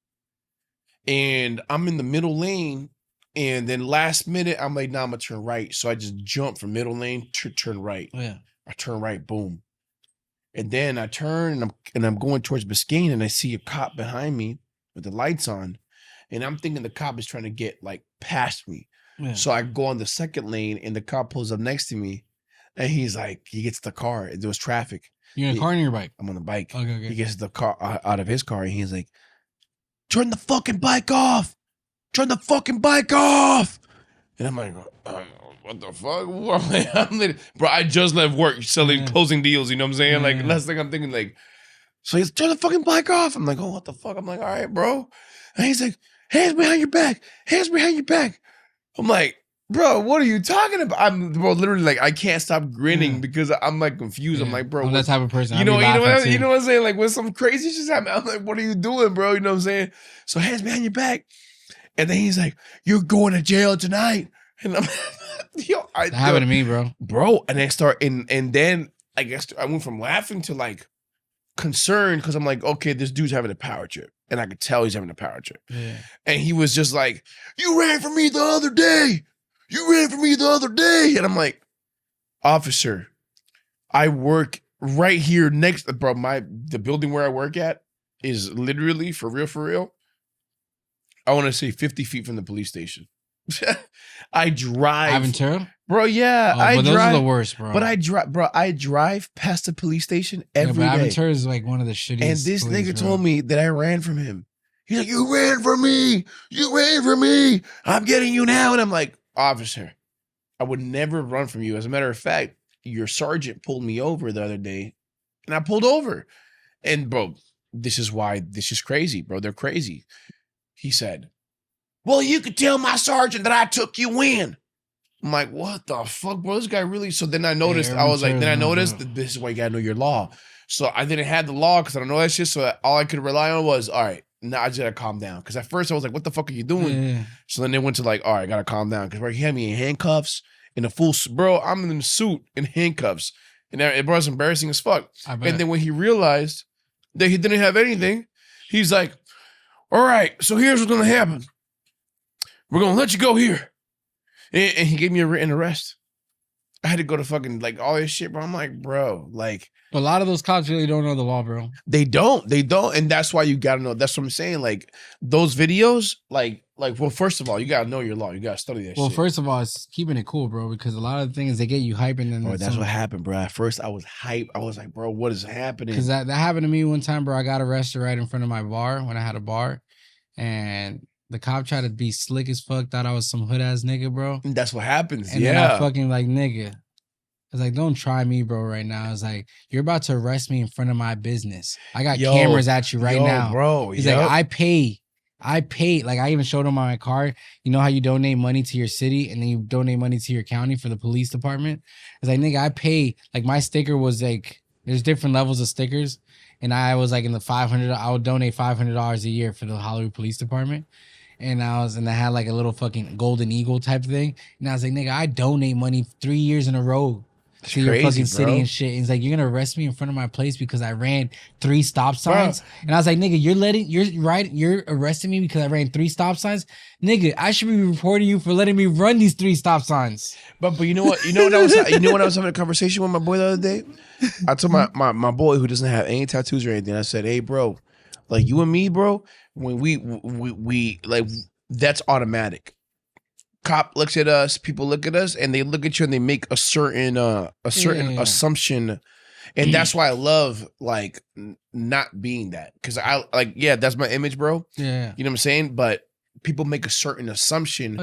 And I'm in the middle lane. And then last minute, I'm like, nah, I'm going to turn right. So I just jump from middle lane to turn right.
Yeah.
I turn right, boom. And then I turn and I'm going towards Biscayne and I see a cop behind me with the lights on. And I'm thinking the cop is trying to get like past me. Yeah. So I go on the second lane and the cop pulls up next to me and he's like, he gets the car. There was traffic.
You're in a car or on your bike?
I'm on a bike.
Okay.
He gets the car out of his car and he's like, turn the fucking bike off. Turn the fucking bike off. And I'm like, what the fuck? Bro, I just left work selling closing deals. You know what I'm saying? Like, last thing I'm thinking, like, so he's turn the fucking bike off. I'm like, oh, what the fuck? I'm like, all right, bro. And he's like, hands behind your back. Hands behind your back. I'm like, bro, what are you talking about? I'm literally like, I can't stop grinning because I'm like confused. I'm like, bro,
I'm that type of person.
You know what I'm saying? Like, when some crazy shit's happening, I'm like, what are you doing, bro? You know what I'm saying? So hands behind your back. And then he's like, you're going to jail tonight. And I'm yo,
that happened to me, bro.
Bro, and I start and then I guess I went from laughing to like concerned because I'm like, okay, this dude's having a power trip. And I could tell he's having a power trip. Yeah. And he was just like, you ran for me the other day. You ran for me the other day. And I'm like, officer, I work right here next, bro. The building where I work at is literally, for real, I want to say 50 feet from the police station. I drive.
Aventura?
Bro, yeah.
But those are the worst, bro.
But I drive past the police station every day.
Aventura is like one of the shittiest.
And this nigga told me that I ran from him. He's like, you ran from me. You ran from me. I'm getting you now. And I'm like, officer, I would never run from you. As a matter of fact, your sergeant pulled me over the other day and I pulled over. And bro, this is crazy, bro. They're crazy. He said, well, you could tell my sergeant that I took you in. I'm like, what the fuck, bro? This guy really. So then I noticed, that this is why you gotta know your law. So I didn't have the law because I don't know that shit. So all I could rely on was, all right, now I just gotta calm down. Because at first I was like, what the fuck are you doing? Yeah. So then they went to like, all right, I gotta calm down. Because he had me in handcuffs in a full bro. I'm in a suit in handcuffs, and it was embarrassing as fuck. And then when he realized that he didn't have anything, he's like, "All right, so here's what's gonna happen. We're gonna let you go here," and he gave me a written arrest. I had to go to fucking like all this shit, bro. I'm like, bro, like.
But a lot of those cops really don't know the law, bro.
They don't, and that's why you gotta know. That's what I'm saying. Like those videos, like. Well, first of all, you gotta know your law. You gotta study that.
Well,
shit.
first of all, it's keeping it cool, bro. Because a lot of the things they get you hyping, and then
bro, that's what happened, bro. At first, I was hyped. I was like, bro, what is happening?
Because that happened to me one time, bro. I got arrested right in front of my bar when I had a bar, and the cop tried to be slick as fuck. Thought I was some hood ass nigga, bro.
And that's what happens.
And then I fucking like, nigga. I was like, don't try me, bro, right now. I was like, you're about to arrest me in front of my business. I got cameras at you right now.
Bro.
He's like, I pay. Like, I even showed him on my card. You know how you donate money to your city and then you donate money to your county for the police department? I was like, nigga, I pay. Like, my sticker was like, there's different levels of stickers. And I was like in the 500, I would donate $500 a year for the Hollywood Police Department. And I had like a little fucking golden eagle type thing. And I was like, nigga, I donate money 3 years in a row.
That's
to your
crazy,
fucking city
bro.
and shit. And he's like, you're gonna arrest me in front of my place because I ran 3 stop signs. Bro. And I was like, nigga, you're arresting me because I ran 3 stop signs? Nigga, I should be reporting you for letting me run these 3 stop signs.
But you know what? You know what I was having a conversation with my boy the other day? I told my boy who doesn't have any tattoos or anything, I said, hey bro, like you and me, bro, when we like that's automatic. Cop looks at us, people look at us, and they look at you and they make a certain assumption. And that's why I love like not being that. Cause I like, yeah, that's my image, bro.
Yeah.
You know what I'm saying? But people make a certain assumption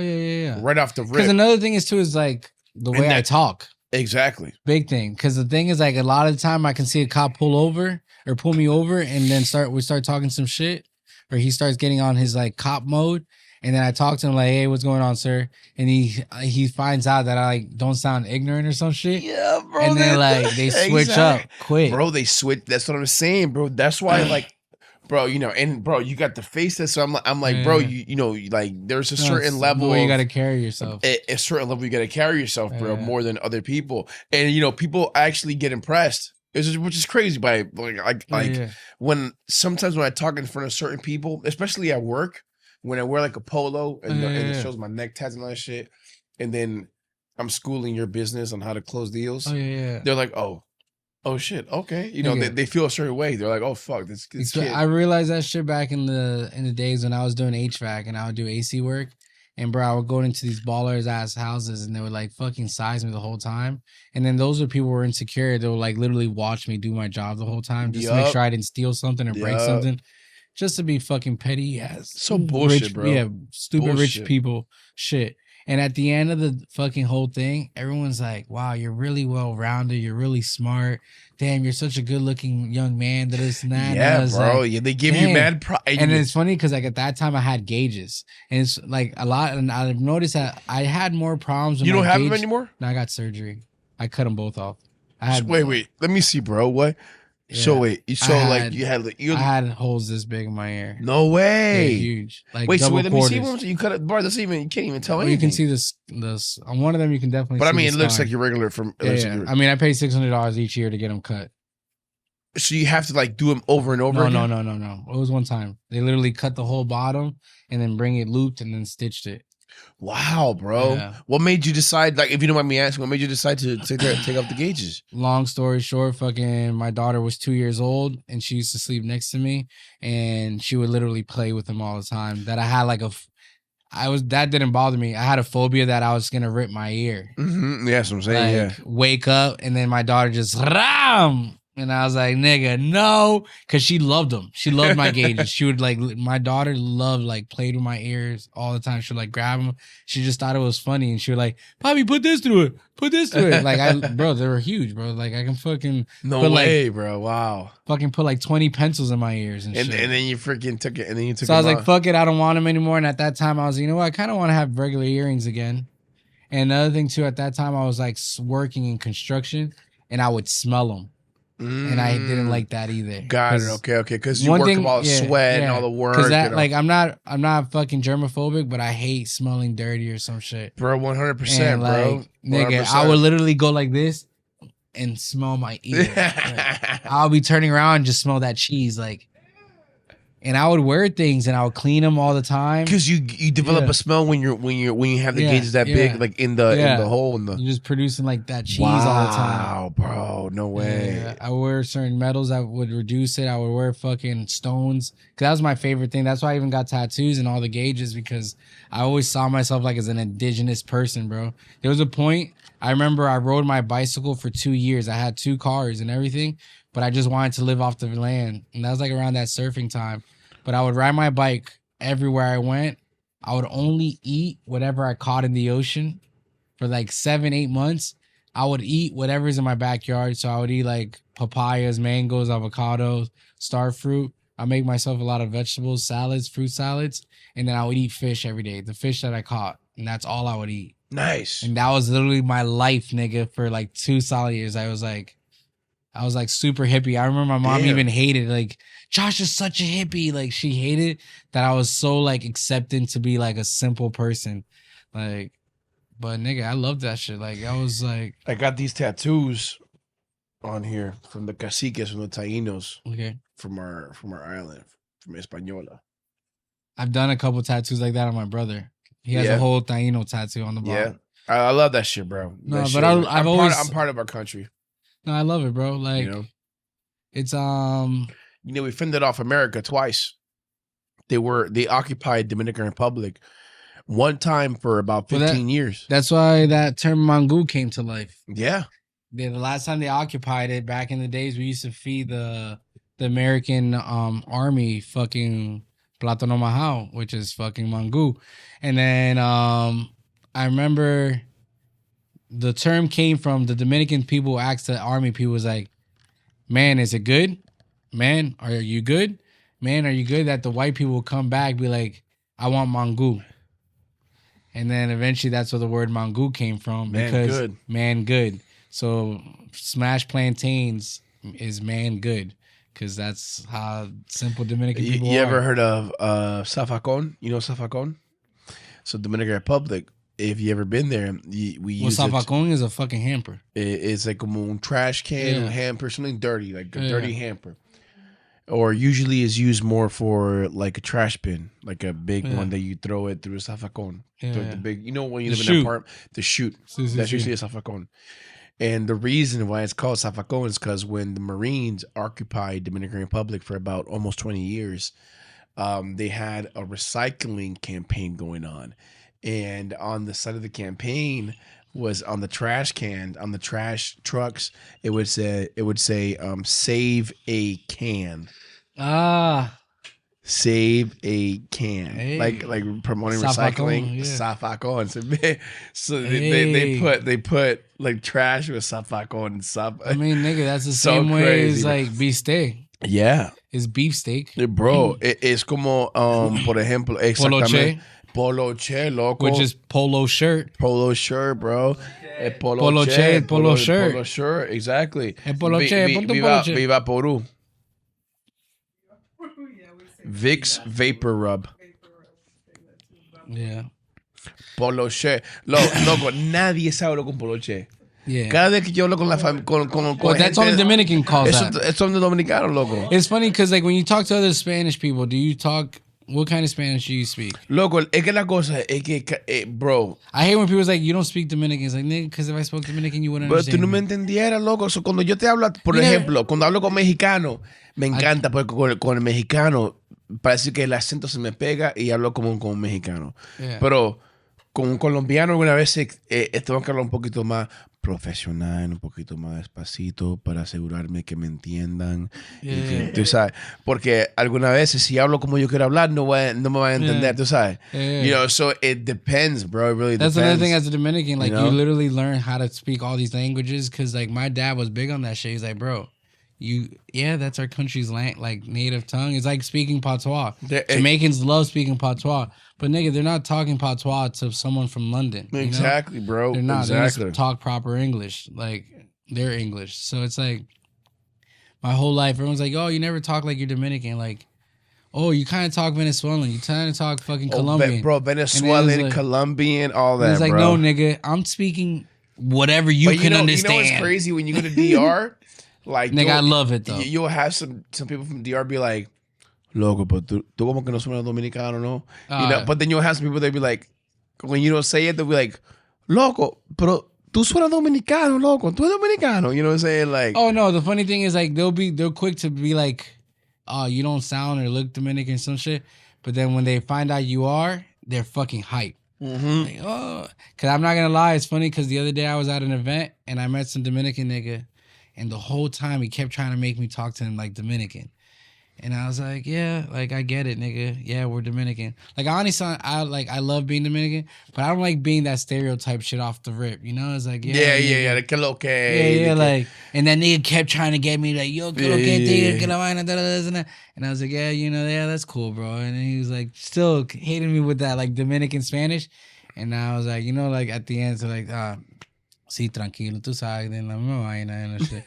right off the rip.
Because another thing is too is like the way I talk.
Exactly.
Big thing. Because the thing is like a lot of the time I can see a cop pull me over and then we start talking some shit. Or he starts getting on his like cop mode. And then I talk to him like, hey, what's going on, sir? And he finds out that I like don't sound ignorant or some shit.
Yeah, bro.
And then like they switch up quick.
Bro, they switch. That's what I'm saying, bro. That's why like, bro, you know, and bro, you got the face that, so I'm like, bro, you know, like there's a certain level
where you gotta carry yourself.
A certain level you gotta carry yourself, bro, more than other people. And you know, people actually get impressed. Which is crazy by when sometimes when I talk in front of certain people, especially at work, when I wear like a polo and it shows my neck tats and all that shit, and then I'm schooling your business on how to close deals. They're like, oh shit, okay. You know, they feel a certain way. They're like, oh fuck, this kid.
I realized that shit back in the days when I was doing HVAC and I would do AC work. And bro, I would go into these ballers ass houses and they would like fucking size me the whole time. And then those are people who were insecure. They would like literally watch me do my job the whole time just to make sure I didn't steal something or break something. Just to be fucking petty ass.
So bullshit,
rich,
bro.
Yeah, stupid rich people shit. And at the end of the fucking whole thing, everyone's like, wow, you're really well-rounded. You're really smart. Damn, you're such a good-looking young man. This and that.
Yeah,
and
bro.
like,
yeah, they give you mad pride.
And it's funny because like at that time I had gauges. And it's like a lot. And I've noticed that I had more problems with
You don't have them anymore?
No, I got surgery. I cut them both off.
Wait. Let me see, bro. What? Yeah. So wait, I
had holes this big in my ear.
No way,
they're huge. Like
wait, so
let me see
one. You cut it, bro. You can't even tell anything.
You can see this on one of them. You can definitely.
But
see
I mean, it looks
scar.
like your regular from.
Yeah. I mean, I pay $600 each year to get them cut.
So you have to like do them over and over.
No. It was one time. They literally cut the whole bottom and then bring it looped and then stitched it.
Wow, bro. Yeah. What made you decide, like, if you don't mind me asking, what made you decide to take off the gauges? Long story short,
fucking my daughter was 2 years old and she used to sleep next to me and she would literally play with them all the time. That I had like that didn't bother me. I had a phobia that I was going to rip my ear.
Mm-hmm. Yeah, that's what I'm saying,
like, wake up and then my daughter just, ram! And I was like, nigga, no. Because she loved them. She loved my gauges. She would like, my daughter loved like played with my ears all the time. She would like grab them. She just thought it was funny. And she would like, Poppy, put this through it. Put this through it. Like, bro, they were huge, bro. Like, I can fucking.
No way, bro. Wow.
Fucking put like 20 pencils in my ears and shit.
And then you freaking took it. And then you took
So I was like, fuck it. I don't want them anymore. And at that time, I was like, you know what? I kind of want to have regular earrings again. And another thing too, at that time, I was like working in construction and I would smell them. and I didn't like that either.
Got it. Okay. Because you work about sweat and all the work.
Because that, like, I'm not fucking germophobic, but I hate smelling dirty or some shit.
Bro, 100%,
like,
bro. 100%.
Nigga, I would literally go like this and smell my ear. Like, I'll be turning around and just smell that cheese, like. And I would wear things and I would clean them all the time.
Because you develop a smell when you have the gauges that big, like in the hole.
You're just producing like that cheese all the time.
Wow, bro, no way.
Yeah. I would wear certain metals that would reduce it. I would wear fucking stones. Because that was my favorite thing. That's why I even got tattoos and all the gauges, because I always saw myself like as an indigenous person, bro. There was a point, I remember I rode my bicycle for 2 years. I had 2 cars and everything, but I just wanted to live off the land. And that was like around that surfing time. But I would ride my bike everywhere I went. I would only eat whatever I caught in the ocean for like 7-8 months. I would eat whatever's in my backyard. So I would eat like papayas, mangoes, avocados, star fruit. I make myself a lot of vegetables, salads, fruit salads. And then I would eat fish every day, the fish that I caught. And that's all I would eat.
Nice.
And that was literally my life, nigga, for like 2 solid years. I was like super hippie. I remember my mom even hated, like, Josh is such a hippie. Like, she hated that I was so like accepting to be like a simple person. Like, but nigga, I love that shit. Like, I was like,
I got these tattoos on here from the caciques, from the Taínos,
okay,
from our island, from Española.
I've done a couple tattoos like that on my brother. He has a whole Taíno tattoo on the bottom.
Yeah, I love that shit, bro.
No,
that
but
shit,
I'm
part of our country.
No, I love it, bro. Like, you know? It's
we fended off America twice. They occupied Dominican Republic one time for about 15 years.
That's why that term Mangú came to life.
Yeah.
The last time they occupied it, back in the days, we used to feed the American army fucking plátano majao, which is fucking Mangú. And then I remember the term came from the Dominican people who asked the army people, was like, man, is it good? Man, are you good? Man, are you good? That the white people will come back, be like, I want Mangú. And then eventually that's where the word Mangú came from. Man good. So smashed plantains is man good. Because that's how simple Dominican people are.
You ever heard of Zafacón? You know Zafacón? So Dominican Republic, if you ever been there, we use
Zafacón is a fucking hamper.
It's like como un trash can, a hamper, something dirty, like a dirty hamper. Or usually is used more for like a trash bin, like a big one that you throw it through a zafacón. The big, you know, when you live in an apartment, the chute. That's usually a zafacón. And the reason why it's called zafacón is because when the Marines occupied Dominican Republic for about almost 20 years, they had a recycling campaign going on. And on the side of the campaign was on the trash can, on the trash trucks, it would say save a can. Save a can. Hey. Like promoting recycling. Zafacón. So they put like trash with zafacón and stuff.
I mean, nigga, that's the same way as like beefsteak.
Yeah.
It's beefsteak.
Bro, es como por ejemplo, exactamente. Poloche, loco.
Which is polo shirt.
Polo shirt, bro.
Polo shirt.
Polo shirt, exactly. Viva Peru. Vicks Vapor Rub.
Yeah.
Polo shirt. Loco, nadie sabe lo con poloche.
Yeah.
Cada vez que yo hablo con la familia,
well, that's only Dominican calls that.
It's only Dominicano, loco.
It's funny because like when you talk to other Spanish people, do you talk? What kind of Spanish do you speak?
Loco, es que la cosa es que, bro.
I hate when people's like, you don't speak Dominican. It's like, nigga, because if I spoke Dominican, you wouldn't understand.
Pero tú no me entendieras, loco. So, cuando yo te hablo, por ejemplo, cuando hablo con mexicano, me encanta porque con el mexicano parece que el acento se me pega y hablo como con un mexicano. Yeah. Pero con un colombiano alguna vez tengo que hablar un poquito más profesional, un poquito más despacito para asegurarme que me entiendan. Y que, tú sabes, porque algunas veces si hablo como yo quiero hablar, no me van a entender, tú sabes. You know, so it depends, bro. It really depends.
That's another thing as a Dominican, like, you literally learn how to speak all these languages because, like, my dad was big on that shit. He's like, bro, that's our country's like native tongue. It's like speaking patois. Jamaicans love speaking patois, but nigga, they're not talking patois to someone from London.
Exactly, bro.
They're not.
Exactly.
They just talk proper English, like their English. So it's like my whole life. Everyone's like, oh, you never talk like you're Dominican. Like, oh, you kind of talk Venezuelan. You kind of talk fucking Colombian.
Bro, Venezuelan, like, Colombian, all that,
it's like,
bro.
no, nigga, I'm speaking whatever you can understand.
You know what's crazy? When you go to DR, like,
nigga, I love it, though.
You'll have some people from DR be like, loco, pero tú como que no suena dominicano, no? You know, but then you'll have some people that be like, when you don't say it, they'll be like, loco, pero tú suenas dominicano, loco. Tú eres dominicano. You know what I'm saying? Like,
oh, no, the funny thing is, like, they're quick to be like, oh, you don't sound or look Dominican, some shit. But then when they find out you are, they're fucking hype. Like, oh, because I'm not going to lie. It's funny because the other day I was at an event and I met some Dominican nigga. And the whole time he kept trying to make me talk to him like Dominican. And I was like, yeah, like, I get it, nigga. Yeah, we're Dominican. Like, honestly, I love being Dominican, but I don't like being that stereotype shit off the rip. You know? It's like,
yeah. Que lo que.
Yeah, like, and that nigga kept trying to get me, like, yo, que lo que, tigre, que la vaina, da, da, da, da. And I was like, yeah, you know, yeah, that's cool, bro. And then he was like, still hating me with that, like, Dominican Spanish. And I was like, you know, like, at the end, so like, sí, tranquilo, tú sabes, de la misma vaina and shit.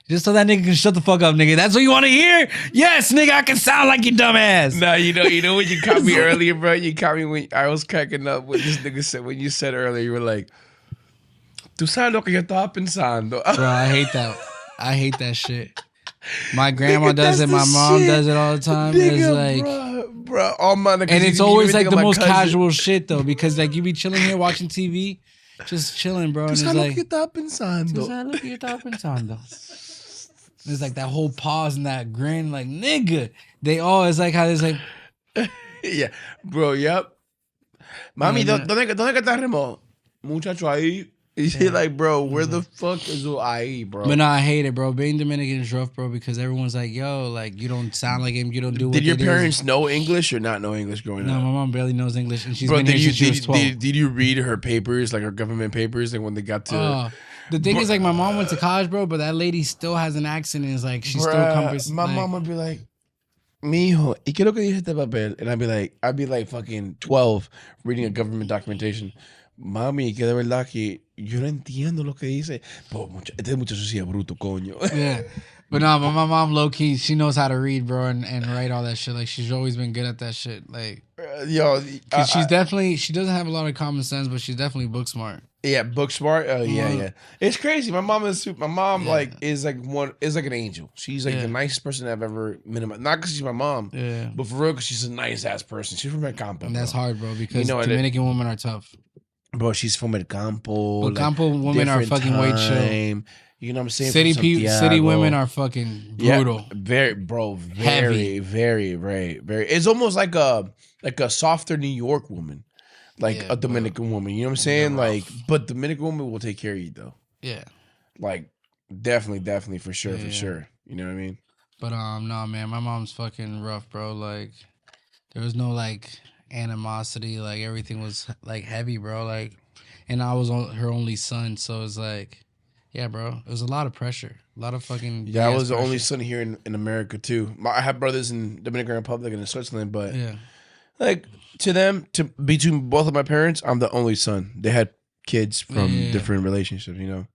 Just so that nigga can shut the fuck up, nigga. That's what you want to hear? Yes, nigga, I can sound like you dumbass.
Nah, you know when you caught me earlier, bro? You caught me when I was cracking up when this nigga said, when you said earlier, you were like, tú sabes lo que yo estaba pensando.
Bro, I hate that. I hate that shit. My grandma does it. My mom does it all the time.
Nigga,
it's like,
bro, all my niggas.
And it's always like the most casual shit, though, because like you be chilling here watching TV, just chilling, bro. And it's like,
tú sabes lo que yo estaba pensando.
Tú sabes lo que yo estaba pensando. There's like that whole pause and that grin, like, nigga. They all, it's like how there's like.
Yeah, bro, yep. Mami, ¿dónde que está Remo? Muchacho ahí. And she's like, bro, where the fuck is ahí, bro?
But no, I hate it, bro. Being Dominican is rough, bro, because everyone's like, yo, like, you don't sound like him. You don't do what
Did your
they
parents know English or not know English growing up?
No, my mom barely knows English, and she's
bro,
been here since she was 12.
Did you read her papers, like her government papers, like when they got to...
The thing is, like, my mom went to college, bro, but that lady still has an accent, and it's like, she still comes...
My mom would be like, mijo, ¿y qué es lo que dice este papel? And I'd be like fucking 12 reading a government documentation. Mami, que de verdad que yo no entiendo lo que dice. Este muchacho sí es bruto, coño.
Yeah. But no, my mom, low-key, she knows how to read, bro, and write all that shit. Like, she's always been good at that shit. Like, she's definitely... She doesn't have a lot of common sense, but she's definitely book smart.
Yeah, book smart. Yeah. It's crazy. My mom is like an angel. She's like the nicest person I've ever met. Not because she's my mom, but for real, because she's a nice ass person. She's from El Campo.
And that's hard, bro, because Dominican women are tough.
Bro, she's from El Campo.
El Campo women are fucking way chill.
You know what I'm saying?
City women are fucking brutal.
Yeah, very, very. It's almost like a softer New York woman. Like a Dominican woman, you know what I'm saying? Like, but Dominican woman will take care of you though.
Yeah.
Like, definitely, for sure. You know what I mean?
But no, man, my mom's fucking rough, bro. Like, there was no like animosity. Like, everything was like heavy, bro. Like, and I was her only son, so it's like, yeah, bro. It was a lot of pressure, a lot of fucking.
Yeah, I was the only son here in America too. I have brothers in Dominican Republic and in Switzerland, but
yeah.
Like, between both of my parents, I'm the only son. They had kids from different relationships, you know?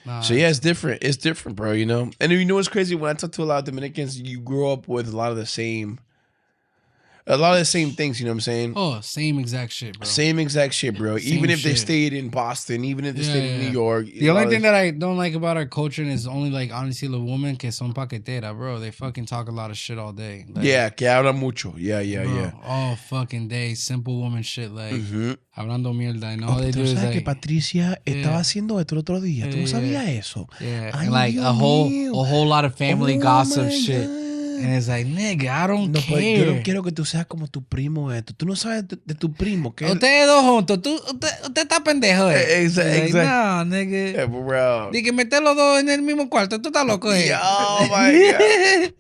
Nah, so, yeah, it's different. It's different, bro, you know? And you know what's crazy? When I talk to a lot of Dominicans, you grow up with a lot of the same things, you know what I'm saying?
Oh, same exact shit, bro.
Same exact shit, bro. Even if they stayed in Boston, even if they stayed in New York.
The only thing that I don't like about our culture is only, like, honestly, the women que son paquetera, bro. They fucking talk a lot of shit all day. Like,
yeah, que hablan mucho. Yeah.
All fucking day. Simple woman shit, like, hablando mierda. And all they do is, like...
que Patricia estaba haciendo esto el otro día. ¿Tú no sabías eso?
Yeah, and, like, a whole lot of family gossip shit. God. And it's like, nigga, I don't care.
Yo no quiero que tú seas como tu primo esto. Tú no sabes de tu primo. Que
ustedes dos juntos. Usted está pendejo.
Exactly.
No, nigga.
Yeah, bro.
Dije, meter los dos en el mismo cuarto. Tú estás loco,
Oh, my
God.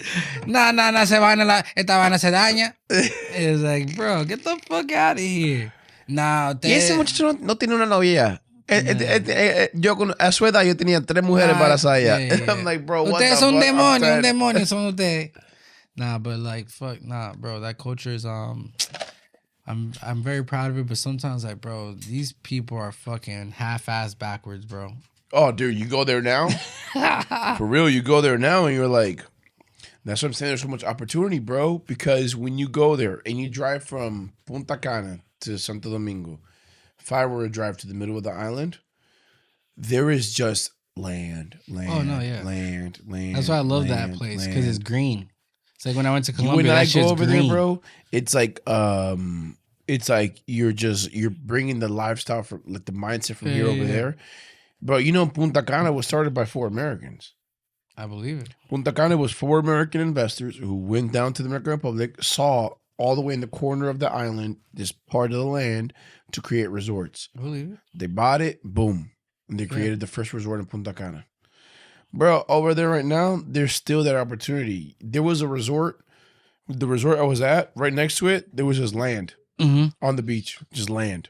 No, esta vaina se daña. It's like, bro, get the fuck out of here. No,
y ese muchacho no tiene una novia. Yo a su edad yo tenía 3 mujeres embarazadas ya. I'm like, bro, what
ustedes son demonios, un demonio son ustedes. Nah, but like, fuck, nah, bro. That culture is I'm very proud of it, but sometimes, like, bro, these people are fucking half-ass backwards, bro.
Oh, dude, you go there now? For real, you go there now and you're like, That's what I'm saying. There's so much opportunity, bro. Because when you go there and you drive from Punta Cana to Santo Domingo, if I were to drive to the middle of the island, there is just land.
Oh, no, yeah.
land.
That's why I love that place because it's green. It's like when I went to Colombia.
When I go over
green.
there, bro, it's like you're bringing the lifestyle from like the mindset from here over there. Bro, you know Punta Cana was started by 4 Americans.
I believe it.
Punta Cana was 4 American investors who went down to the Dominican Republic, saw all the way in the corner of the island, this part of the land, to create resorts.
I believe it.
They bought it, boom. And they created the first resort in Punta Cana. Bro, over there right now, there's still that opportunity. There was a resort. The resort I was at, right next to it, there was just land on the beach. Just land.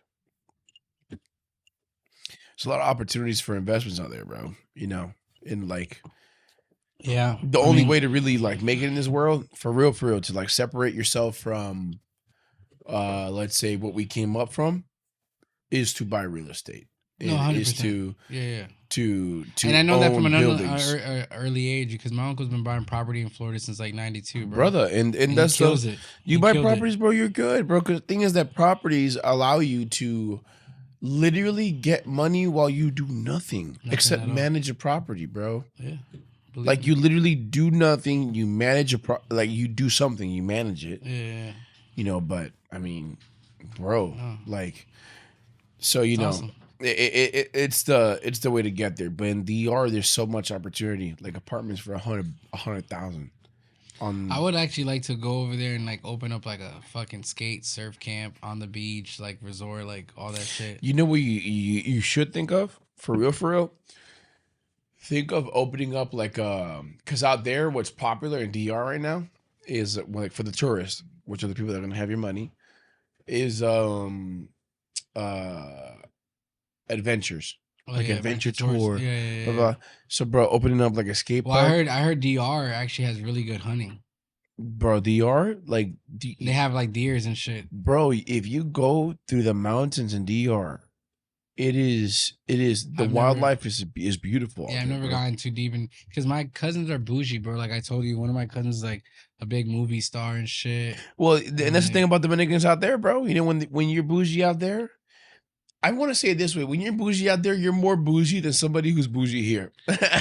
There's a lot of opportunities for investments out there, bro. You know, in like...
Yeah.
The only way to really like make it in this world, for real, to like separate yourself from, let's say what we came up from, is to buy real estate.
No, 100%.
Is to
and I know that from
an
early age because my uncle's been buying property in Florida since like 92, bro.
Brother, and that's
kills it.
You buy properties, bro, you're good, bro. Because the thing is that properties allow you to literally get money while you do nothing except manage a property, bro.
Yeah.
Like you literally do nothing, you manage like you do something, you manage it.
Yeah.
You know, but I mean, bro, like, so you know,
awesome.
It's the way to get there. But in DR, there's so much opportunity, like apartments for 100,000.
I would actually like to go over there and like open up like a fucking skate surf camp on the beach, like resort, like all that shit.
You know what you should think of for real. Think of opening up like because out there, what's popular in DR right now is like for the tourists, which are the people that are gonna have your money, is adventures. Like adventure tour.
Yeah.
Blah, blah. So bro, opening up like a skate park.
Well, I heard DR actually has really good hunting.
Bro, DR, like
they have like deers and shit.
Bro, if you go through the mountains in DR, it is the wildlife is beautiful.
Yeah, I've never gotten too deep in because my cousins are bougie, bro. Like I told you, one of my cousins is like a big movie star and shit.
Well, and that's the thing about Dominicans out there, bro. You know, when you're bougie out there, I want to say it this way: when you're bougie out there, you're more bougie than somebody who's bougie here.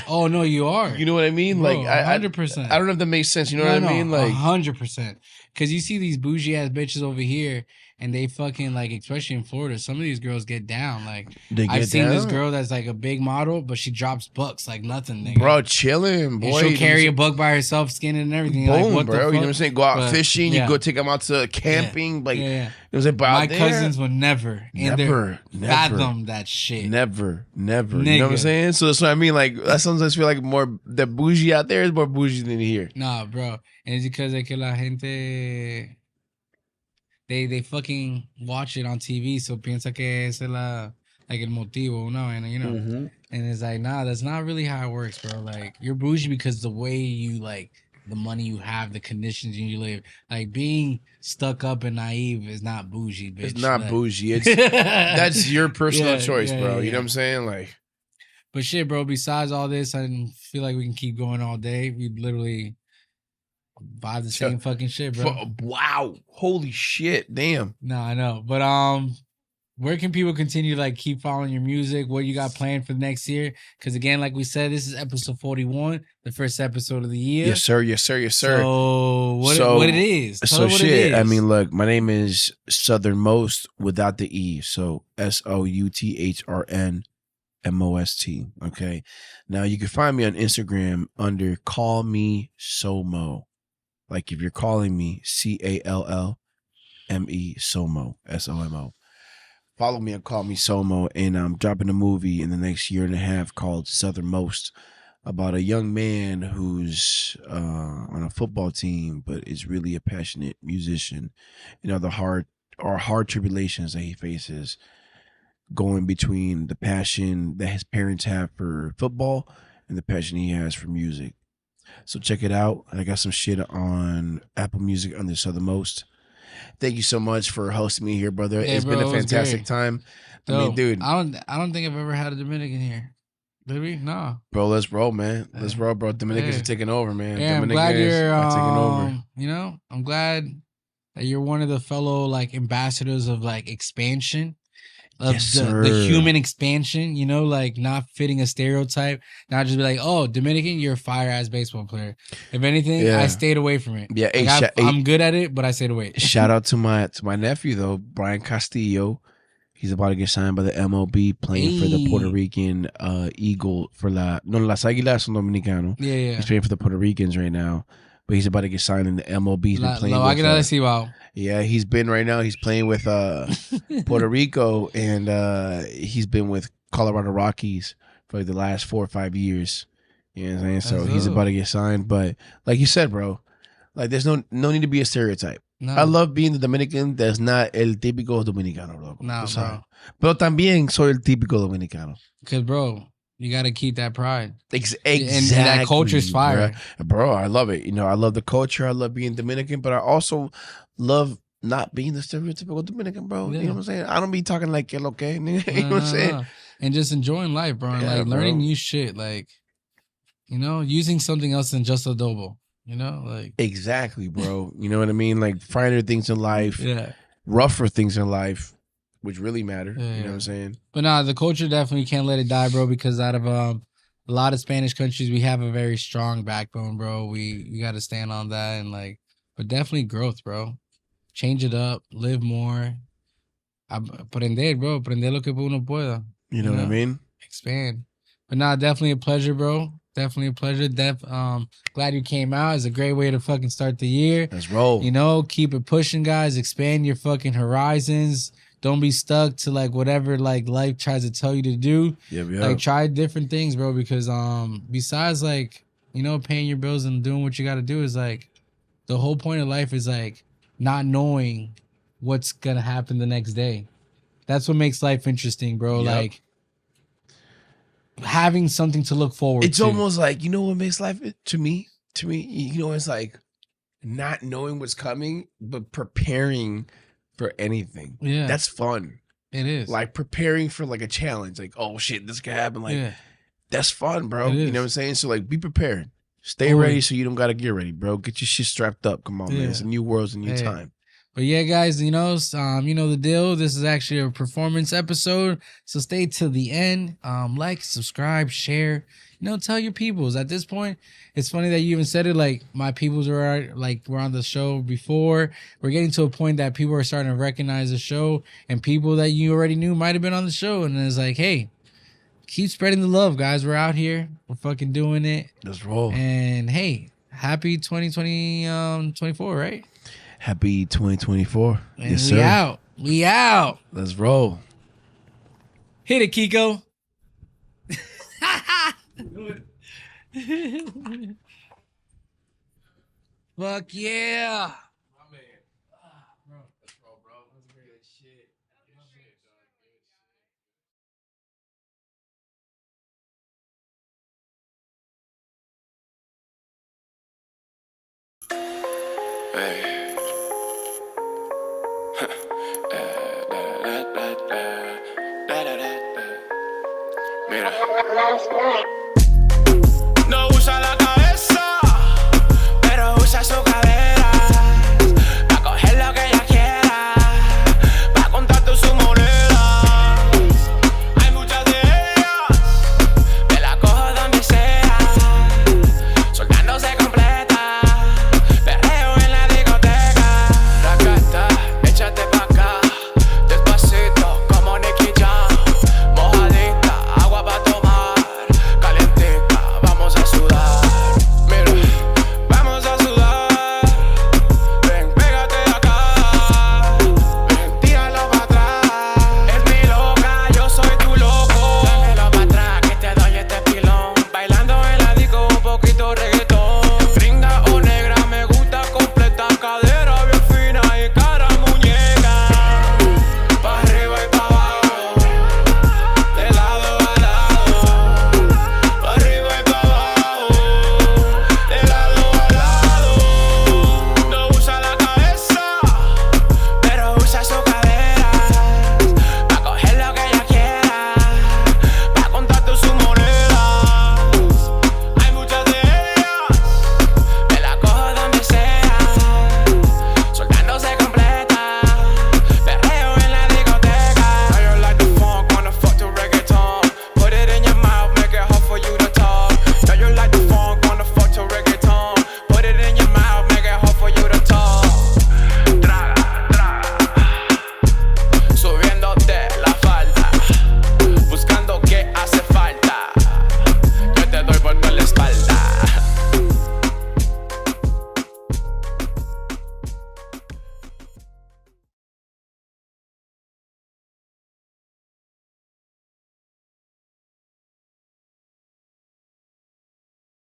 Oh no, you are.
You know what I mean?
Bro,
like
100%.
I don't know if that makes sense. You know what I mean? Like
100%. Because you see these bougie ass bitches over here, and they fucking like, especially in Florida, some of these girls get down. Like I've seen this girl that's like a big model, but she drops bucks like nothing, nigga.
Bro, chilling, boy.
And she'll carry a buck by herself, skinning and everything.
Boom,
like, what
bro.
the fuck?
You know what I'm saying? Go out fishing.
Yeah.
You go take them out to camping. Like,
yeah.
It was like,
my cousins would never fathom that shit.
Never.
Nigga.
You know what I'm saying? So that's what I mean. Like, I sometimes feel like more the bougie out there is more bougie than here.
Nah, bro. And it's because like la gente, they fucking watch it on TV, so piensa que es like el motivo, no, and you know, and it's like, nah, that's not really how it works, bro. Like, you're bougie because the way you like the money you have, the conditions you live. Like being stuck up and naive is not bougie, bitch.
It's not
like,
bougie. It's that's your personal choice, bro. You know what I'm saying? Like,
but shit, bro. Besides all this, I feel like we can keep going all day. We literally buy the same fucking shit, bro.
Wow, holy shit, damn.
No, I know, but where can people continue to like keep following your music? What you got planned for next year? Because again, like we said, this is episode 41, the first episode of the year.
Yes, sir. Yes, sir. Yes, sir.
So what it is? Tell
so
what
shit.
it is.
I mean, look, my name is Southernmost without the E. So SOUTHRNMOST. Okay. Now you can find me on Instagram under Call Me Somo. Like if you're calling me, CALLME Somo, SOMO. Follow me and Call Me Somo, and I'm dropping a movie in the next year and a half called Southernmost about a young man who's on a football team, but is really a passionate musician. You know, the hard tribulations that he faces going between the passion that his parents have for football and the passion he has for music. So check it out. I got some shit on Apple Music under Southernmost. Thank you so much for hosting me here, brother. It's been a fantastic time.
Dope.
I mean, dude.
I don't think I've ever had a Dominican here. Did we? No.
Bro, let's roll, man. Let's roll, bro. Dominicans
Hey.
are taking over, man.
Yeah, I'm
Dominicans
glad you're
are taking over.
you know, I'm glad that you're one of the fellow like ambassadors of like expansion. Of
Yes,
the
sir.
human expansion, you know, like not fitting a stereotype, not just be like, oh, Dominican, you're a fire ass baseball player. If anything,
Yeah.
I stayed away from it.
Yeah,
Like, I'm good at it, but I stayed away.
Shout out to my nephew though, Brian Castillo. He's about to get signed by the MLB, playing for the Puerto Rican Eagle for las Águilas son Dominicano.
Yeah.
He's playing for the Puerto Ricans right now, but he's about to get signed in the MLB. He's been playing with, yeah, he's been right now. He's playing with Puerto Rico, and he's been with Colorado Rockies for like the last 4 or 5 years. You know what I'm saying? So he's about to get signed. But like you said, bro, like there's no need to be a stereotype. No. I love being the Dominican that's not el típico dominicano, bro.
No, bro.
Pero también soy el típico dominicano.
Because, bro, you got to keep that pride.
Exactly.
And that culture's fire.
Bro, I love it. You know, I love the culture. I love being Dominican, but I also love not being the stereotypical Dominican, bro. Yeah. You know what I'm saying? I don't be talking like que lo que, nigga. You know what I'm saying?
And just enjoying life, bro. And like learning new shit. Like, you know, using something else than just adobo. You know, like
exactly, bro. You know what I mean? Like finer things in life, rougher things in life, which really matter. You know what I'm saying?
But nah, the culture definitely can't let it die, bro. Because out of a lot of Spanish countries, we have a very strong backbone, bro. We got to stand on that and like, but definitely growth, bro. Change it up, live more. Aprender, bro. Aprender lo que uno pueda.
You know what I mean?
Expand. But nah, definitely a pleasure, bro. Definitely a pleasure. Glad you came out. It's a great way to fucking start the year.
Let's roll.
You know, keep it pushing, guys. Expand your fucking horizons. Don't be stuck to like whatever like life tries to tell you to do.
Yep.
Like try different things, bro. Because besides like, you know, paying your bills and doing what you got to do is like the whole point of life is like not knowing what's gonna happen the next day. That's what makes life interesting, bro.
Yep.
Like having something to look forward to.
It's almost like, you know what makes life to me, you know, it's like not knowing what's coming, but preparing for anything.
Yeah.
That's fun.
It is.
Like preparing for like a challenge. Like, oh shit, this could happen. Like, that's fun, bro. You know what I'm saying? So like be prepared. Stay ready so you don't gotta get ready, bro. Get your shit strapped up. Come on, man. It's a new world, it's a new time.
But yeah, guys, you know the deal. This is actually a performance episode, so stay till the end. Like, subscribe, share. You know, tell your peoples. At this point, it's funny that you even said it. Like my peoples were on the show before. We're getting to a point that people are starting to recognize the show, and people that you already knew might have been on the show. And it's like, hey, keep spreading the love, guys. We're out here. We're fucking doing it.
Let's roll.
And hey, happy 24, right?
Happy 2024.
And yes, sir. We out.
Let's roll.
Hit it, Kiko. Fuck yeah.
Hey. Mira. No usa